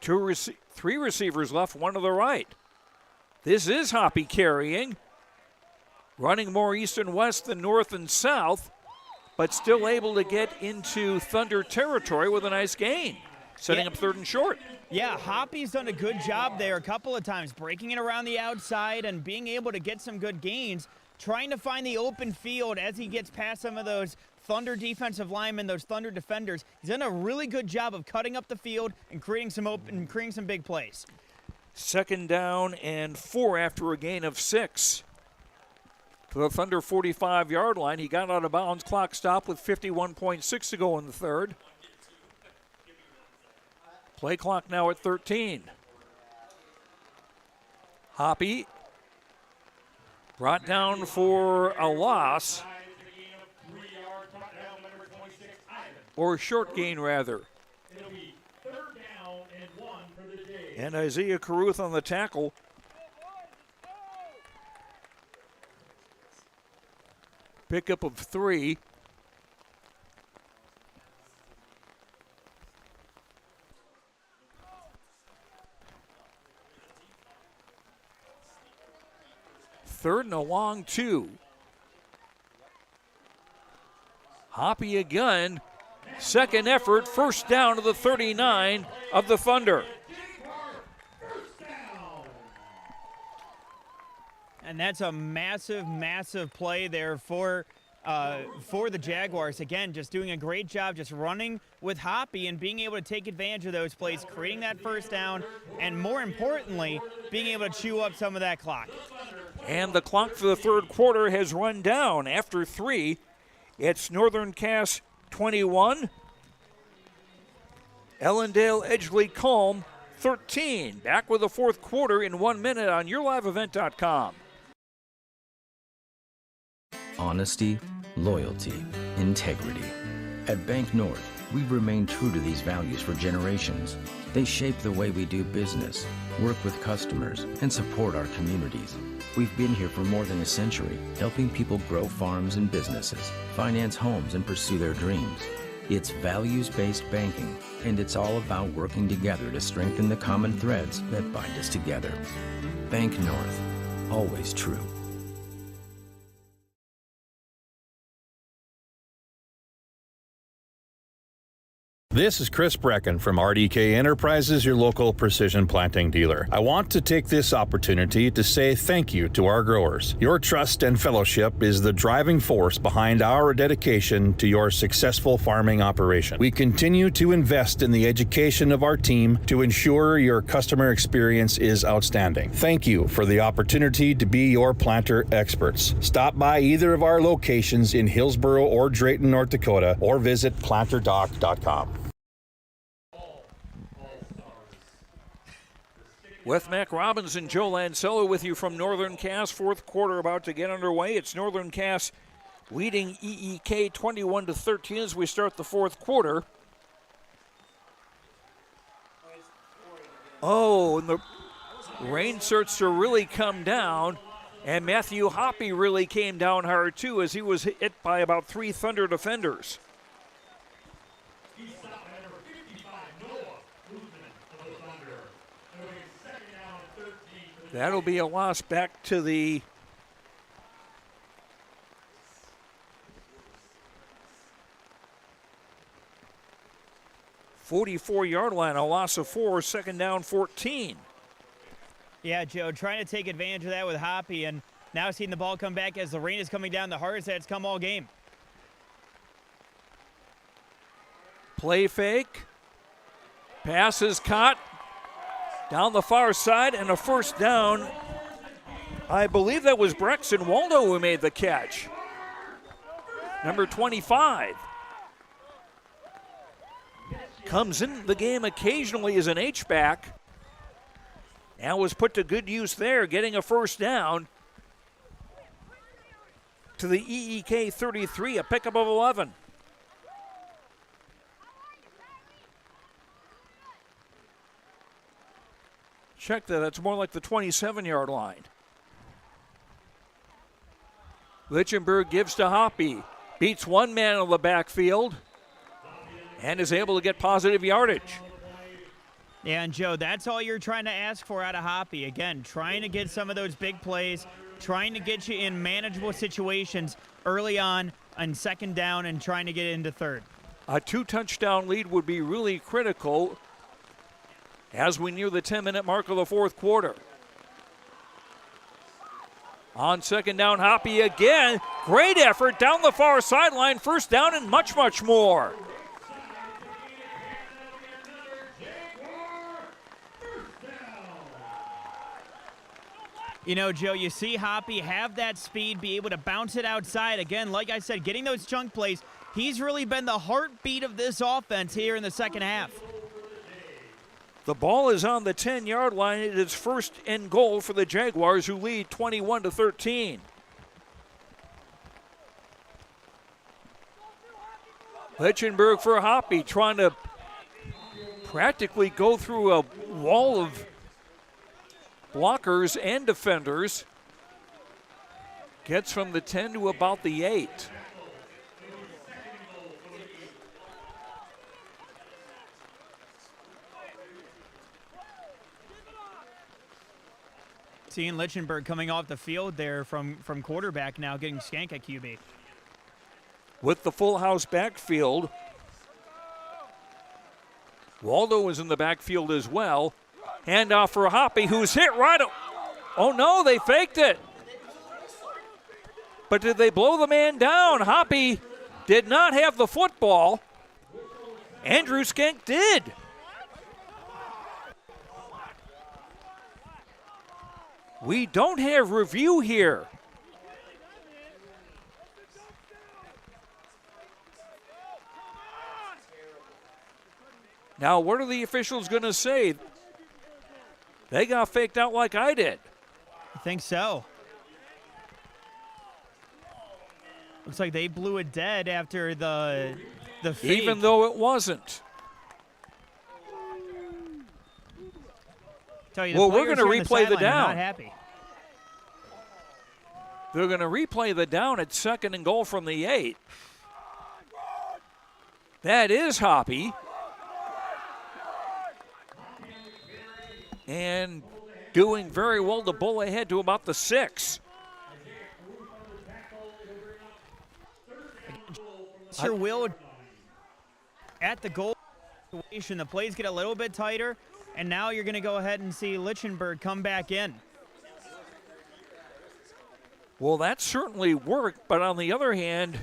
Three receivers left, one to the right. This is Hoppy carrying, running more east and west than north and south, but still able to get into Thunder territory with a nice gain, setting up third and short. Yeah, Hoppy's done a good job there a couple of times, breaking it around the outside and being able to get some good gains, trying to find the open field as he gets past some of those Thunder defensive linemen, those Thunder defenders. He's done a really good job of cutting up the field and creating some big plays. Second down and 4 after a gain of 6. To the Thunder 45-yard line. He got out of bounds. Clock stopped with 51.6 to go in the third. Play clock now at 13. Hoppy brought down for a loss. Or short gain, rather. And Isaiah Caruth on the tackle. Pickup of 3. Third and a long 2. Hoppy again. Second effort, first down to the 39 of the Thunder. And that's a massive, massive play there for the Jaguars. Again, just doing a great job just running with Hoppy and being able to take advantage of those plays, creating that first down, and more importantly, being able to chew up some of that clock. And the clock for the third quarter has run down after 3. It's Northern Cass 21. Ellendale, Edgeley, Kulm 13. Back with the fourth quarter in 1 minute on YourLiveEvent.com. Honesty, loyalty, integrity. At Bank North, we've remained true to these values for generations. They shape the way we do business, work with customers, and support our communities. We've been here for more than a century, helping people grow farms and businesses, finance homes, and pursue their dreams. It's values-based banking, and it's all about working together to strengthen the common threads that bind us together. Bank North, always true. This is Chris Brecken from RDK Enterprises, your local precision planting dealer. I want to take this opportunity to say thank you to our growers. Your trust and fellowship is the driving force behind our dedication to your successful farming operation. We continue to invest in the education of our team to ensure your customer experience is outstanding. Thank you for the opportunity to be your planter experts. Stop by either of our locations in Hillsboro or Drayton, North Dakota, or visit planterdoc.com. With Mac Robbins and Joe Lancello with you from Northern Cass. Fourth quarter about to get underway. It's Northern Cass leading EEK 21-13 as we start the fourth quarter. Oh, and the rain starts to really come down. And Matthew Hoppy really came down hard too as he was hit by about 3 Thunder defenders. He's stopped by number 55, Noah Movement of the Thunder. And we get second down and 13 for the That'll be a loss back to the 44-yard line, a loss of 4, second down 14. Yeah, Joe, trying to take advantage of that with Hoppy, and now seeing the ball come back as the rain is coming down the hardest that it's come all game. Play fake. Pass is caught down the far side, and a first down. I believe that was Brexton Waldo who made the catch. Number 25. Comes in the game occasionally as an H-back. Now was put to good use there, getting a first down to the EEK 33, a pickup of 11. Check that, that's more like the 27-yard line. Lichtenberg gives to Hoppy. Beats one man in the backfield and is able to get positive yardage. Yeah, and Joe, that's all you're trying to ask for out of Hoppy. Again, trying to get some of those big plays, trying to get you in manageable situations early on second down and trying to get into third. A 2-touchdown lead would be really critical as we near the 10-minute mark of the fourth quarter. On second down, Hoppy again. Great effort down the far sideline. First down and much, much more. You know, Joe, you see Hoppy have that speed, be able to bounce it outside. Again, like I said, getting those chunk plays. He's really been the heartbeat of this offense here in the second half. The ball is on the 10-yard line. It is first and goal for the Jaguars, who lead 21-13. Lichtenberg for Hoppy, trying to practically go through a wall of blockers and defenders. Gets from the 10 to about the 8. Seeing Lichtenberg coming off the field there from quarterback now, getting Skank at QB. With the full house backfield, Waldo is in the backfield as well. Handoff for Hoppy, who's hit right. Oh no, they faked it. But did they blow the man down? Hoppy did not have the football. Andrew Skank did. We don't have review here. Now, what are the officials going to say? They got faked out like I did. I think so. Looks like they blew it dead after the fake. Even though it wasn't. Well, we're going to replay the down. Not happy. They're going to replay the down at second and goal from the 8. That is Hoppy. And doing very well to bull ahead to about the 6. Sure will at the goal situation. The plays get a little bit tighter, and now you're going to go ahead and see Lichtenberg come back in. Well, that certainly worked, but on the other hand,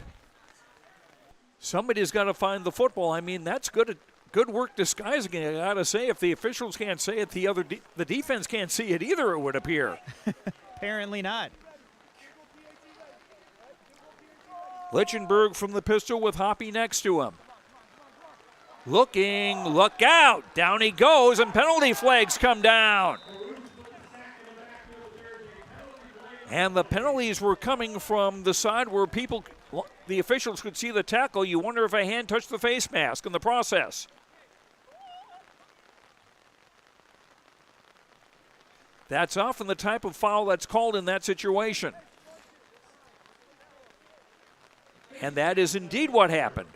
somebody's got to find the football. I mean, that's good work disguising it. I got to say, if the officials can't say it, the defense can't see it either, it would appear. Apparently not. Lichtenberg from the pistol with Hoppy next to him. Looking, look out. Down he goes, and penalty flags come down. And the penalties were coming from the side where the officials could see the tackle. You wonder if a hand touched the face mask in the process. That's often the type of foul that's called in that situation. And that is indeed what happened.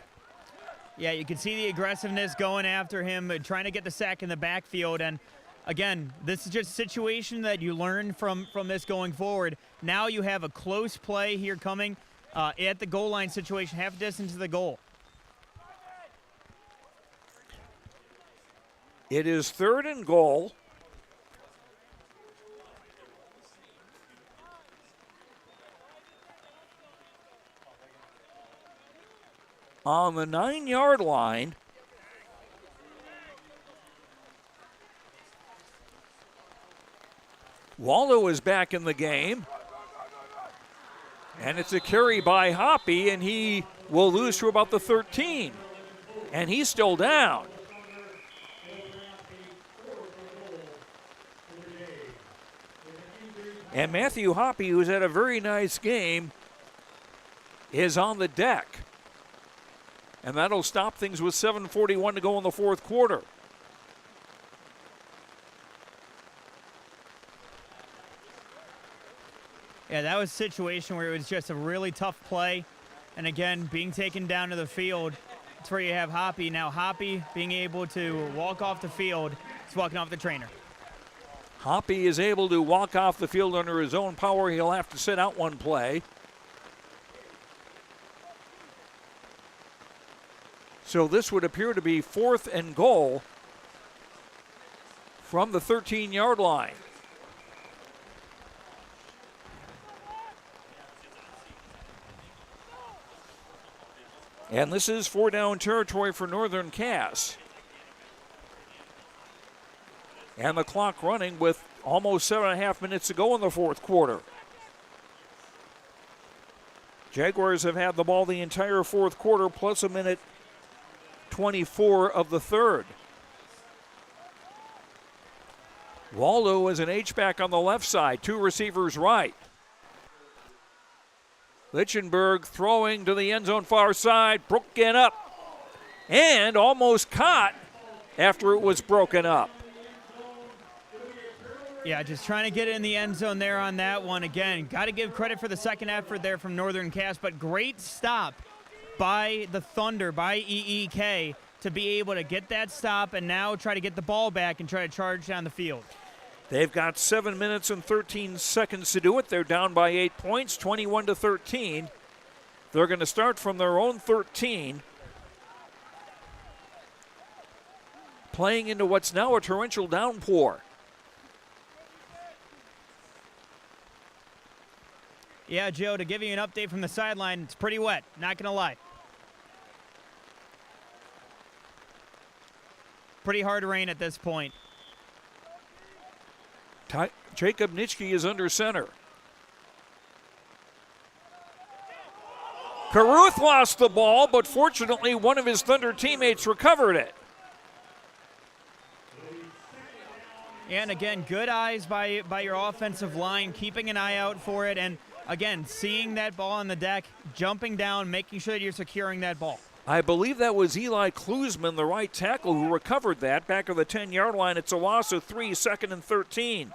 Yeah, you can see the aggressiveness going after him, trying to get the sack in the backfield. And again, this is just a situation that you learn from this going forward. Now you have a close play here coming at the goal line situation, half distance to the goal. It is 3rd and goal. On the 9-yard line. Waldo is back in the game. And it's a carry by Hoppy, and he will lose to about the 13. And he's still down. And Matthew Hoppy, who's had a very nice game, is on the deck. And that'll stop things with 7:41 to go in the 4th quarter. Yeah, that was a situation where it was just a really tough play. And again, being taken down to the field, that's where you have Hoppy. Now Hoppy being able to walk off the field, he's walking off the trainer. Hoppy is able to walk off the field under his own power. He'll have to sit out one play. So this would appear to be 4th and goal from the 13-yard line. And this is 4-down territory for Northern Cass. And the clock running with almost 7.5 minutes to go in the 4th quarter. Jaguars have had the ball the entire 4th quarter plus a minute 24 of the 3rd. Waldo is an H-back on the left side, 2 receivers right. Lichtenberg throwing to the end zone far side, broken up, and almost caught after it was broken up. Yeah, just trying to get it in the end zone there on that one. Again, got to give credit for the second effort there from Northern Cass, but great stop by the Thunder, by EEK, to be able to get that stop and now try to get the ball back and try to charge down the field. They've got 7 minutes and 13 seconds to do it. They're down by 8 points, 21-13. They're going to start from their own 13, playing into what's now a torrential downpour. Yeah, Joe, to give you an update from the sideline, it's pretty wet, not going to lie. Pretty hard rain at this point. Jacob Nitschke is under center. Caruth lost the ball, but fortunately one of his Thunder teammates recovered it. And again, good eyes by your offensive line, keeping an eye out for it, and again, seeing that ball on the deck, jumping down, making sure that you're securing that ball. I believe that was Eli Klusman, the right tackle, who recovered that back of the 10-yard line. It's a loss of 3, 2nd and 13.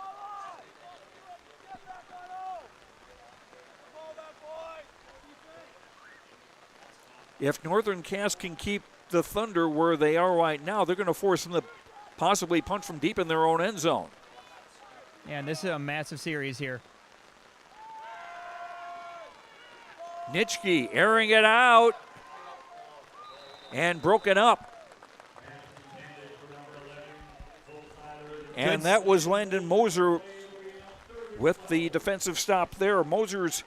If Northern Cass can keep the Thunder where they are right now, they're going to force them to possibly punt from deep in their own end zone. Yeah, and this is a massive series here. Nitschke airing it out and broken up. And that was Landon Moser with the defensive stop there. Moser's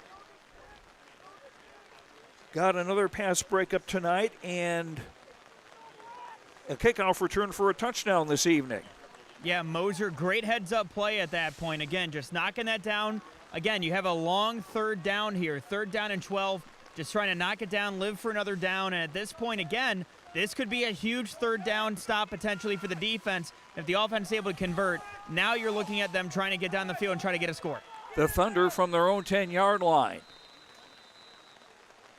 got another pass breakup tonight and a kickoff return for a touchdown this evening. Yeah, Moser, great heads-up play at that point. Again, just knocking that down. Again, you have a long 3rd down here, 3rd down and 12. Just trying to knock it down, live for another down. And at this point, again, this could be a huge 3rd down stop potentially for the defense. If the offense is able to convert, now you're looking at them trying to get down the field and try to get a score. The Thunder from their own 10-yard line.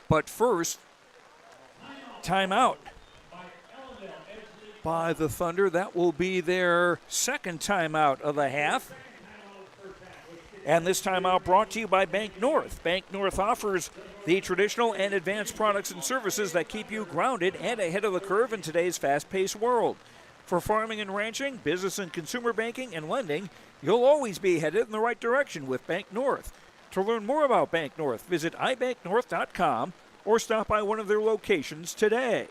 But first, timeout by the Thunder. That will be their second timeout of the half. And this timeout brought to you by Bank North. Bank North offers the traditional and advanced products and services that keep you grounded and ahead of the curve in today's fast-paced world. For farming and ranching, business and consumer banking, and lending, you'll always be headed in the right direction with Bank North. To learn more about Bank North, visit ibanknorth.com or stop by one of their locations today.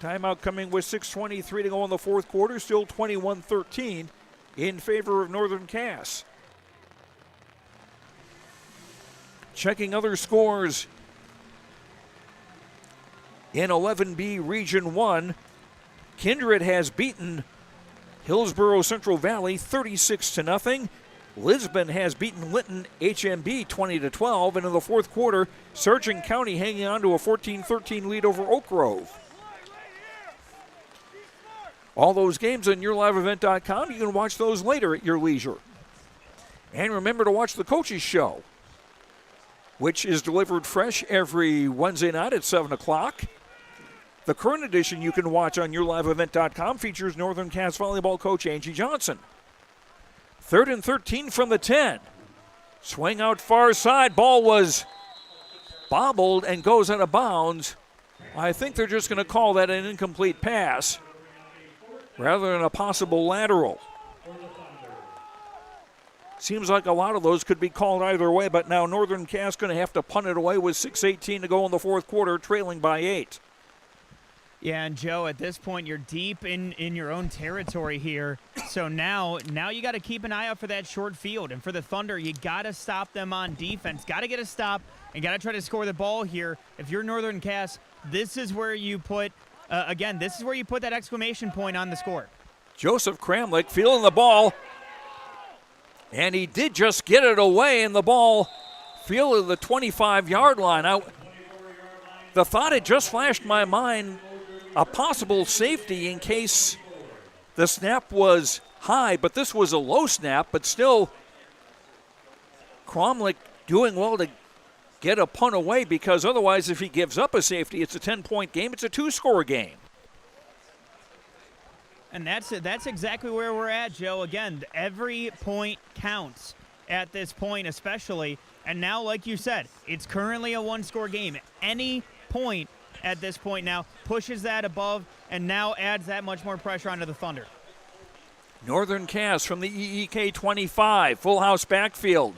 Timeout coming with 6:23 to go in the fourth quarter, still 21-13 in favor of Northern Cass. Checking other scores in 11B Region 1, Kindred has beaten Hillsborough Central Valley 36-0. Lisbon has beaten Linton HMB 20-12, and in the fourth quarter, Sargent County hanging on to a 14-13 lead over Oak Grove. All those games on YourLiveEvent.com. You can watch those later at your leisure. And remember to watch the Coaches Show, which is delivered fresh every Wednesday night at 7 o'clock. The current edition you can watch on YourLiveEvent.com features Northern Cass volleyball coach Angie Johnson. 3rd and 13 from the 10. Swing out far side. Ball was bobbled and goes out of bounds. I think they're just going to call that an incomplete pass rather than a possible lateral. Seems like a lot of those could be called either way, but now Northern Cass going to have to punt it away with 6:18 to go in the fourth quarter, trailing by 8. Yeah, and Joe, at this point, you're deep in your own territory here. So now you got to keep an eye out for that short field. And for the Thunder, you got to stop them on defense. Got to get a stop and got to try to score the ball here. If you're Northern Cass, this is where you put, this is where you put that exclamation point on the score. Joseph Kramlich feeling the ball. And he did just get it away, and the ball fielded the 25-yard line. The thought had just flashed my mind, a possible safety in case the snap was high, but this was a low snap, but still Kramlich doing well to get a punt away, because otherwise if he gives up a safety, it's a 10-point game. It's a 2-score game. And that's exactly where we're at, Joe. Again, every point counts at this point especially. And now, like you said, it's currently a 1-score game. Any point at this point now pushes that above and now adds that much more pressure onto the Thunder. Northern Cass from the EEK 25, full house backfield.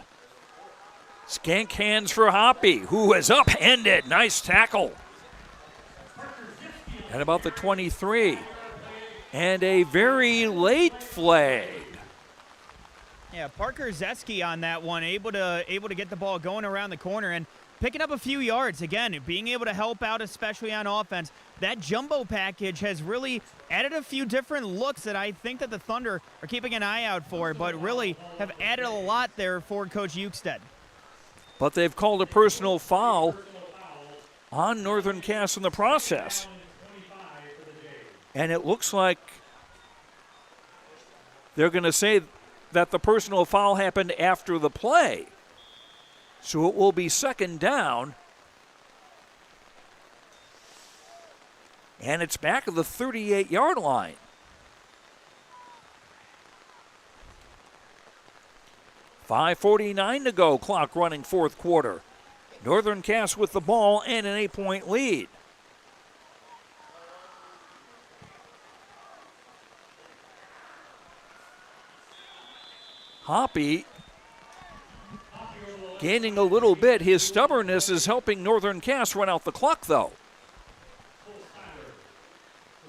Skank hands for Hoppy, who is upended. Nice tackle. At about the 23. And a very late flag. Yeah, Parker Zeski on that one, able to get the ball going around the corner and picking up a few yards. Again, being able to help out, especially on offense. That jumbo package has really added a few different looks that I think that the Thunder are keeping an eye out for, but really have added a lot there for Coach Eukstead. But they've called a personal foul on Northern Cass in the process. And it looks like they're going to say that the personal foul happened after the play. So it will be second down. And it's back at the 38-yard line. .5:49 to go, clock running fourth quarter. Northern Cass with the ball and an 8-point lead. Hoppy gaining a little bit. His stubbornness is helping Northern Cass run out the clock, though.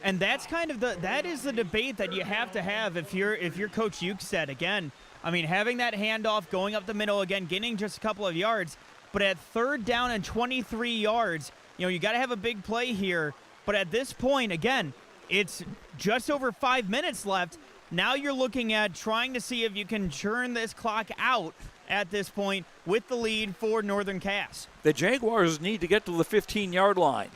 And that's kind of that is the debate that you have to have if you're Coach Eukstead. Again, I mean, having that handoff going up the middle again, getting just a couple of yards, but at 3rd down and 23 yards, you got to have a big play here. But at this point, again, it's just over 5 minutes left. Now you're looking at trying to see if you can churn this clock out at this point with the lead for Northern Cass. The Jaguars need to get to the 15-yard line.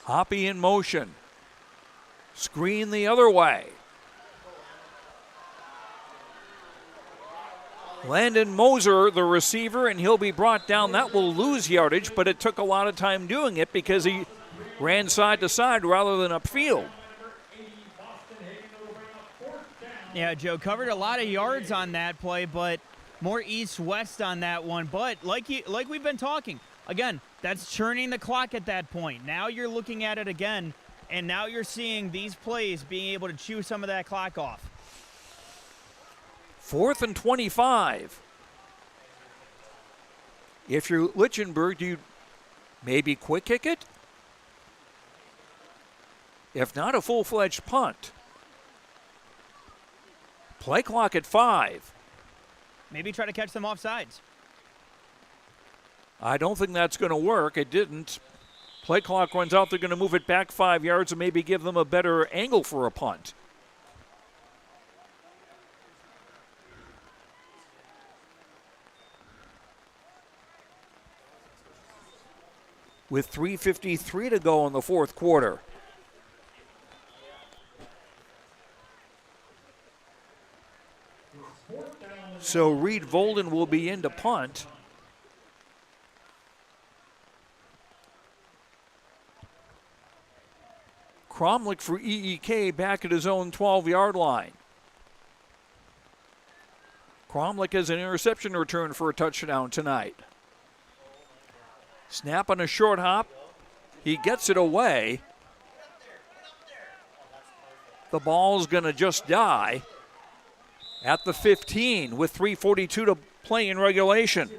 Hoppy in motion. Screen the other way. Landon Moser, the receiver, and he'll be brought down. That will lose yardage, but it took a lot of time doing it because he ran side to side rather than upfield. Yeah, Joe covered a lot of yards on that play, but more east-west on that one. But like we've been talking, again, that's churning the clock at that point. Now you're looking at it again, and now you're seeing these plays being able to chew some of that clock off. 4th and 25. If you're Lichtenberg, do you maybe quick kick it? If not, a full-fledged punt. Play clock at 5. Maybe try to catch them offsides. I don't think that's going to work. It didn't. Play clock runs out. They're going to move it back 5 yards and maybe give them a better angle for a punt. With 3:53 to go in the fourth quarter. So Reed Volden will be in to punt. Cromlich for EEK back at his own 12-yard line. Cromlich has an interception return for a touchdown tonight. Snap on a short hop. He gets it away. The ball's going to just die at the 15 with 3:42 to play in regulation.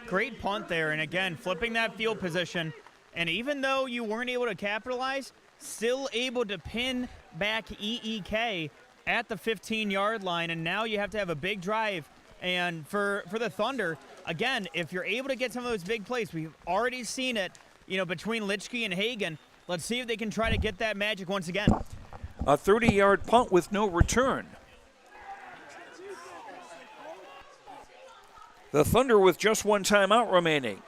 Great punt there, and again, flipping that field position. And even though you weren't able to capitalize, still able to pin back EEK at the 15-yard line, and now you have to have a big drive. And for the Thunder, again, if you're able to get some of those big plays, we've already seen it, between Litschke and Hagen. Let's see if they can try to get that magic once again. A 30-yard punt with no return. The Thunder with just one timeout remaining.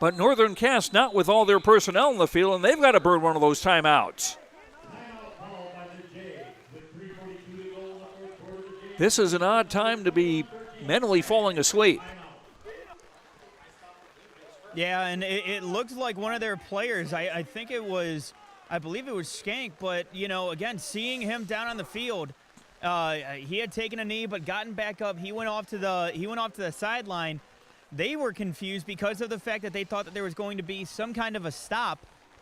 But Northern Cass not with all their personnel in the field, and they've got to burn one of those timeouts. This is an odd time to be mentally falling asleep. Yeah, and it looks like one of their players, I believe it was Skank, but, again, seeing him down on the field, he had taken a knee but gotten back up. He went off to the sideline. They were confused because of the fact that they thought that there was going to be some kind of a stop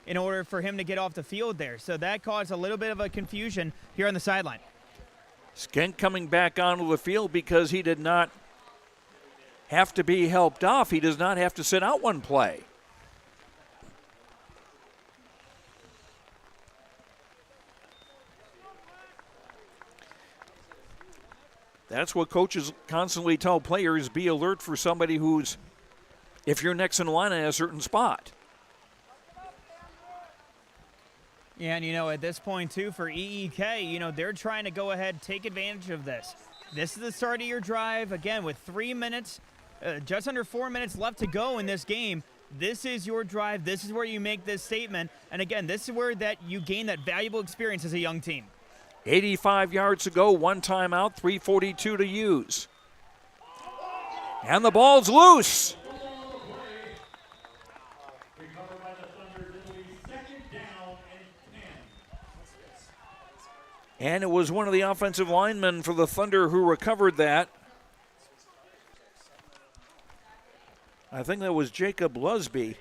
in order for him to get off the field there. So that caused a little bit of a confusion here on the sideline. Skank coming back onto the field because he did not have to be helped off. He does not have to sit out one play. That's what coaches constantly tell players, be alert for somebody who's, if you're next in line at a certain spot. Yeah, and at this point, too, for EEK, they're trying to go ahead, take advantage of this. This is the start of your drive. Again, with 3 minutes, just under 4 minutes left to go in this game. This is your drive. This is where you make this statement. And again, this is where that you gain that valuable experience as a young team. 85 yards to go, one timeout, 3:42 to use. And the ball's loose. And it was one of the offensive linemen for the Thunder who recovered that. I think that was Jacob Lusby.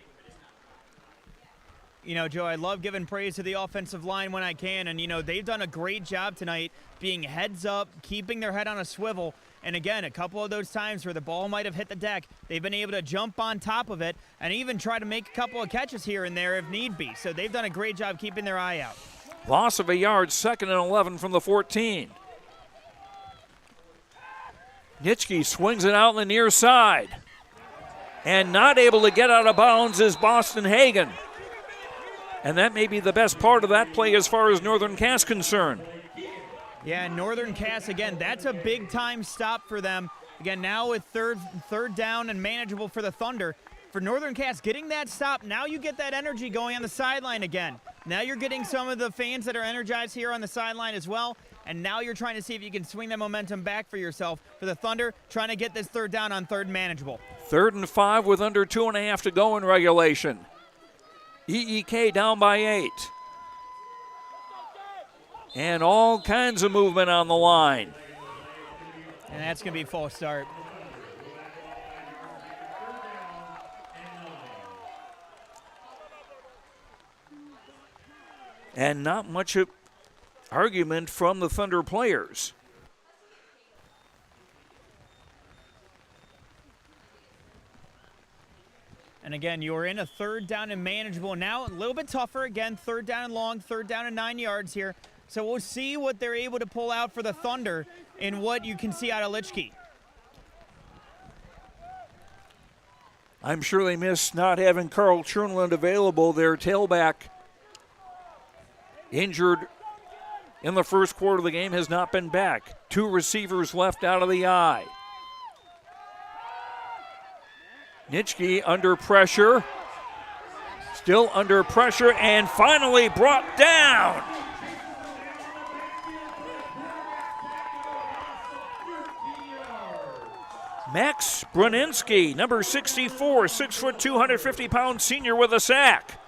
Joe, I love giving praise to the offensive line when I can, and, they've done a great job tonight being heads up, keeping their head on a swivel, and again, a couple of those times where the ball might have hit the deck, they've been able to jump on top of it and even try to make a couple of catches here and there if need be. So they've done a great job keeping their eye out. Loss of a yard, 2nd and 11 from the 14. Nitschke swings it out on the near side. And not able to get out of bounds is Boston Hagen. And that may be the best part of that play as far as Northern Cass concerned. Yeah, Northern Cass, again, that's a big-time stop for them. Again, now with third down and manageable for the Thunder. For Northern Cass, getting that stop, now you get that energy going on the sideline again. Now you're getting some of the fans that are energized here on the sideline as well, and now you're trying to see if you can swing that momentum back for yourself. For the Thunder, trying to get this third down on third and manageable. 3rd and 5 with under 2.5 to go in regulation. EEK down by 8. And all kinds of movement on the line. And that's going to be false start. And not much argument from the Thunder players. And again, you're in a third down and manageable. Now a little bit tougher. Again, third down and long, third down and 9 yards here. So we'll see what they're able to pull out for the Thunder and what you can see out of Litchkey. I'm sure they miss not having Carl Chernland available, their tailback. Injured in the first quarter of the game, has not been back. 2 receivers left out of the eye. Nitschke under pressure. Still under pressure and finally brought down. Max Brunensky, number 64, 6 foot, 250-pound senior with a sack.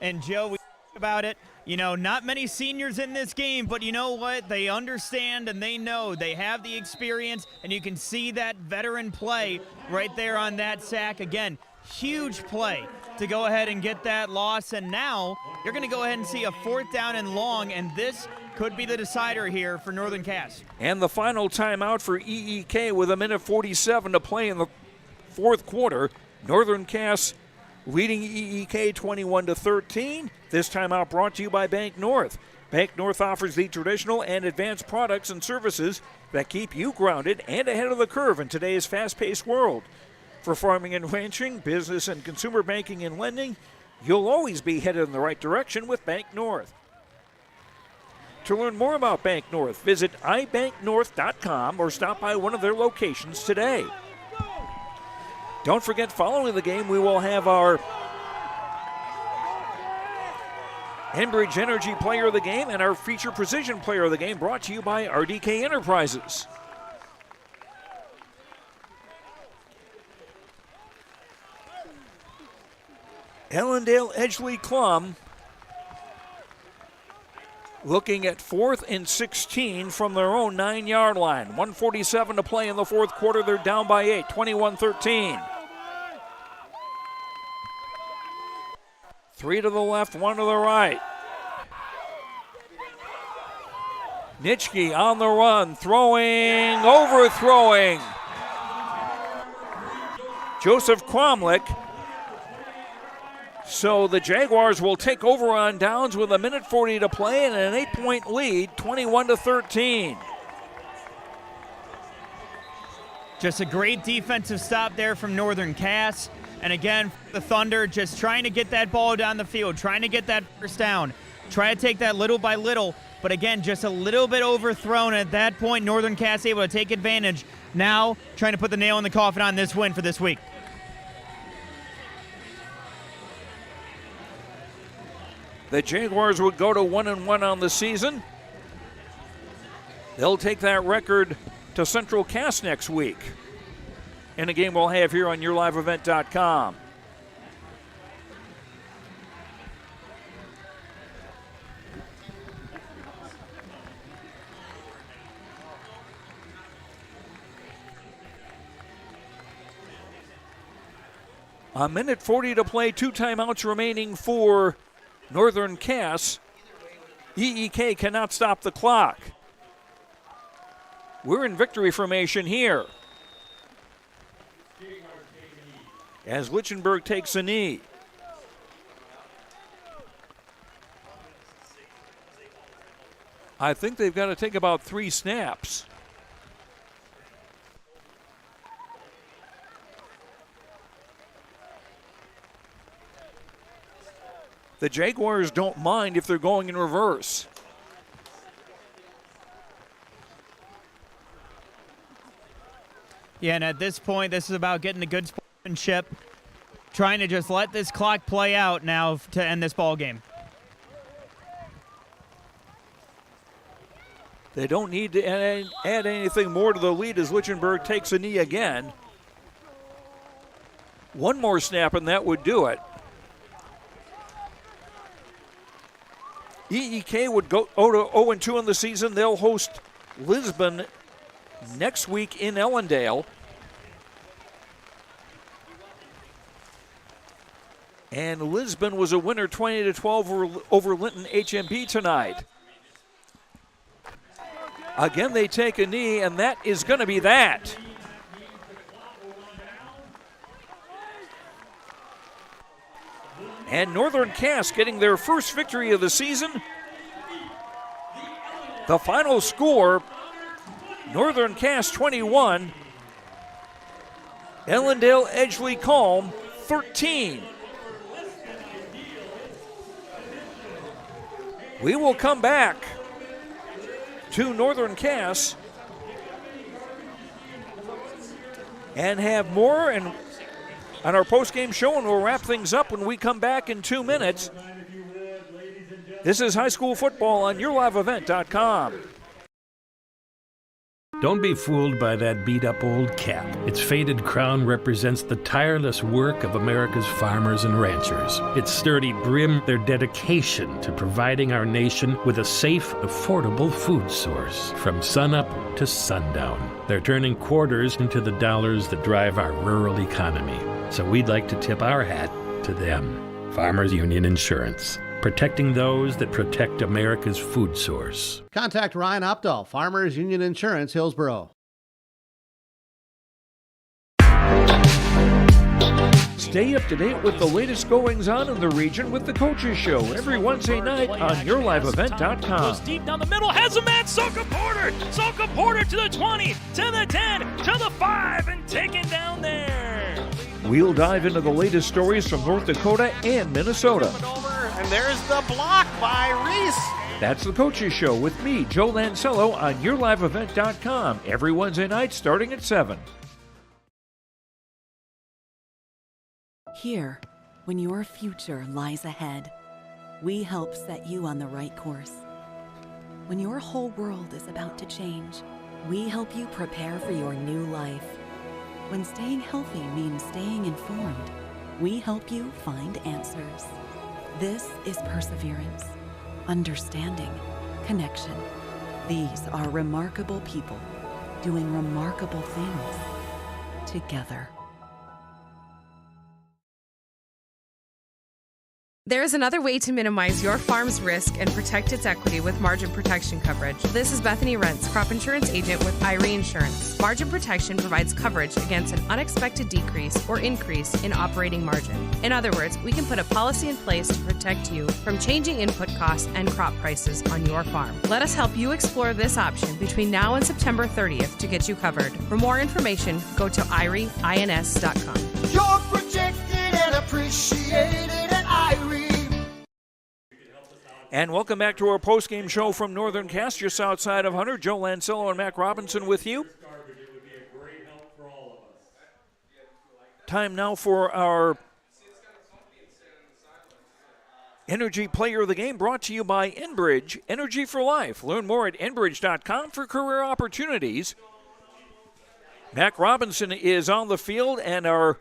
And Joe, we talked about it. You know, not many seniors in this game, but you know what? They understand and they know. They have the experience, and you can see that veteran play right there on that sack. Again, huge play to go ahead and get that loss. And now you're going to go ahead and see a 4th down and long, and this could be the decider here for Northern Cass. And the final timeout for EEK with 1:47 to play in the 4th quarter. Northern Cass leading EEK 21-13. This timeout brought to you by Bank North. Bank North offers the traditional and advanced products and services that keep you grounded and ahead of the curve in today's fast-paced world. For farming and ranching, business and consumer banking and lending, you'll always be headed in the right direction with Bank North. To learn more about Bank North, visit ibanknorth.com or stop by one of their locations today. Don't forget, following the game, we will have our Enbridge Energy Player of the Game and our Feature Precision Player of the Game, brought to you by RDK Enterprises. Ellendale, Edgeley, Kulm looking at 4th and 16 from their own 9-yard line. 1:47 to play in the 4th quarter. They're down by 8, 21-13. 3 to the left, 1 to the right. Nitschke on the run, throwing, overthrowing. Joseph Cromlick. So the Jaguars will take over on downs with 1:40 to play and an 8-point lead, 21-13. Just a great defensive stop there from Northern Cass. And again, the Thunder just trying to get that ball down the field, trying to get that first down, try to take that little by little. But again, just a little bit overthrown. At that point, Northern Cass able to take advantage. Now trying to put the nail in the coffin on this win for this week. The Jaguars would go to 1-1 on the season. They'll take that record to Central Cass next week in a game we'll have here on YourLiveEvent.com. A 1:40 to play, 2 timeouts remaining for Northern Cass. EEK cannot stop the clock. We're in victory formation here as Lichtenberg takes a knee. I think they've got to take about 3 snaps. The Jaguars don't mind if they're going in reverse. Yeah, and at this point, this is about getting the good sportsmanship, trying to just let this clock play out now to end this ball game. They don't need to add anything more to the lead as Lichtenberg takes a knee again. One more snap and that would do it. EEK would go 0-2 in the season. They'll host Lisbon next week in Ellendale. And Lisbon was a winner 20-12 over Linton HMP tonight. Again, they take a knee, and that is going to be that. And Northern Cass getting their first victory of the season. The final score, Northern Cass 21, Ellendale Edgeley Kulm 13. We will come back to Northern Cass and have more on our post-game show, and we'll wrap things up when we come back in 2 minutes. This is high school football on YourLiveEvent.com. Don't be fooled by that beat-up old cap. Its faded crown represents the tireless work of America's farmers and ranchers. Its sturdy brim, their dedication to providing our nation with a safe, affordable food source. From sunup to sundown, they're turning quarters into the dollars that drive our rural economy. So we'd like to tip our hat to them. Farmers Union Insurance. Protecting those that protect America's food source. Contact Ryan Opdahl, Farmers Union Insurance, Hillsboro. Stay up to date with the latest goings-on in the region with the Coaches Show every Wednesday night on YourLiveEvent.com. Goes deep down the middle, has a man, Soka Porter! Soka Porter to the 20, to the 10, to the 5, and taken down there. We'll dive into the latest stories from North Dakota and Minnesota. And there's the block by Reese. That's the Coaches Show with me, Joe Lancello, on YourLiveEvent.com every Wednesday night starting at 7. Here, when your future lies ahead, we help set you on the right course. When your whole world is about to change, we help you prepare for your new life. When staying healthy means staying informed, we help you find answers. This is perseverance, understanding, connection. These are remarkable people doing remarkable things together. There is another way to minimize your farm's risk and protect its equity with margin protection coverage. This is Bethany Rentz, crop insurance agent with Irene Insurance. Margin protection provides coverage against an unexpected decrease or increase in operating margin. In other words, we can put a policy in place to protect you from changing input costs and crop prices on your farm. Let us help you explore this option between now and September 30th to get you covered. For more information, go to IREINS.com. You're protected and appreciated at Irene. And welcome back to our post-game show from Northern Cass, just outside of Hunter. Joe Lancello and Mac Robinson with you. Time now for our Energy Player of the Game, brought to you by Enbridge, Energy for Life. Learn more at Enbridge.com for career opportunities. Mac Robinson is on the field, and our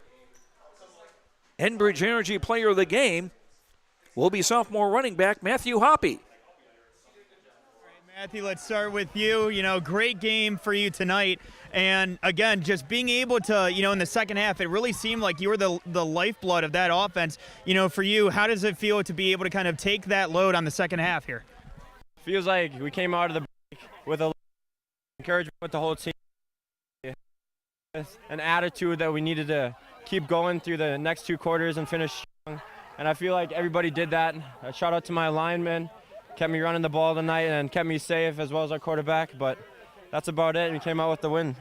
Enbridge Energy Player of the Game will be sophomore running back Matthew Hoppy. Matthew, let's start with you. Great game for you tonight. And again, just being able to, in the second half, it really seemed like you were the lifeblood of that offense. For you, how does it feel to be able to kind of take that load on the second half here? Feels like we came out of the break with a encouragement with the whole team. An attitude that we needed to keep going through the next 2 quarters and finish strong. And I feel like everybody did that. A shout out to my linemen, kept me running the ball tonight and kept me safe, as well as our quarterback. But that's about it. We came out with the win.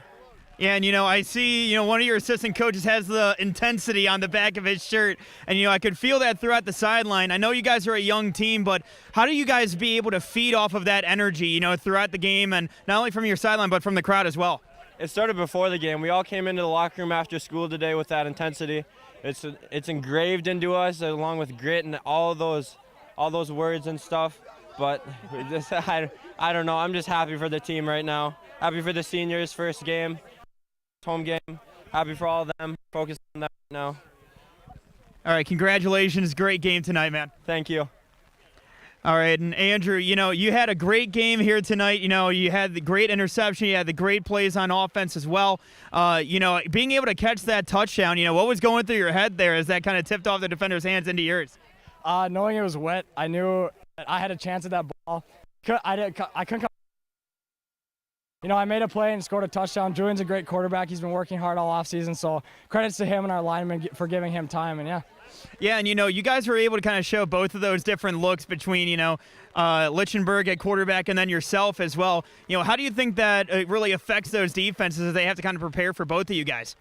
Yeah, and I see, one of your assistant coaches has the intensity on the back of his shirt, and I could feel that throughout the sideline. I know you guys are a young team, but how do you guys be able to feed off of that energy, throughout the game, and not only from your sideline but from the crowd as well? It started before the game. We all came into the locker room after school today with that intensity. It's engraved into us, along with grit and all those words and stuff. But I don't know. I'm just happy for the team right now. Happy for the seniors' first game, home game. Happy for all of them. Focus on that right now. All right, congratulations. Great game tonight, man. Thank you. All right, and Andrew, you had a great game here tonight. You had the great interception. You had the great plays on offense as well. Being able to catch that touchdown, what was going through your head there as that kind of tipped off the defender's hands into yours? Knowing it was wet, I knew that I had a chance at that ball. I couldn't come. I made a play and scored a touchdown. Julian's a great quarterback. He's been working hard all offseason, so credits to him and our linemen for giving him time, and yeah. Yeah, and you guys were able to kind of show both of those different looks between, Lichtenberg at quarterback and then yourself as well. How do you think that it really affects those defenses as they have to kind of prepare for both of you guys?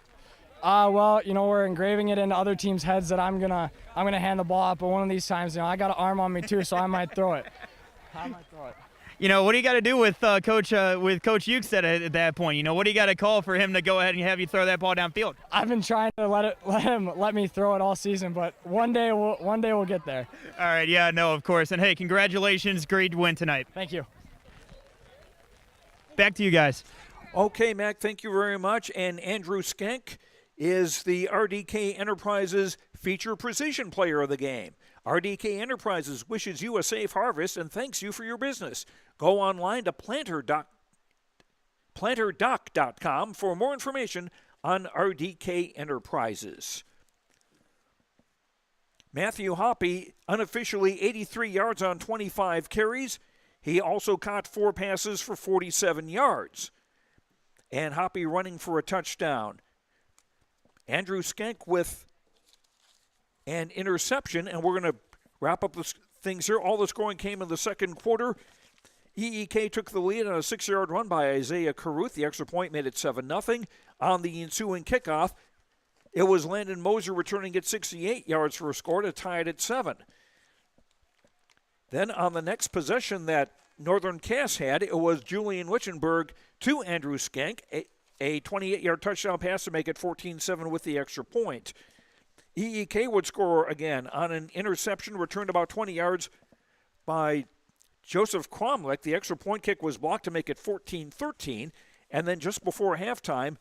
We're engraving it into other teams' heads that I'm gonna hand the ball up, but one of these times, I got an arm on me too, so I might throw it. What do you got to do with Coach Ukestead at that point? What do you got to call for him to go ahead and have you throw that ball downfield? I've been trying to let me throw it all season, but one day we'll get there. All right, yeah, no, of course. And hey, congratulations, great win tonight. Thank you. Back to you guys. Okay, Mac, thank you very much. And Andrew Skank is the RDK Enterprises Feature Precision Player of the game. RDK Enterprises wishes you a safe harvest and thanks you for your business. Go online to planterdoc.com for more information on RDK Enterprises. Matthew Hoppy, unofficially 83 yards on 25 carries. He also caught 4 passes for 47 yards. And Hoppy running for a touchdown. Andrew Skank with an interception, and we're going to wrap up the things here. All the scoring came in the second quarter. EEK took the lead on a 6-yard run by Isaiah Caruth. The extra point made it 7-0. On the ensuing kickoff, it was Landon Moser returning at 68 yards for a score to tie it at 7. Then on the next possession that Northern Cass had, it was Julian Lichtenberg to Andrew Skank, a 28-yard touchdown pass to make it 14-7 with the extra point. EEK would score again on an interception returned about 20 yards by Joseph Cromlech. The extra point kick was blocked to make it 14-13. And then just before halftime,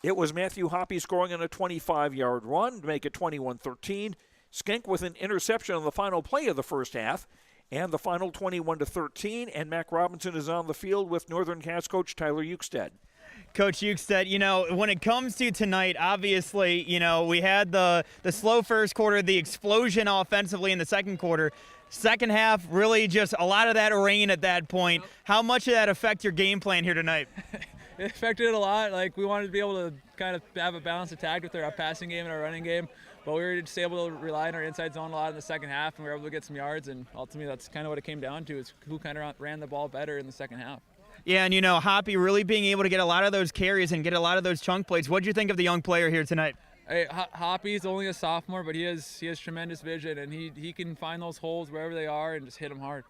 it was Matthew Hoppy scoring on a 25-yard run to make it 21-13. Skank with an interception on the final play of the first half. And the final 21-13. And Mac Robinson is on the field with Northern Cass coach Tyler Ukestead. Coach Ukestead, when it comes to tonight, obviously, we had the slow first quarter, the explosion offensively in the second quarter. Second half, really just a lot of that rain at that point. How much did that affect your game plan here tonight? It affected it a lot. We wanted to be able to kind of have a balanced attack with our passing game and our running game. But we were just able to rely on our inside zone a lot in the second half, and we were able to get some yards. And ultimately, that's kind of what it came down to, is who kind of ran the ball better in the second half. Yeah, and Hoppy really being able to get a lot of those carries and get a lot of those chunk plays. What did you think of the young player here tonight? Hey, Hoppy's only a sophomore, but he has tremendous vision, and he can find those holes wherever they are and just hit them hard.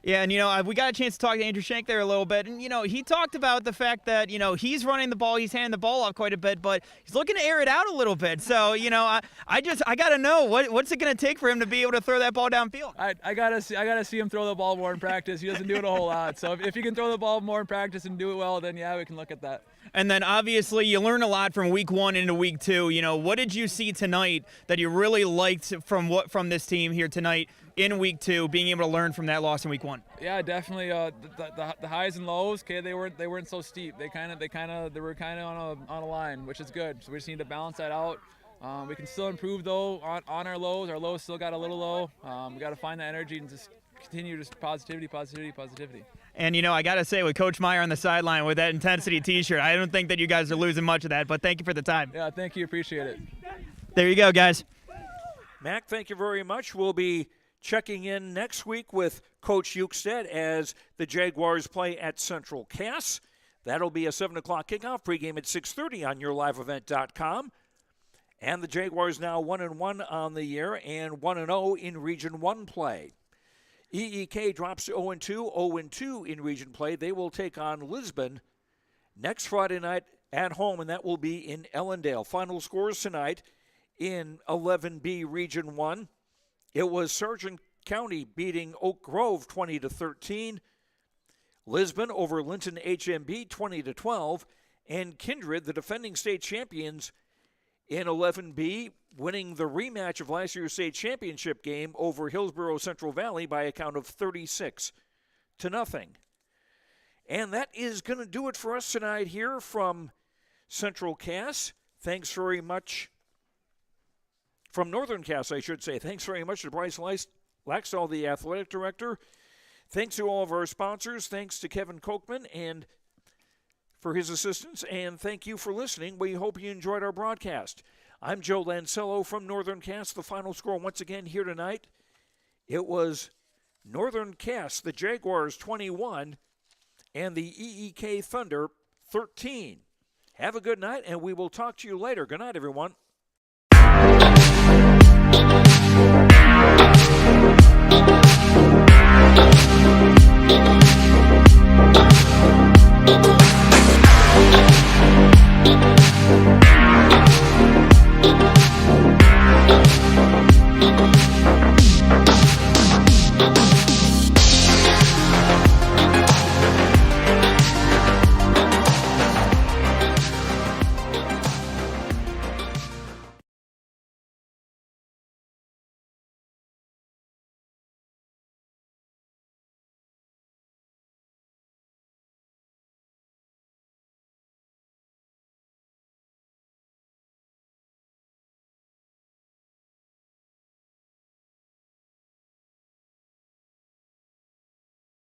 Yeah, and we got a chance to talk to Andrew Shank there a little bit, and he talked about the fact that he's running the ball, he's handing the ball off quite a bit, but he's looking to air it out a little bit. So I got to know what's it going to take for him to be able to throw that ball downfield. I gotta see him throw the ball more in practice. He doesn't do it a whole lot, so if he can throw the ball more in practice and do it well, then yeah, we can look at that. And then obviously you learn a lot from week 1 into week 2. What did you see tonight that you really liked from this team here tonight in week 2, being able to learn from that loss in week 1? Yeah, definitely. The highs and lows, okay, they weren't so steep. They were kind of on a line, which is good. So we just need to balance that out. We can still improve though on our lows. Our lows still got a little low. We got to find that energy and just continue just positivity. And I got to say, with Coach Meyer on the sideline with that intensity T-shirt, I don't think that you guys are losing much of that. But thank you for the time. Yeah, thank you. Appreciate it. There you go, guys. Mac, thank you very much. We'll be checking in next week with Coach Ukestead as the Jaguars play at Central Cass. That'll be a 7 o'clock kickoff, pregame at 6:30 on yourliveevent.com. And the Jaguars now 1-1 on the year and 1-0 in Region 1 play. EEK drops to 0-2, 0-2 in region play. They will take on Lisbon next Friday night at home, and that will be in Ellendale. Final scores tonight in 11B Region 1. It was Sargent County beating Oak Grove 20-13. Lisbon over Linton HMB 20-12. And Kindred, the defending state champions in 11B, winning the rematch of last year's state championship game over Hillsborough Central Valley by a count of 36-0. And that is going to do it for us tonight here from Central Cass. Thanks very much. From Northern Cass, I should say. Thanks very much to Bryce Laxall, the athletic director. Thanks to all of our sponsors. Thanks to Kevin Kochman and for his assistance. And thank you for listening. We hope you enjoyed our broadcast. I'm Joe Lancello from Northern Cass. The final score once again here tonight. It was Northern Cass, the Jaguars 21, and the EEK Thunder 13. Have a good night, and we will talk to you later. Good night, everyone. Thank you.